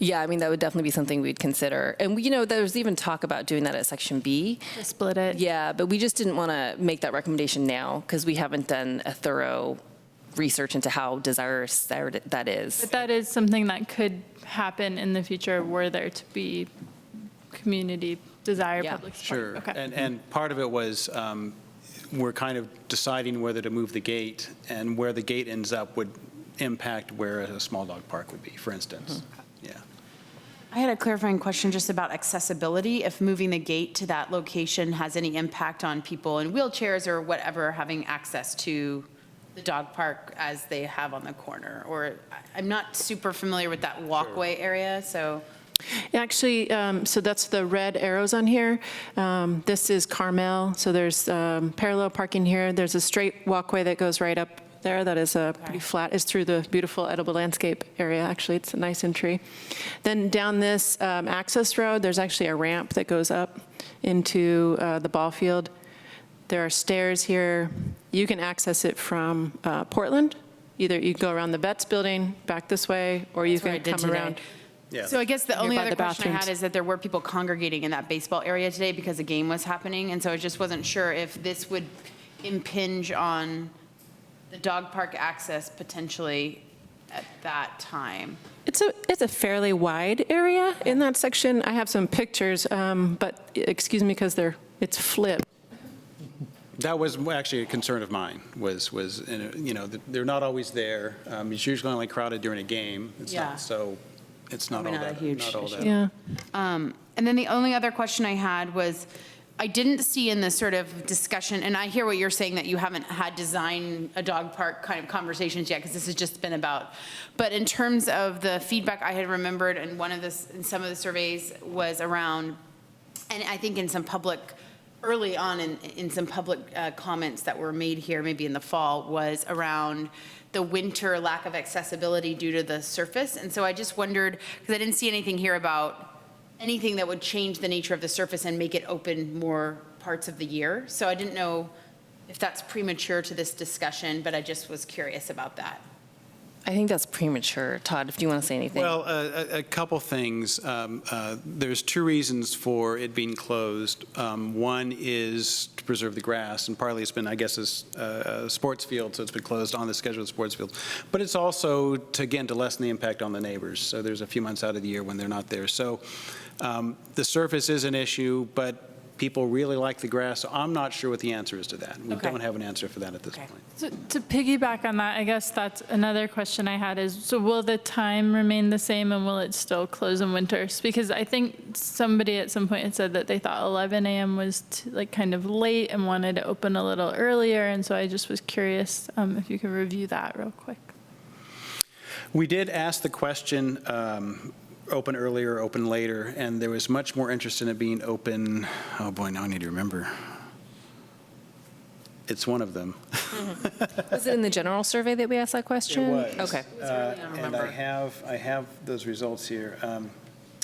Yeah, I mean, that would definitely be something we'd consider. And, you know, there's even talk about doing that at Section B. To split it. Yeah, but we just didn't want to make that recommendation now because we haven't done a thorough research into how desirous that is. But that is something that could happen in the future were there to be community desire, public support. Sure. Okay. And part of it was we're kind of deciding whether to move the gate, and where the gate ends up would impact where a small dog park would be, for instance. Yeah. I had a clarifying question just about accessibility. If moving the gate to that location has any impact on people in wheelchairs or whatever having access to the dog park as they have on the corner, or I'm not super familiar with that walkway area, so. Actually, so that's the red arrows on here. This is Carmel, so there's parallel parking here. There's a straight walkway that goes right up there that is pretty flat. It's through the beautiful edible landscape area. Actually, it's a nice entry. Then down this access road, there's actually a ramp that goes up into the ball field. There are stairs here. You can access it from Portland. Either you go around the Vets building back this way, or you can come around. Yeah. So I guess the only Nearby other the question I had bathrooms. is that there were people congregating in that baseball area today because a game was happening, and so I just wasn't sure if this would impinge on the dog park access potentially at that time. It's a fairly wide area in that section. I have some pictures, but excuse me, because it's flipped. That was actually a concern of mine, was you know, they're not always there. It's usually only crowded during a game. It's Yeah. not, so it's not Probably all not a that. huge not all issue. that. Yeah. And then the only other question I had was, I didn't see in this sort of discussion, and I hear what you're saying, that you haven't had design a dog park kind of conversations yet, because this has just been about, but in terms of the feedback I had remembered, and in some of the surveys was around, and I think in some public, early on in some public comments that were made here, maybe in the fall, was around the winter lack of accessibility due to the surface. And so I just wondered, because I didn't see anything here about anything that would change the nature of the surface and make it open more parts of the year. So I didn't know if that's premature to this discussion, but I just was curious about that. I think that's premature. Todd, if you want to say anything. Well, a couple things. There's two reasons for it being closed. One is to preserve the grass, and partly it's been, I guess, a sports field, so it's been closed on the scheduled sports field. But it's also, to lessen the impact on the neighbors. So there's a few months out of the year when they're not there. So the surface is an issue, but people really like the grass, so I'm not sure what the answer is to that. We don't have an answer for that at this point. So to piggyback on that, I guess that's another question I had is, so will the time remain the same and will it still close in winters? Because I think somebody at some point had said that they thought 11 a.m. was like kind of late and wanted to open a little earlier. And so I just was curious if you could review that real quick. We did ask the question, open earlier, open later, and there was much more interest in it being open. Oh boy, now I need to remember. It's one of them. Was it in the general survey that we asked that question? It was. Okay. And I have those results here.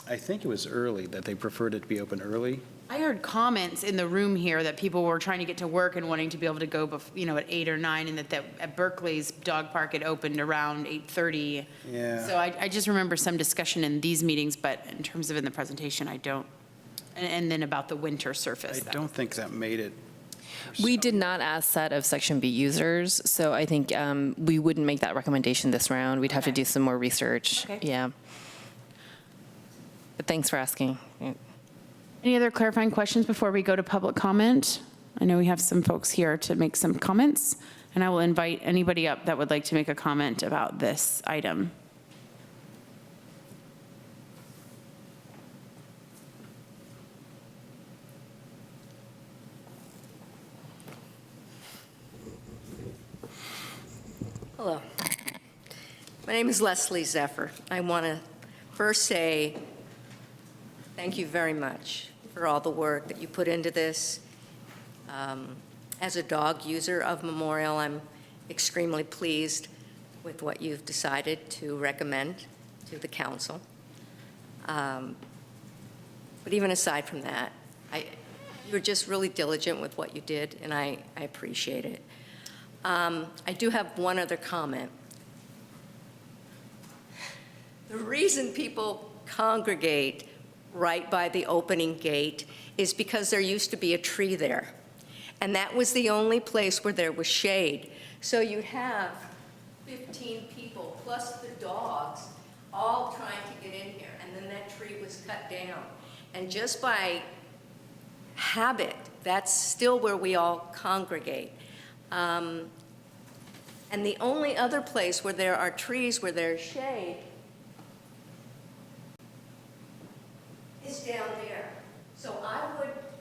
I think it was early, that they preferred it to be open early. I heard comments in the room here that people were trying to get to work and wanting to be able to go, at 8 or 9, and that at Berkeley's dog park it opened around 8:30. Yeah. So I just remember some discussion in these meetings, but in terms of in the presentation, I don't. And then about the winter surface. I don't think that made it. We did not ask that of Section B users, so I think we wouldn't make that recommendation this round. We'd have to do some more research. Okay. Yeah. But thanks for asking. Any other clarifying questions before we go to public comment? I know we have some folks here to make some comments, and I will invite anybody up that would like to make a comment about this item. Hello. My name is Leslie Zephyr. I want to first say thank you very much for all the work that you put into this. As a dog user of Memorial, I'm extremely pleased with what you've decided to recommend to the council. But even aside from that, you're just really diligent with what you did, and I appreciate it. I do have one other comment. The reason people congregate right by the opening gate is because there used to be a tree there. And that was the only place where there was shade. So you'd have 15 people plus the dogs all trying to get in here. And then that tree was cut down. And just by habit, that's still where we all congregate. And the only other place where there are trees, where there's shade, is down there. So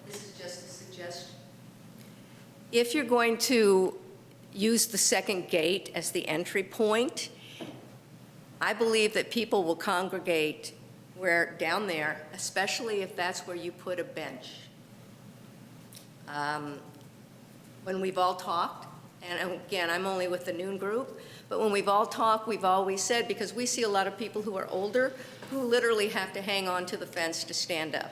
this is just a suggestion. If you're going to use the second gate as the entry point, I believe that people will congregate down there, especially if that's where you put a bench. When we've all talked, and again, I'm only with the noon group, but when we've all talked, we've always said, because we see a lot of people who are older who literally have to hang on to the fence to stand up.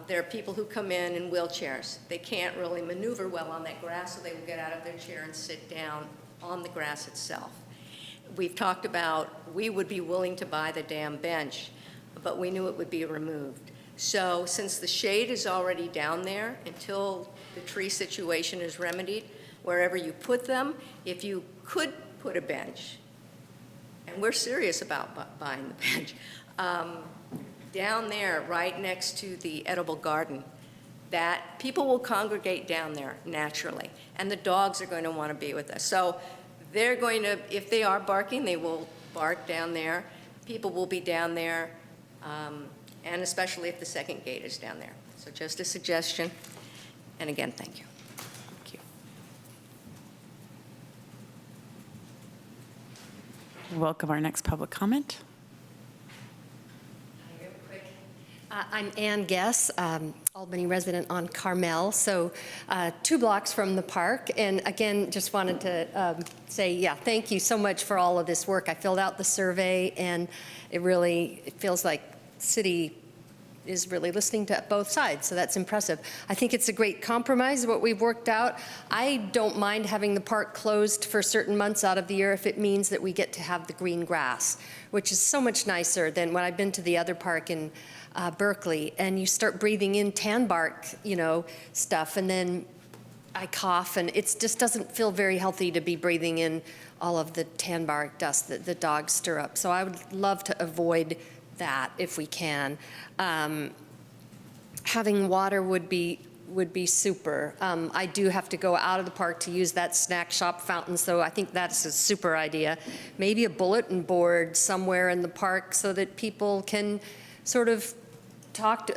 There are people who come in wheelchairs. They can't really maneuver well on that grass, so they will get out of their chair and sit down on the grass itself. We've talked about we would be willing to buy the damn bench, but we knew it would be removed. So since the shade is already down there, until the tree situation is remedied, wherever you put them, if you could put a bench, and we're serious about buying the bench, down there right next to the edible garden, that people will congregate down there naturally, and the dogs are going to want to be with us. So they're going to, if they are barking, they will bark down there. People will be down there, and especially if the second gate is down there. So just a suggestion, and again, thank you. Welcome our next public comment. I'm Ann Guess, Albany resident on Carmel, so 2 blocks from the park. And again, just wanted to say, thank you so much for all of this work. I filled out the survey, and it feels like city is really listening to both sides, so that's impressive. I think it's a great compromise, what we've worked out. I don't mind having the park closed for certain months out of the year if it means that we get to have the green grass, which is so much nicer than when I've been to the other park in Berkeley, and you start breathing in tan bark, stuff, and then I cough, and it just doesn't feel very healthy to be breathing in all of the tan bark dust that the dogs stir up. So I would love to avoid that if we can. Having water would be super. I do have to go out of the park to use that snack shop fountain, so I think that's a super idea. Maybe a bulletin board somewhere in the park so that people can sort of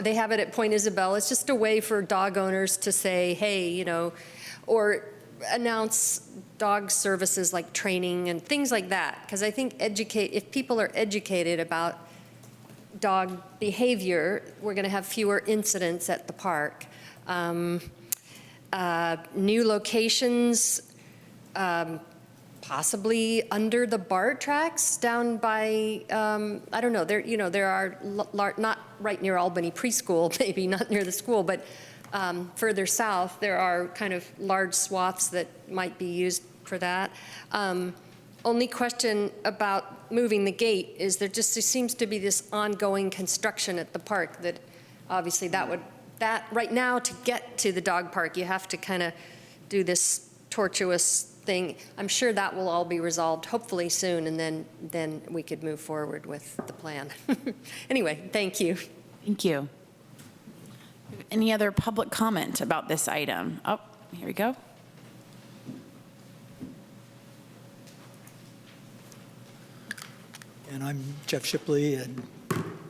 they have it at Point Isabel. It's just a way for dog owners to say, hey, or announce dog services like training and things like that. Because I think if people are educated about dog behavior, we're going to have fewer incidents at the park. New locations, possibly under the BART tracks down by, I don't know, there are, not right near Albany preschool, maybe not near the school, but further south, there are kind of large swaths that might be used for that. Only question about moving the gate is there seems to be this ongoing construction at the park that obviously that right now to get to the dog park, you have to kind of do this tortuous thing. I'm sure that will all be resolved hopefully soon, and then we could move forward with the plan. Anyway, thank you. Thank you. Any other public comment about this item? Oh, here we go. And I'm Jeff Shipley and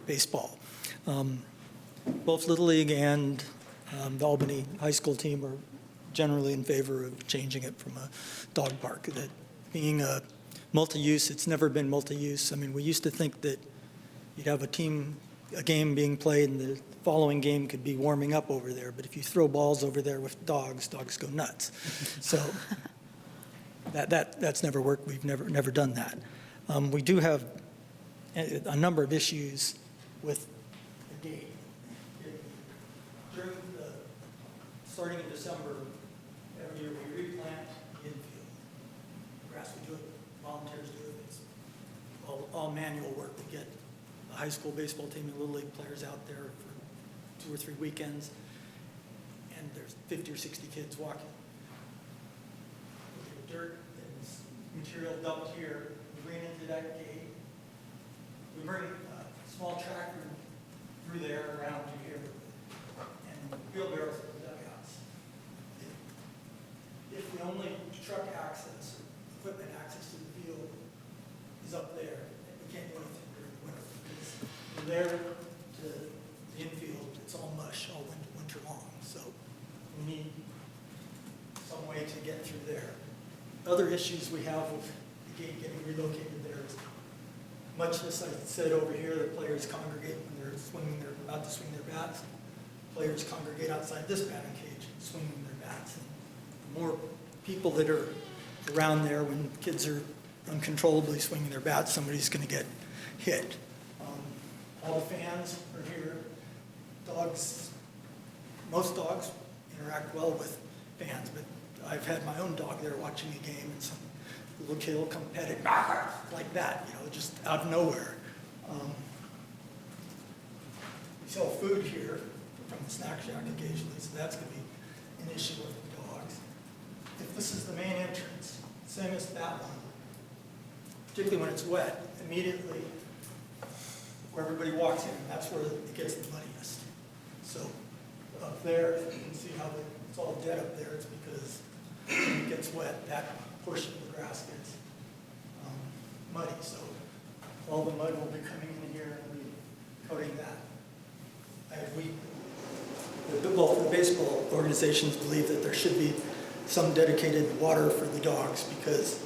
baseball. Both Little League and the Albany High School team are generally in favor of changing it from a dog park. That being a multi-use, it's never been multi-use. I mean, we used to think that you'd have a game being played and the following game could be warming up over there. But if you throw balls over there with dogs go nuts. So that's never worked. We've never done that. We do have a number of issues with the gate. Starting in December, every year we replant the infield. Grass, we do it, volunteers do it. It's all manual work. We get the high school baseball team and Little League players out there for 2 or 3 weekends, and there's 50 or 60 kids walking. We get dirt and material dumped here. We bring it into that gate. We bring a small tractor through there, around to here, and wheelbarrows to the dugouts. If the only truck access, equipment access to the field is up there, we can't do anything during the winter. From there to the infield, it's all mush all winter long. So we need some way to get through there. Other issues we have with the gate getting relocated there is, much as I said over here, the players congregate when they're about to swing their bats. Players congregate outside this batting cage, swinging their bats. And the more people that are around there when kids are uncontrollably swinging their bats, somebody's going to get hit. All the fans are here. Most dogs interact well with fans, but I've had my own dog there watching a game, and some little kid will come pet it like that, just out of nowhere. We sell food here from the snack shack occasionally, so that's going to be an issue with the dogs. If this is the main entrance, same as that one, particularly when it's wet, immediately where everybody walks in, that's where it gets the muddiest. So up there, you can see how it's all dead up there. It's because when it gets wet, that portion of the grass gets muddy. So all the mud will be coming in here and be coating that. The baseball organizations believe that there should be some dedicated water for the dogs because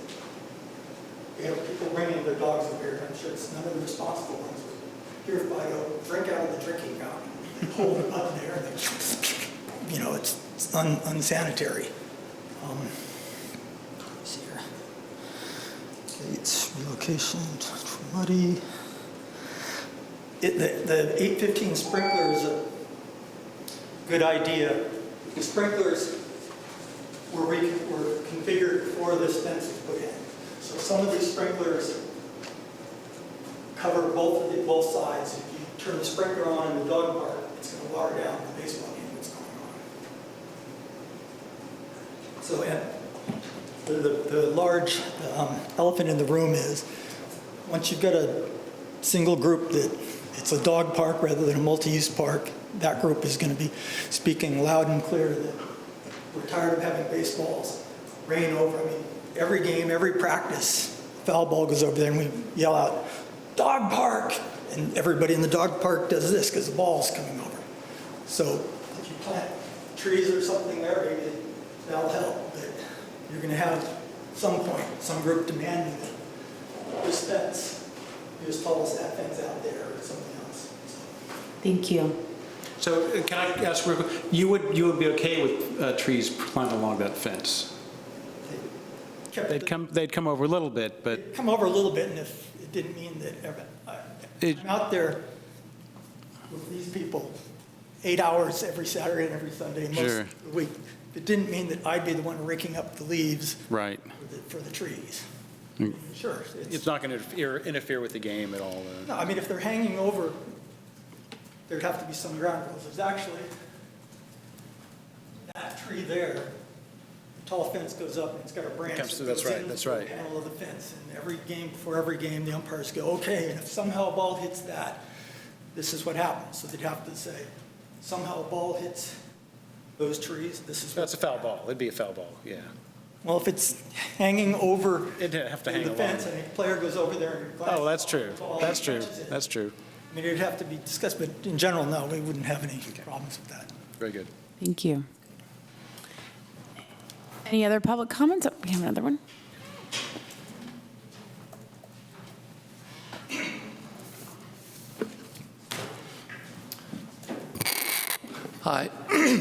we have people bringing their dogs over here. I'm sure it's none of the responsible ones. Here, if I go drink out of the drinking fountain, hold them up there, and it's unsanitary. Let's see here. Okay, it's relocation, muddy. The 815 sprinkler is a good idea. The sprinklers were configured before this fence was put in. So some of these sprinklers cover both sides. If you turn the sprinkler on in the dog park, it's going to water down the baseball game that's going on. So the large elephant in the room is, once you've got a single group that it's a dog park rather than a multi-use park, that group is going to be speaking loud and clear that we're tired of having baseballs rain over. I mean, every game, every practice, foul ball goes over there and we yell out, "Dog park!" And everybody in the dog park does this because the ball's coming over. So if you plant trees or something there, maybe that'll help. But you're going to have some point, some group demanding that this fence be as tall as that fence out there or something else. Thank you. So can I ask real quick, you would be okay with trees planted along that fence? kept They'd come over a little bit, but come over a little bit, and if it didn't mean that I'm out there with these people 8 hours every Saturday and every Sunday, most Sure. of the week. It didn't mean that I'd be the one raking up the leaves right. for the trees. Mm. Sure. It's not going to interfere with the game at all. No, I mean, if they're hanging over, there'd have to be some ground rules. There's actually that tree there, the tall fence goes up, and it's got a branch Comes that to- that's goes right, into that's the right. panel of the fence. And every game, before every game, the umpires go, okay, and if somehow a ball hits that, this is what happens. So they'd have to say, somehow a ball hits those trees, this is. That's a foul ball. It'd be a foul ball, yeah. Well, if it's hanging over It'd have to hang the along. fence and a player goes over there and glances Oh, that's true. at the ball That's and true. catches it, That's true. I mean, it'd have to be discussed, but in general, no, we wouldn't have any problems with that. Very good. Thank you. Any other public comments? Oh, we have another one. Hi,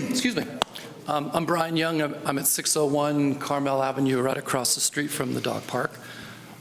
excuse me. I'm Brian Young. I'm at 601 Carmel Avenue, right across the street from the dog park.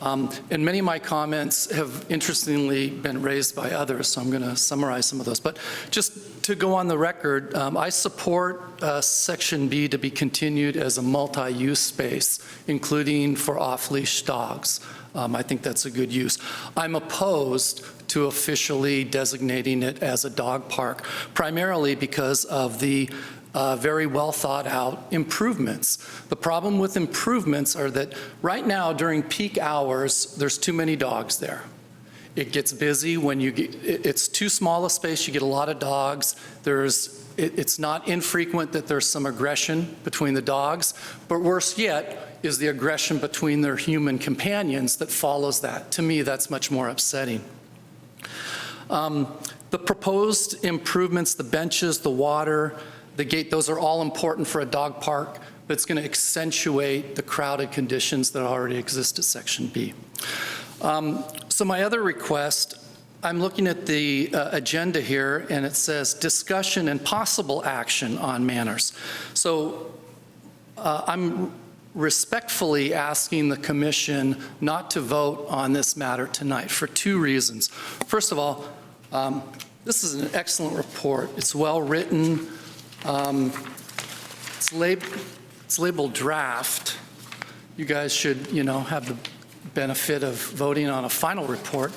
And many of my comments have interestingly been raised by others, so I'm going to summarize some of those. But just to go on the record, I support Section B to be continued as a multi-use space, including for off-leash dogs. I think that's a good use. I'm opposed to officially designating it as a dog park, primarily because of the very well thought out improvements. The problem with improvements are that right now during peak hours, there's too many dogs there. It gets busy when you get, it's too small a space, you get a lot of dogs. It's not infrequent that there's some aggression between the dogs, but worse yet is the aggression between their human companions that follows that. To me, that's much more upsetting. The proposed improvements, the benches, the water, the gate, those are all important for a dog park, but it's going to accentuate the crowded conditions that already exist at Section B. So my other request, I'm looking at the agenda here, and it says discussion and possible action on manners. So I'm respectfully asking the commission not to vote on this matter tonight for two reasons. First of all, this is an excellent report. It's well written. It's labeled draft. You guys should, have the benefit of voting on a final report.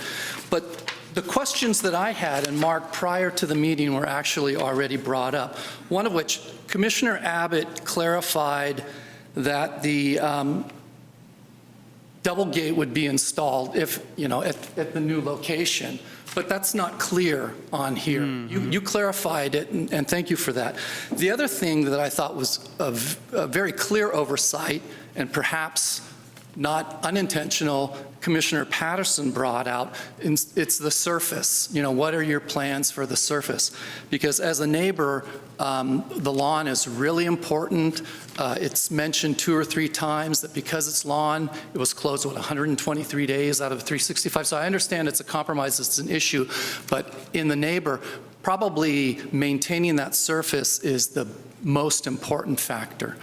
But the questions that I had and Mark prior to the meeting were actually already brought up. One of which, Commissioner Abbott clarified that the double gate would be installed if, at the new location. But that's not clear on here. Mm-hmm. You clarified it, and thank you for that. The other thing that I thought was a very clear oversight, and perhaps not unintentional, Commissioner Patterson brought out, it's the surface. What are your plans for the surface? Because as a neighbor, the lawn is really important. It's mentioned 2 or 3 times that because it's lawn, it was closed, 123 days out of 365. So I understand it's a compromise, it's an issue, but in the neighbor, probably maintaining that surface is the most important factor.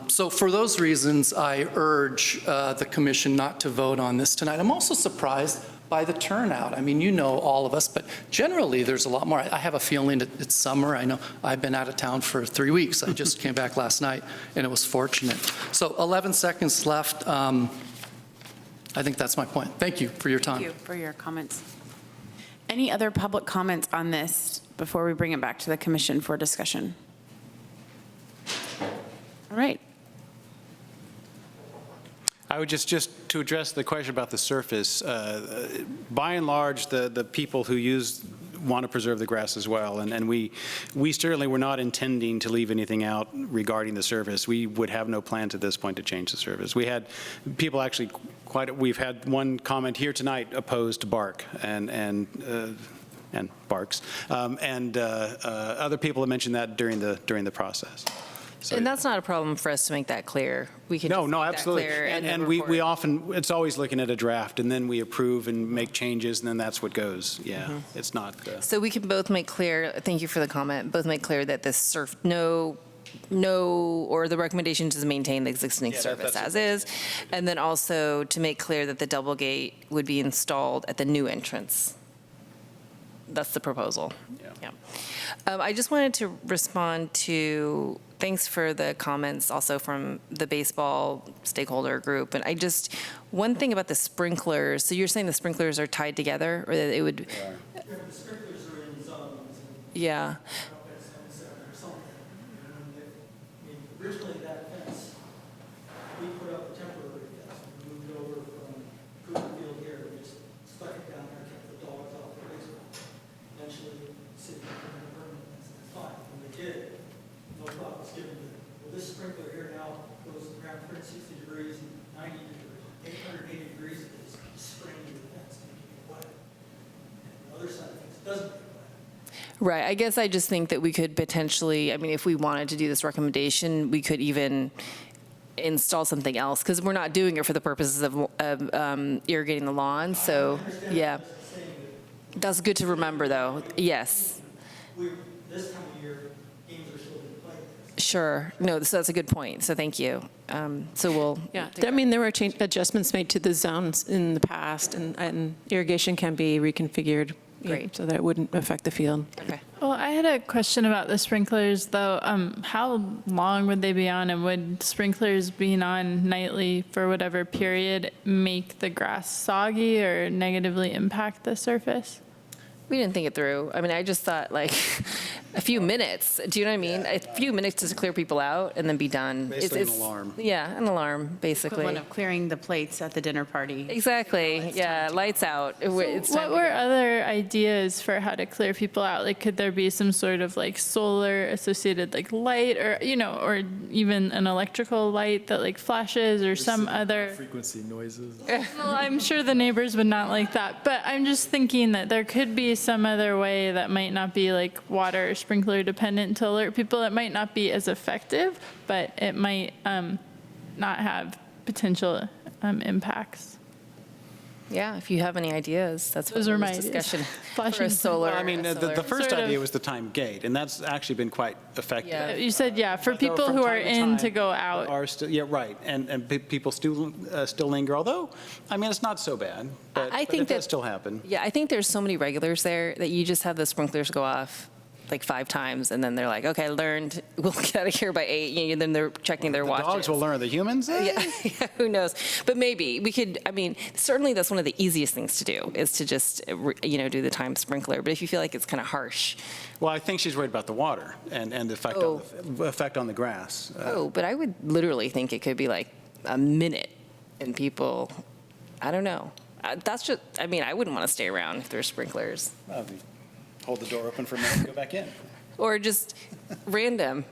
So for those reasons, I urge the commission not to vote on this tonight. I'm also surprised by the turnout. I mean, all of us, but generally there's a lot more. I have a feeling that it's summer. I know I've been out of town for 3 weeks. I just came back last night, and it was fortunate. So 11 seconds left. I think that's my point. Thank you for your time. Thank you for your comments. Any other public comments on this before we bring it back to the commission for discussion? All right. I would just to address the question about the surface, by and large, the people who want to preserve the grass as well, and we certainly were not intending to leave anything out regarding the surface. We would have no plans at this point to change the surface. We had people actually we've had one comment here tonight opposed to bark and barks, and other people have mentioned that during the process. So, and that's not a problem for us to make that clear. We can no, just make absolutely. that clear And we often, it's always looking at a draft, and then we approve and make changes, and then that's what goes. Yeah, It's not. So we can both make clear, thank you for the comment, both make clear that this no or the recommendation is to maintain the existing service as is, and then also to make clear that the double gate would be installed at the new entrance. That's the proposal. Yeah. I just wanted to respond to, thanks for the comments also from the baseball stakeholder group. And one thing about the sprinklers, so you're saying the sprinklers are tied together, or that it would? The sprinklers are in zones. Yeah. Originally, that fence, we put up a temporary fence. We moved over from Cooper Field here, we just stuck it down there, kept the dogs off the baseball. Eventually, the city put in a permanent fence, and it's fine. When they did, no thought was given to it. Well, this sprinkler here now goes around 360 degrees, 90 degrees, 880 degrees, it's spraying the fence, making it wet. And the other side of the fence doesn't make it wet. Right. I guess I just think that we could potentially, I mean, if we wanted to do this recommendation, we could even install something else, because we're not doing it for the purposes of irrigating the lawn. So, yeah. That's good to remember, though. Yes. This time of year, games are still being played. Sure. No, so that's a good point. So thank you. So we'll. Yeah, I mean, there were adjustments made to the zones in the past, and irrigation can be reconfigured. Great. So that it wouldn't affect the field. Okay. Well, I had a question about the sprinklers, though. How long would they be on, and would sprinklers being on nightly for whatever period make the grass soggy or negatively impact the surface? We didn't think it through. I mean, I just thought like a few minutes. Do you know what I mean? A few minutes to clear people out and then be done. Basically an alarm. Yeah, an alarm, basically. Equivalent of clearing the plates at the dinner party. Exactly. Yeah, lights out. What were other ideas for how to clear people out? Like, could there be some sort of like solar associated like light, or or even an electrical light that like flashes, or some other Frequency noises. Well, I'm sure the neighbors would not like that, but I'm just thinking that there could be some other way that might not be like water or sprinkler dependent to alert people. It might not be as effective, but it might not have potential impacts. Yeah, if you have any ideas, Those are my ideas. discussion for Flashing a solar. Well, I mean, the first Sort of. idea was the time gate, and that's actually been quite effective. Yeah. You said, yeah, for But though people from who are time to in time, to go there out. Are still, yeah, right, and people still linger, although, I mean, it's not so bad, but I think it does that- still happen. Yeah, I think there's so many regulars there that you just have the sprinklers go off like 5 times, and then they're like, okay, I learned, we'll get out of here by 8, and then they're checking their watches. Dogs will learn, the humans? Yeah, who knows? But maybe we could, I mean, certainly that's one of the easiest things to do, is to just, do the time sprinkler. But if you feel like it's kind of harsh. Well, I think she's worried about the water and the effect on the grass. But I would literally think it could be like a minute, and people, I don't know. That's just, I mean, I wouldn't want to stay around if there's sprinklers. Hold the door open for a minute and go back in. Or just random.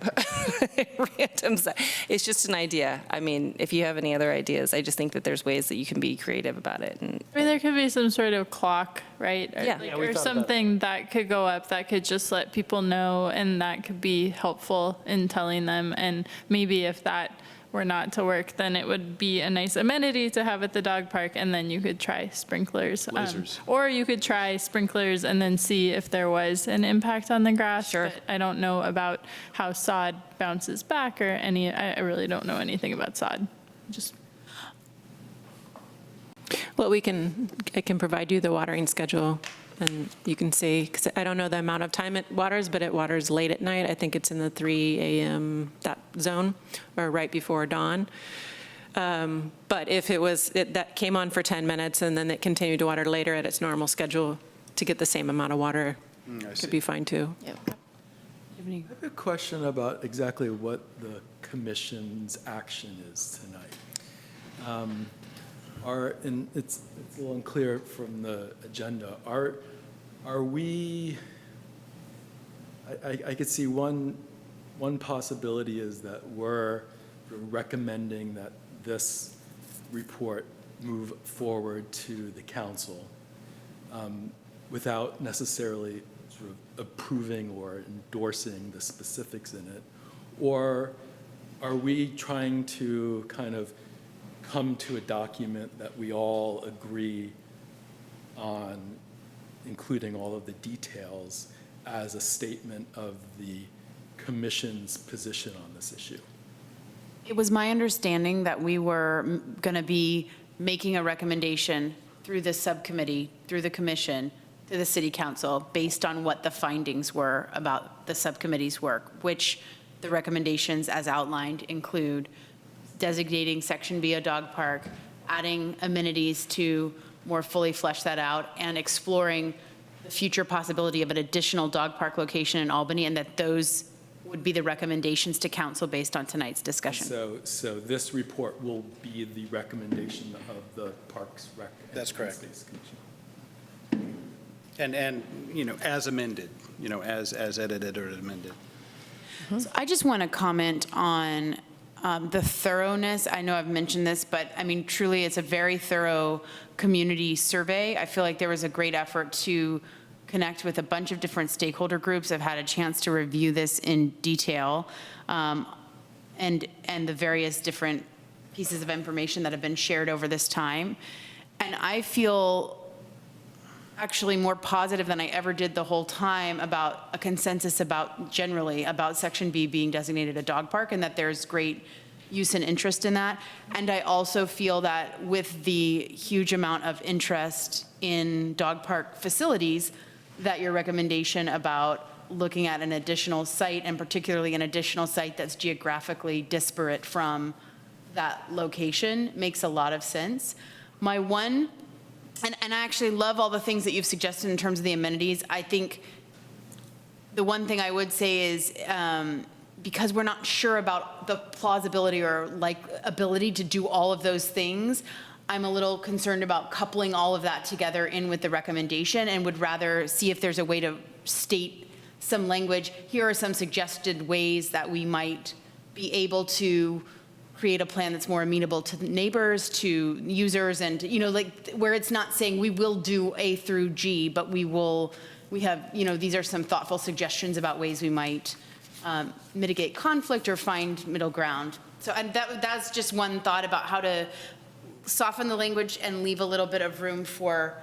It's just an idea. I mean, if you have any other ideas, I just think that there's ways that you can be creative about it. And I mean, there could be some sort of clock, right? Or, Yeah. like, Yeah, we or thought about something that could go up that could just let people know, and that could be helpful in telling them. And maybe if that were not to work, then it would be a nice amenity to have at the dog park, and then you could try sprinklers. Lasers. Or you could try sprinklers and then see if there was an impact on the grass. Sure. But I don't know about how sod bounces back or any, I really don't know anything about sod. Just Well, I can provide you the watering schedule, and you can see, because I don't know the amount of time it waters, but it waters late at night. I think it's in the 3 a.m. that zone, or right before dawn. But if that came on for 10 minutes and then it continued to water later at its normal schedule to get the same amount of water, could be fine too. yeah. I have a question about exactly what the commission's action is tonight. And it's a little unclear from the agenda. Are we, I could see one possibility is that we're recommending that this report move forward to the council without necessarily sort of approving or endorsing the specifics in it. Or are we trying to kind of come to a document that we all agree on, including all of the details, as a statement of the commission's position on this issue. It was my understanding that we were going to be making a recommendation through the subcommittee, through the commission, to the city council, based on what the findings were about the subcommittee's work, which the recommendations as outlined include designating Section B a dog park, adding amenities to more fully flesh that out, and exploring the future possibility of an additional dog park location in Albany, and that those would be the recommendations to council based on tonight's discussion. So this report will be the recommendation of the Parks Rec. That's correct. Space Commission. And as amended, as edited or amended. So I just want to comment on the thoroughness. I know I've mentioned this, but I mean, truly, it's a very thorough community survey. I feel like there was a great effort to connect with a bunch of different stakeholder groups. I've had a chance to review this in detail, and the various different pieces of information that have been shared over this time. And I feel actually more positive than I ever did the whole time about a consensus generally about Section B being designated a dog park, and that there's great use and interest in that. And I also feel that with the huge amount of interest in dog park facilities, that your recommendation about looking at an additional site, and particularly an additional site that's geographically disparate from that location, makes a lot of sense. My one, and I actually love all the things that you've suggested in terms of the amenities. I think the one thing I would say is, because we're not sure about the plausibility or ability to do all of those things, I'm a little concerned about coupling all of that together in with the recommendation, and would rather see if there's a way to state some language. Here are some suggested ways that we might be able to create a plan that's more amenable to neighbors, to users, and where it's not saying we will do A through G, but we have, these are some thoughtful suggestions about ways we might mitigate conflict or find middle ground. So that's just one thought about how to soften the language and leave a little bit of room for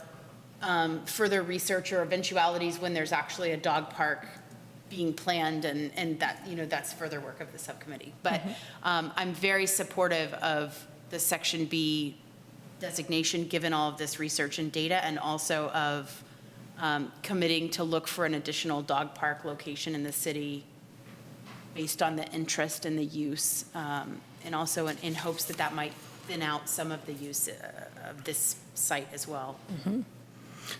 further research or eventualities when there's actually a dog park being planned, and that, that's further work of the subcommittee. But I'm very supportive of the Section B designation, given all of this research and data, and also of committing to look for an additional dog park location in the city based on the interest and the use, and also in hopes that that might thin out some of the use of this site as well. Mm-hmm.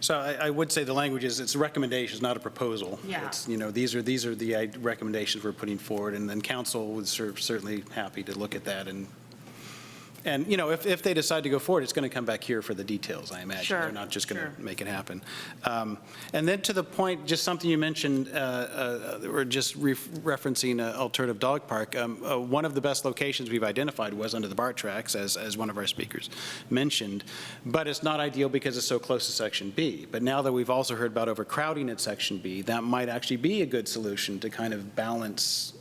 So I would say the language is, it's a recommendation, not a proposal. Yeah. It's, these are the recommendations we're putting forward, and then council was certainly happy to look at that. And if they decide to go forward, it's going to come back here for the details, I imagine. Sure. They're not just going to make it happen. And then to the point, just something you mentioned, or just referencing alternative dog park, one of the best locations we've identified was under the BART tracks, as one of our speakers mentioned, but it's not ideal because it's so close to Section B. But now that we've also heard about overcrowding at Section B, that might actually be a good solution to kind of balance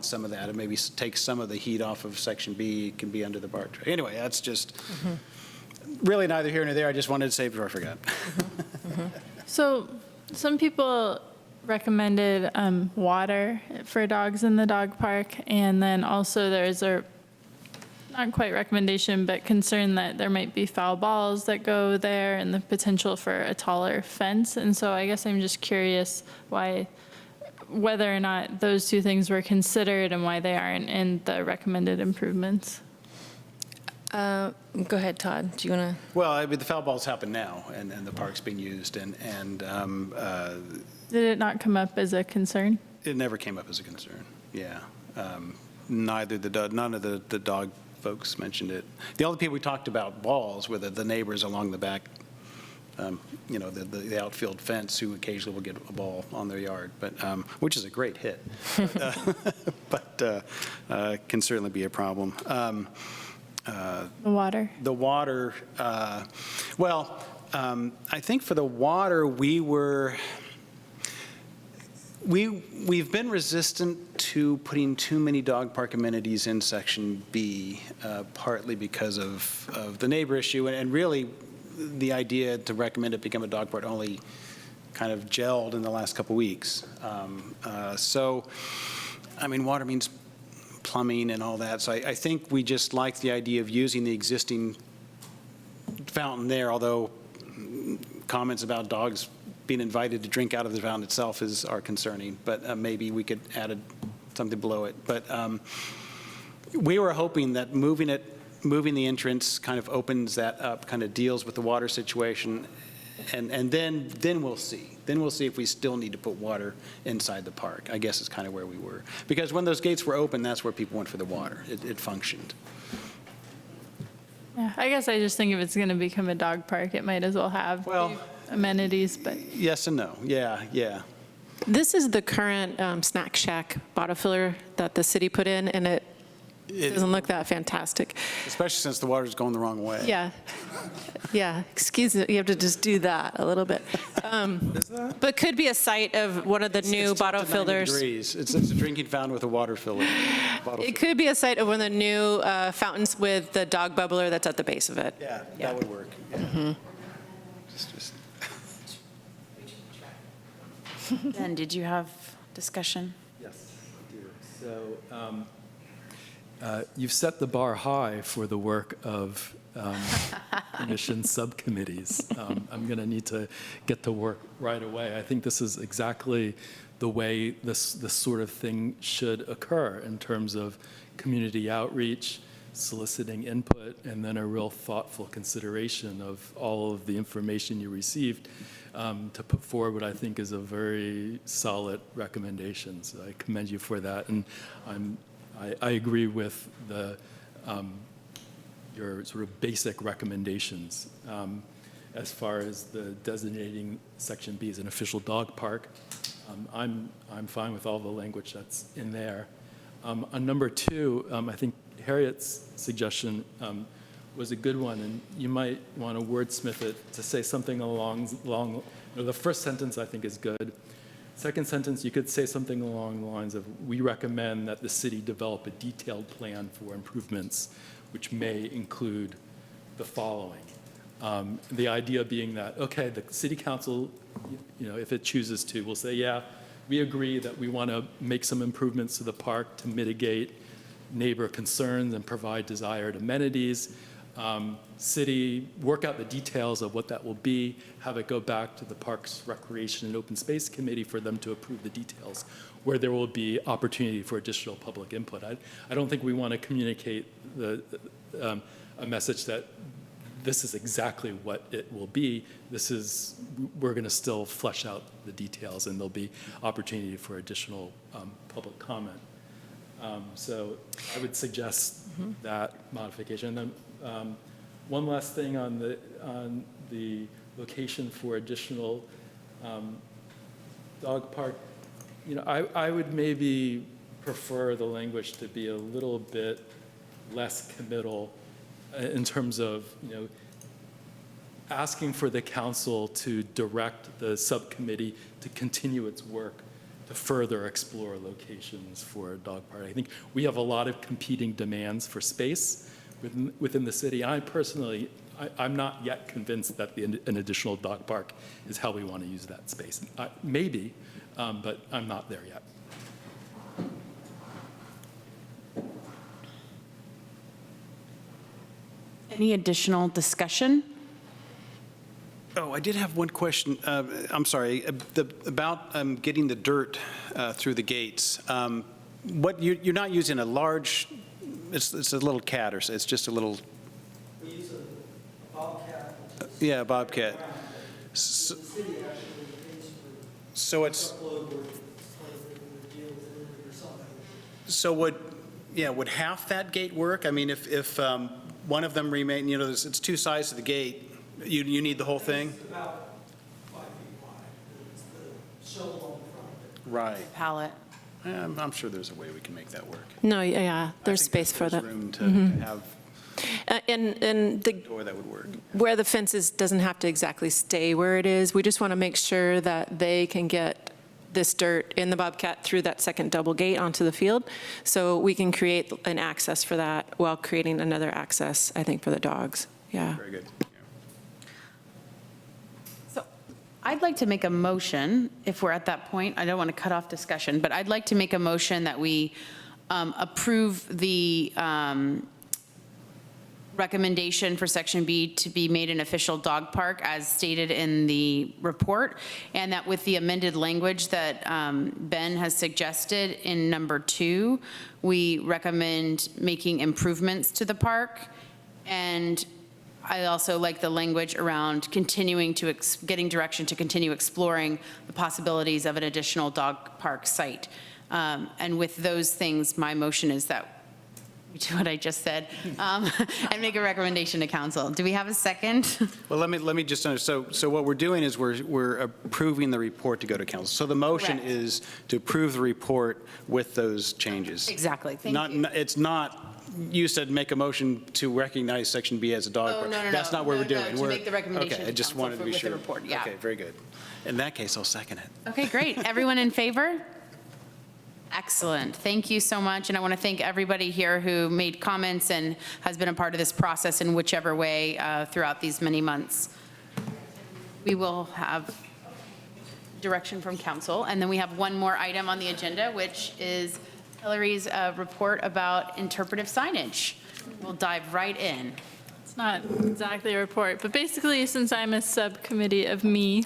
some of that, and maybe take some of the heat off of Section B. It can be under the BART track. Anyway, that's just really neither here nor there. I just wanted to say before I forgot. So some people recommended water for dogs in the dog park, and then also there's a, not quite recommendation, but concern that there might be foul balls that go there, and the potential for a taller fence. And so I guess I'm just curious whether or not those two things were considered and why they aren't in the recommended improvements. Go ahead, Todd. Do you want to? Well, I mean, the foul balls happen now, and the park's being used, and Did it not come up as a concern? it never came up as a concern. Yeah, none of the dog folks mentioned it. The only people we talked about balls were the neighbors along the back. The outfield fence, who occasionally will get a ball on their yard, but which is a great hit, but can certainly be a problem. The water. The water. Well, I think for the water, we've been resistant to putting too many dog park amenities in Section B, partly because of the neighbor issue, and really the idea to recommend it become a dog park only kind of gelled in the last couple weeks. So, I mean, water means plumbing and all that. So I think we just like the idea of using the existing fountain there, although comments about dogs being invited to drink out of the fountain itself are concerning, but maybe we could add something below it. But we were hoping that moving the entrance kind of opens that up, kind of deals with the water situation, and then we'll see. Then we'll see if we still need to put water inside the park. I guess is kind of where we were. Because when those gates were open, that's where people went for the water. It functioned. Yeah, I guess I just think if it's going to become a dog park, it might as well have the amenities, but. Yes and no. Yeah. This is the current snack shack bottle filler that the city put in, and it doesn't look that fantastic. Especially since the water's going the wrong way. Yeah, excuse me, you have to just do that a little bit. But could be a site of one of the new bottle fillers. It's a drinking fountain with a water filler. It could be a site of one of the new fountains with the dog bubbler that's at the base of it. Yeah, that would work. Yeah. Mm-hmm. Ben, did you have discussion? Yes, I do. So you've set the bar high for the work of commission subcommittees. I'm going to need to get to work right away. I think this is exactly the way this sort of thing should occur in terms of community outreach, soliciting input, and then a real thoughtful consideration of all of the information you received to put forward what I think is a very solid recommendation. So I commend you for that. And I agree with your sort of basic recommendations as far as the designating Section B as an official dog park. I'm fine with all the language that's in there. On number 2, I think Harriet's suggestion was a good one, and you might want to wordsmith it to say something along the first sentence I think is good. Second sentence, you could say something along the lines of, we recommend that the city develop a detailed plan for improvements, which may include the following. The idea being that, okay, the city council, if it chooses to, will say, yeah, we agree that we want to make some improvements to the park to mitigate neighbor concerns and provide desired amenities. City, work out the details of what that will be, have it go back to the Parks, Recreation, and Open Space Committee for them to approve the details, where there will be opportunity for additional public input. I don't think we want to communicate a message that this is exactly what it will be. We're going to still flesh out the details, and there'll be opportunity for additional public comment. So I would suggest that modification. And then one last thing on the location for additional dog park. I would maybe prefer the language to be a little bit less committal in terms of, asking for the council to direct the subcommittee to continue its work to further explore locations for a dog park. I think we have a lot of competing demands for space within the city. I'm not yet convinced that an additional dog park is how we want to use that space. Maybe, but I'm not there yet. Any additional discussion? Oh, I did have one question. I'm sorry, about getting the dirt through the gates. You're not using a large, it's a little cat, or it's just a little. We use a bobcat. Yeah, a bobcat. So it's. So would half that gate work? I mean, if one of them remain, it's two sides to the gate. You need the whole thing? It's about 5 feet wide. It's the shovel on the front of it. Right. Pallet. I'm sure there's a way we can make that work. No, yeah, there's space for that. Room to have And the door that would work. where the fences doesn't have to exactly stay where it is. We just want to make sure that they can get this dirt in the Bobcat through that second double gate onto the field. So we can create an access for that while creating another access, I think, for the dogs. Yeah. Very good. I'd like to make a motion, if we're at that point. I don't want to cut off discussion, but I'd like to make a motion that we approve the recommendation for Section B to be made an official dog park as stated in the report, and that with the amended language that Ben has suggested in number 2, we recommend making improvements to the park. And I also like the language around continuing to, getting direction to continue exploring the possibilities of an additional dog park site. And with those things, my motion is that we do what I just said and make a recommendation to council. Do we have a second? Well, let me just understand. So what we're doing is we're approving the report to go to council. So the motion Correct. is to approve the report with those changes. Exactly. Thank you. It's not, you said make a motion to recognize Section B as a dog Oh, park. no. That's not what we're doing. To make the recommendation Okay, I to just council wanted to be with sure. the report, yeah. Okay, very good. In that case, I'll second it. Okay, great. Everyone in favor? Excellent. Thank you so much. And I want to thank everybody here who made comments and has been a part of this process in whichever way throughout these many months. We will have direction from council. And then we have one more item on the agenda, which is Hillary's report about interpretive signage. We'll dive right in. It's not exactly a report, but basically, since I'm a subcommittee of me,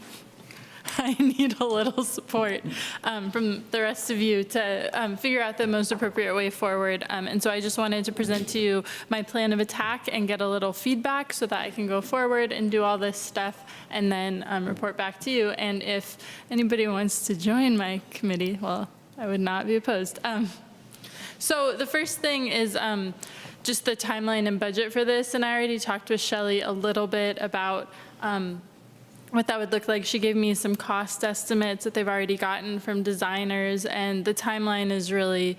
I need a little support from the rest of you to figure out the most appropriate way forward. And so I just wanted to present to you my plan of attack and get a little feedback so that I can go forward and do all this stuff and then report back to you. And if anybody wants to join my committee, well, I would not be opposed. So the first thing is just the timeline and budget for this. And I already talked with Shelley a little bit about what that would look like. She gave me some cost estimates that they've already gotten from designers, and the timeline is really,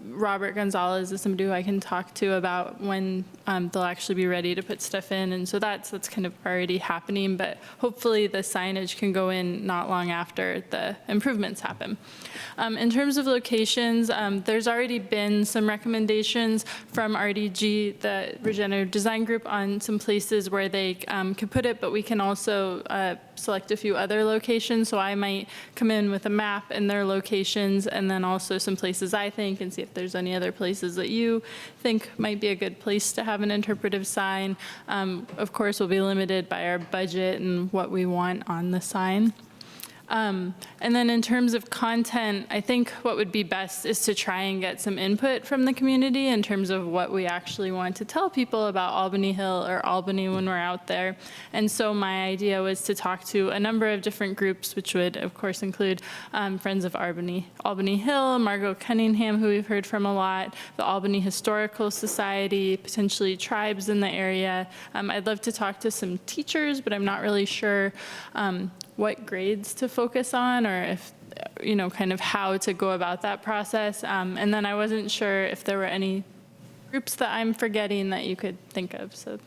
Robert Gonzalez is somebody who I can talk to about when they'll actually be ready to put stuff in, and so that's kind of already happening, but hopefully the signage can go in not long after the improvements happen. In terms of locations, there's already been some recommendations from RDG, the Regenerative Design Group, on some places where they could put it, but we can also select a few other locations. So I might come in with a map and their locations, and then also some places I think, and see if there's any other places that you think might be a good place to have an interpretive sign. Of course, we'll be limited by our budget and what we want on the sign. And then in terms of content, I think what would be best is to try and get some input from the community in terms of what we actually want to tell people about Albany Hill or Albany when we're out there. And so my idea was to talk to a number of different groups, which would of course include Friends of Albany Hill, Margot Cunningham, who we've heard from a lot, the Albany Historical Society, potentially tribes in the area. I'd love to talk to some teachers, but I'm not really sure what grades to focus on, or if, kind of how to go about that process. And then I wasn't sure if there were any groups that I'm forgetting that you could think of. So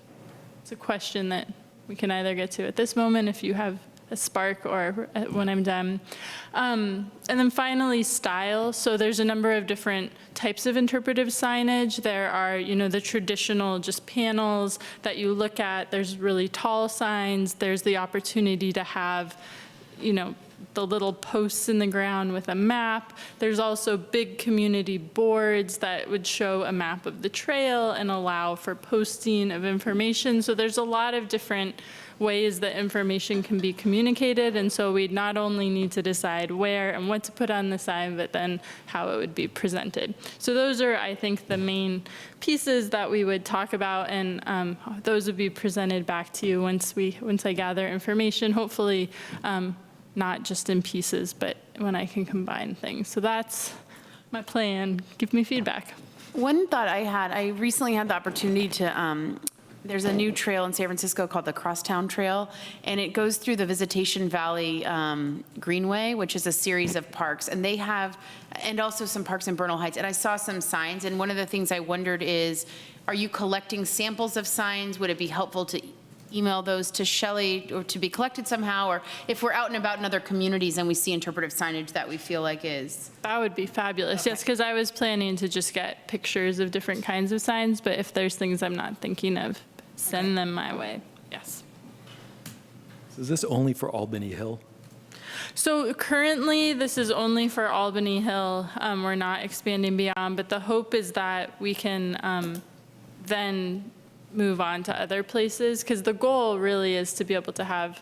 it's a question that we can either get to at this moment if you have a spark, or when I'm done. And then finally, style. So there's a number of different types of interpretive signage. There are, the traditional just panels that you look at. There's really tall signs. There's the opportunity to have, the little posts in the ground with a map. There's also big community boards that would show a map of the trail and allow for posting of information. So there's a lot of different ways that information can be communicated, and so we not only need to decide where and what to put on the sign, but then how it would be presented. So those are, I think, the main pieces that we would talk about, and those would be presented back to you once I gather information, hopefully not just in pieces, but when I can combine things. So that's my plan. Give me feedback. One thought I had, I recently had the opportunity to, there's a new trail in San Francisco called the Crosstown Trail, and it goes through the Visitation Valley Greenway, which is a series of parks, and they have, and also some parks in Bernal Heights. And I saw some signs, and one of the things I wondered is, are you collecting samples of signs? Would it be helpful to email those to Shelley or to be collected somehow? Or if we're out and about in other communities and we see interpretive signage that we feel like is. That would be fabulous. Okay. Yes, because I was planning to just get pictures of different kinds of signs, but if there's things I'm not thinking of, send them my way. Yes. Is this only for Albany Hill? So currently, this is only for Albany Hill. We're not expanding beyond, but the hope is that we can then move on to other places, because the goal really is to be able to have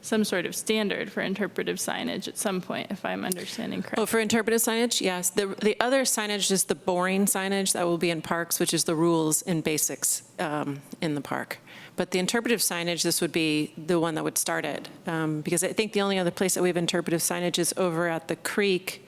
some sort of standard for interpretive signage at some point, if I'm understanding correctly. Oh, for interpretive signage, yes. The other signage is the boring signage that will be in parks, which is the rules and basics in the park. But the interpretive signage, this would be the one that would start it. Because I think the only other place that we have interpretive signage is over at the creek.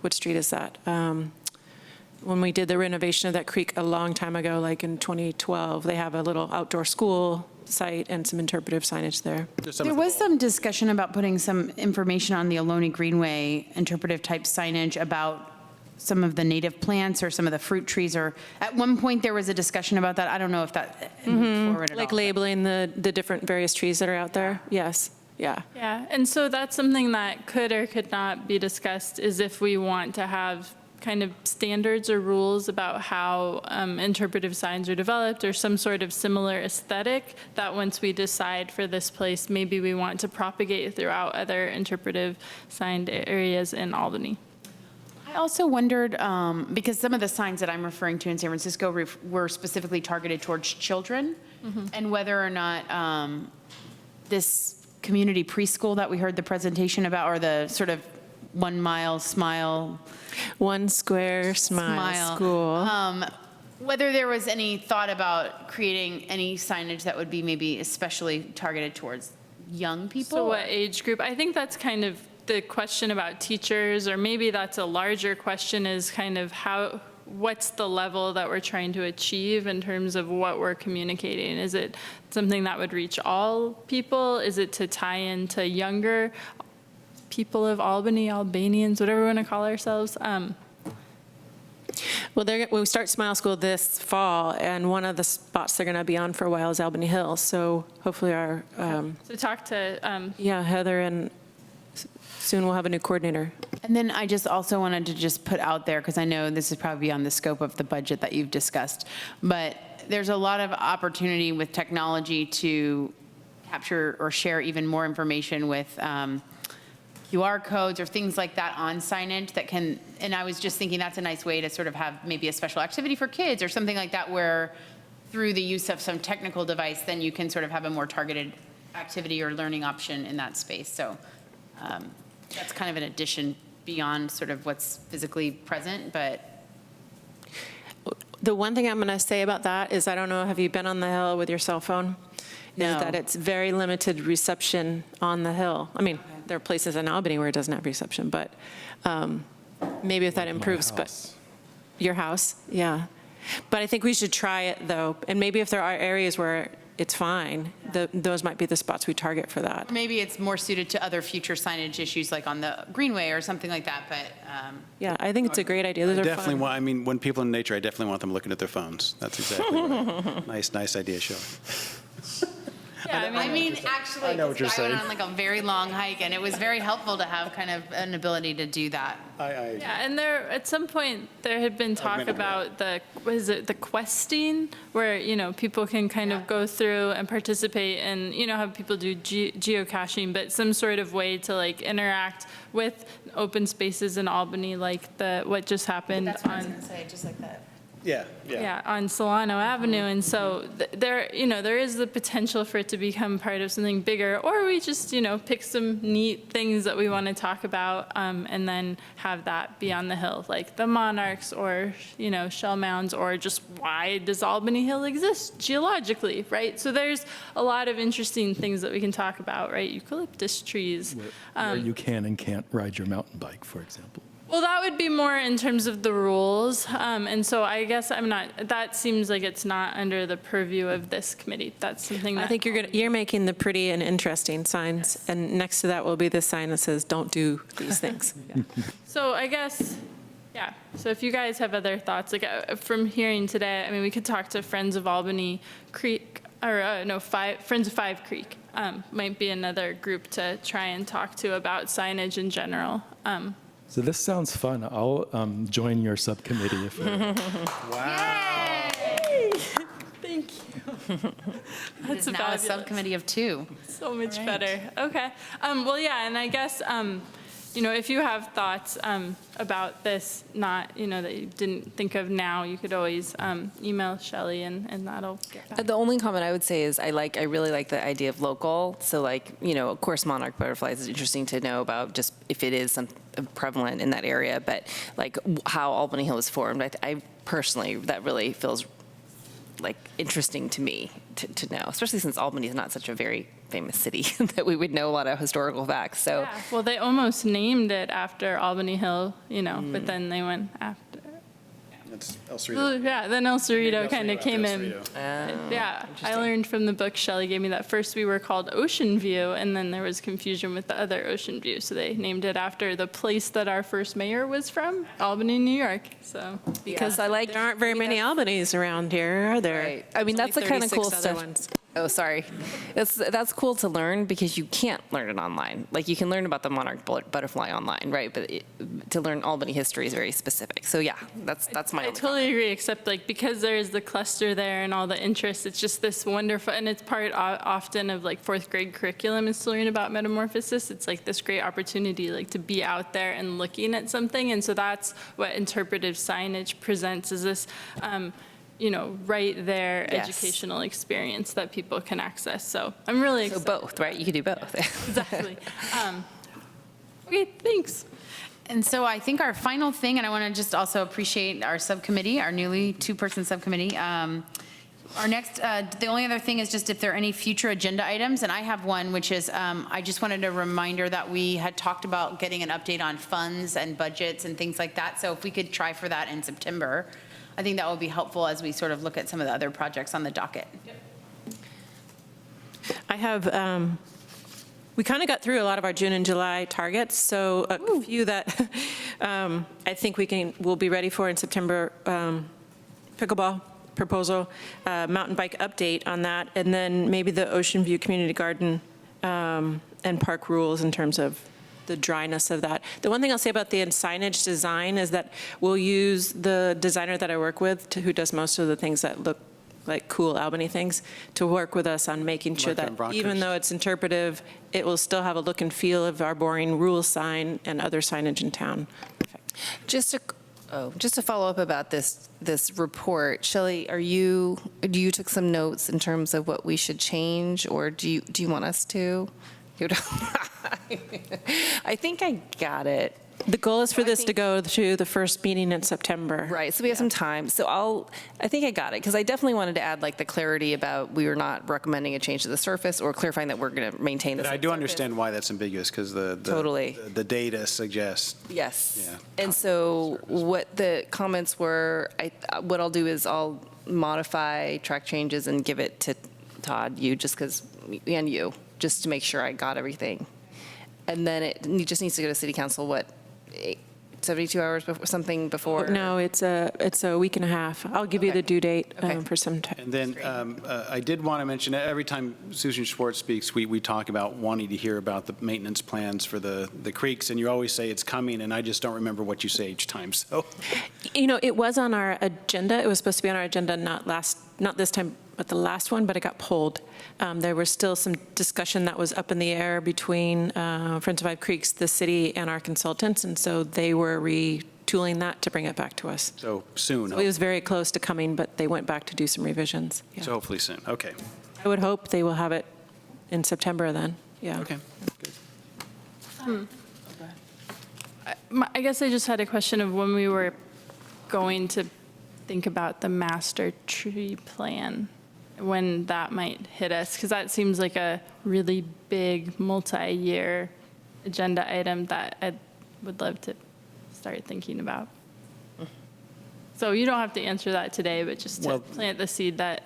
What street is that? When we did the renovation of that creek a long time ago, like in 2012, they have a little outdoor school site and some interpretive signage there. There was some discussion about putting some information on the Albany Greenway interpretive type signage about some of the native plants or some of the fruit trees, or at one point there was a discussion about that. I don't know if that moved forward at Like all. labeling the different various trees that are out there? Yes, yeah. Yeah, and so that's something that could or could not be discussed, is if we want to have kind of standards or rules about how interpretive signs are developed, or some sort of similar aesthetic that once we decide for this place, maybe we want to propagate throughout other interpretive signed areas in Albany. I also wondered, because some of the signs that I'm referring to in San Francisco were specifically targeted towards children, and whether or not this community preschool that we heard the presentation about, or the sort of 1 mile smile. One square smile school. Whether there was any thought about creating any signage that would be maybe especially targeted towards young people? So what age group? I think that's kind of the question about teachers, or maybe that's a larger question, is kind of what's the level that we're trying to achieve in terms of what we're communicating? Is it something that would reach all people? Is it to tie into younger people of Albany, Albanians, whatever we want to call ourselves? Well, we start Smile School this fall, and one of the spots they're going to be on for a while is Albany Hill. So hopefully our So talk to yeah, Heather, and soon we'll have a new coordinator. And then I just also wanted to just put out there, because I know this is probably beyond the scope of the budget that you've discussed, but there's a lot of opportunity with technology to capture or share even more information with QR codes or things like that on signage that can, and I was just thinking that's a nice way to sort of have maybe a special activity for kids or something like that, where through the use of some technical device, then you can sort of have a more targeted activity or learning option in that space. So that's kind of an addition beyond sort of what's physically present, but. The one thing I'm going to say about that is, I don't know, have you been on the Hill with your cell phone? No. Is that it's very limited reception on the Hill. I mean, there are places in Albany where it doesn't have reception, but maybe if that improves. But your house, yeah. But I think we should try it, though. And maybe if there are areas where it's fine, those might be the spots we target for that. Maybe it's more suited to other future signage issues, like on the Greenway or something like that, but. Yeah, I think it's a great idea. Those are Definitely fun. I mean, when people in nature, I definitely want them looking at their phones. That's exactly right. Nice idea, Shelley. Yeah, I mean, actually, I know what you're I went saying. on like a very long hike, and it was very helpful to have kind of an ability to do that. Yeah, and there, at some point, there had been talk Augmented about the questing, where, people can kind of go through and participate and, have people do geocaching, but some sort of way to like interact with open spaces in Albany, like what just happened That's what I was on. gonna say, just like that. Yeah, on Solano Avenue, and so there is the potential for it to become part of something bigger, or we just, pick some neat things that we want to talk about, and then have that be on the hill, like the monarchs, or, shell mounds, or just why does Albany Hill exist geologically, right? So there's a lot of interesting things that we can talk about, right? Eucalyptus trees. Where you can and can't ride your mountain bike, for example. Well, that would be more in terms of the rules, and so I guess that seems like it's not under the purview of this committee. That's something that. I think you're making the pretty and interesting signs, and next to that will be the sign that says, "Don't do these things." Yeah. So I guess, yeah, so if you guys have other thoughts, like from hearing today, I mean, we could talk to Friends of Albany Creek, or Friends of Five Creek, might be another group to try and talk to about signage in general. So this sounds fun. I'll join your subcommittee if. Wow. Thank you. It's now a fabulous. subcommittee of 2. So much All right. better. Okay. Well, yeah, and I guess, if you have thoughts about this, not, that you didn't think of now, you could always email Shelley and that'll get back. The only comment I would say is I really like the idea of local. So of course, monarch butterflies is interesting to know about just if it is prevalent in that area, but how Albany Hill was formed, I personally, that really feels interesting to me to know, especially since Albany is not such a very famous city that we would know a lot of historical facts. So Yeah, well, they almost named it after Albany Hill, but then they went after. That's El Cerrito. Yeah, then El Cerrito kind of came in. Oh, Yeah, I learned from the book Shelley gave me that first we were called Ocean View, and then there was confusion with the other Ocean View, so they named it after the place that our first mayor was from, Albany, New York. So because there aren't very many Albanys around here, are there? Right. I mean, that's the kind of cool stuff. Ones. Oh, sorry. That's cool to learn because you can't learn it online. You can learn about the monarch butterfly online, right? But to learn Albany history is very specific. So yeah, that's my. I totally agree, except because there's the cluster there and all the interests, it's just this wonderful, and it's part often of fourth grade curriculum is to learn about metamorphosis. It's this great opportunity to be out there and looking at something, and so that's what interpretive signage presents, is this right there Yes. educational experience that people can access. So I'm really excited. So both, right? You could do both. Exactly. Okay, thanks. And so I think our final thing, and I want to just also appreciate our subcommittee, our newly 2-person subcommittee. Our next, the only other thing is just if there are any future agenda items, and I have one, which is I just wanted a reminder that we had talked about getting an update on funds and budgets and things like that. So if we could try for that in September, I think that would be helpful as we sort of look at some of the other projects on the docket. I have, we kind of got through a lot of our June and July targets, so a few that I think we'll be ready for in September. Pickleball proposal, mountain bike update on that, and then maybe the Ocean View Community Garden and park rules in terms of the dryness of that. The one thing I'll say about the signage design is that we'll use the designer that I work with, who does most of the things that look like cool Albany things, to work with us on making sure that even though it's interpretive, it will still have a look and feel of our boring rule sign and other signage in town. Just to follow up about this report, Shelley, you took some notes in terms of what we should change, or do you want us to? I think I got it. The goal is for this to go to the first meeting in September. Right, so we have some time. So I think I got it, because I definitely wanted to add the clarity about we were not recommending a change to the surface or clarifying that we're going to maintain this. But I do understand why that's ambiguous, because the data suggests. Yes. Yeah. And so what the comments were, what I'll do is I'll modify track changes and give it to Todd, just to make sure I got everything. And then it just needs to go to City Council, 72 hours before, something before? No, it's a week and a half. I'll give you the due date for some time. And then I did want to mention, every time Susan Schwartz speaks, we talk about wanting to hear about the maintenance plans for the creeks, and you always say it's coming, and I just don't remember what you say each time, so. It was on our agenda. It was supposed to be on our agenda not this time, but the last one, but it got pulled. There was still some discussion that was up in the air between Friends of Five Creeks, the city, and our consultants, and so they were retooling that to bring it back to us. So soon. So it was very close to coming, but they went back to do some revisions. Yeah. So hopefully soon, okay. I would hope they will have it in September then, yeah. Okay, good. I guess I just had a question of when we were going to think about the master tree plan, when that might hit us, because that seems like a really big multi-year agenda item that I would love to start thinking about. So you don't have to answer that today, but just to plant the seed that.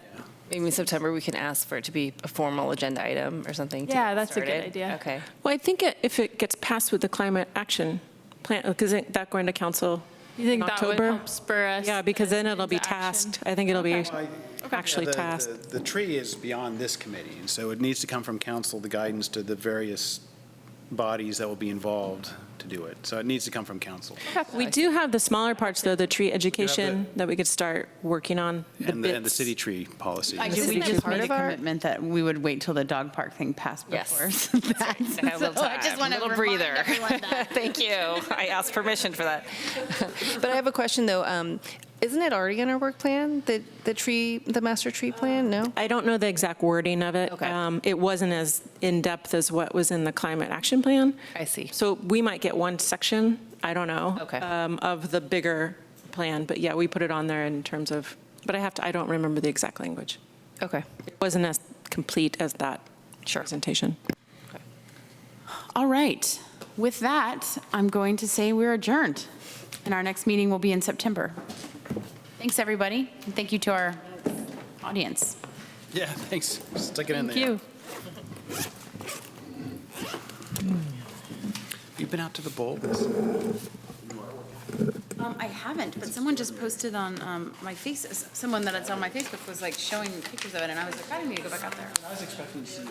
Maybe in September we can ask for it to be a formal agenda item or something. Yeah, that's a good idea. Okay. Well, I think if it gets passed with the climate action plan, because isn't that going to council You think in that would October? help spur us? Yeah, because then it'll be into action? tasked. I think it'll be actually Yeah, tasked. The tree is beyond this committee, and so it needs to come from council, the guidance to the various bodies that will be involved. to do it. So it needs to come from council. We do have the smaller parts, though, the tree education that we could start working on. And the city tree policy. We just made a commitment that we would wait till the dog park thing passed before. Yes. I just want to little breather. Thank you. I asked permission for that. But I have a question, though. Isn't it already in our work plan, the master tree plan? No? I don't know the exact wording of it. Okay. It wasn't as in-depth as what was in the climate action plan. I see. So we might get one section, I don't know, Okay. of the bigger plan. But yeah, we put it on there in terms of, but I don't remember the exact language. Okay. It wasn't as complete as that presentation. All right. With that, I'm going to say we're adjourned, and our next meeting will be in September. Thanks, everybody, and thank you to our audience. Yeah, thanks. Stick it in there. Thank you. You've been out to the bulb? I haven't, but someone just posted on my face, someone that's on my Facebook was like showing pictures of it, and I was like, I need to go back out there. I was expecting to see you.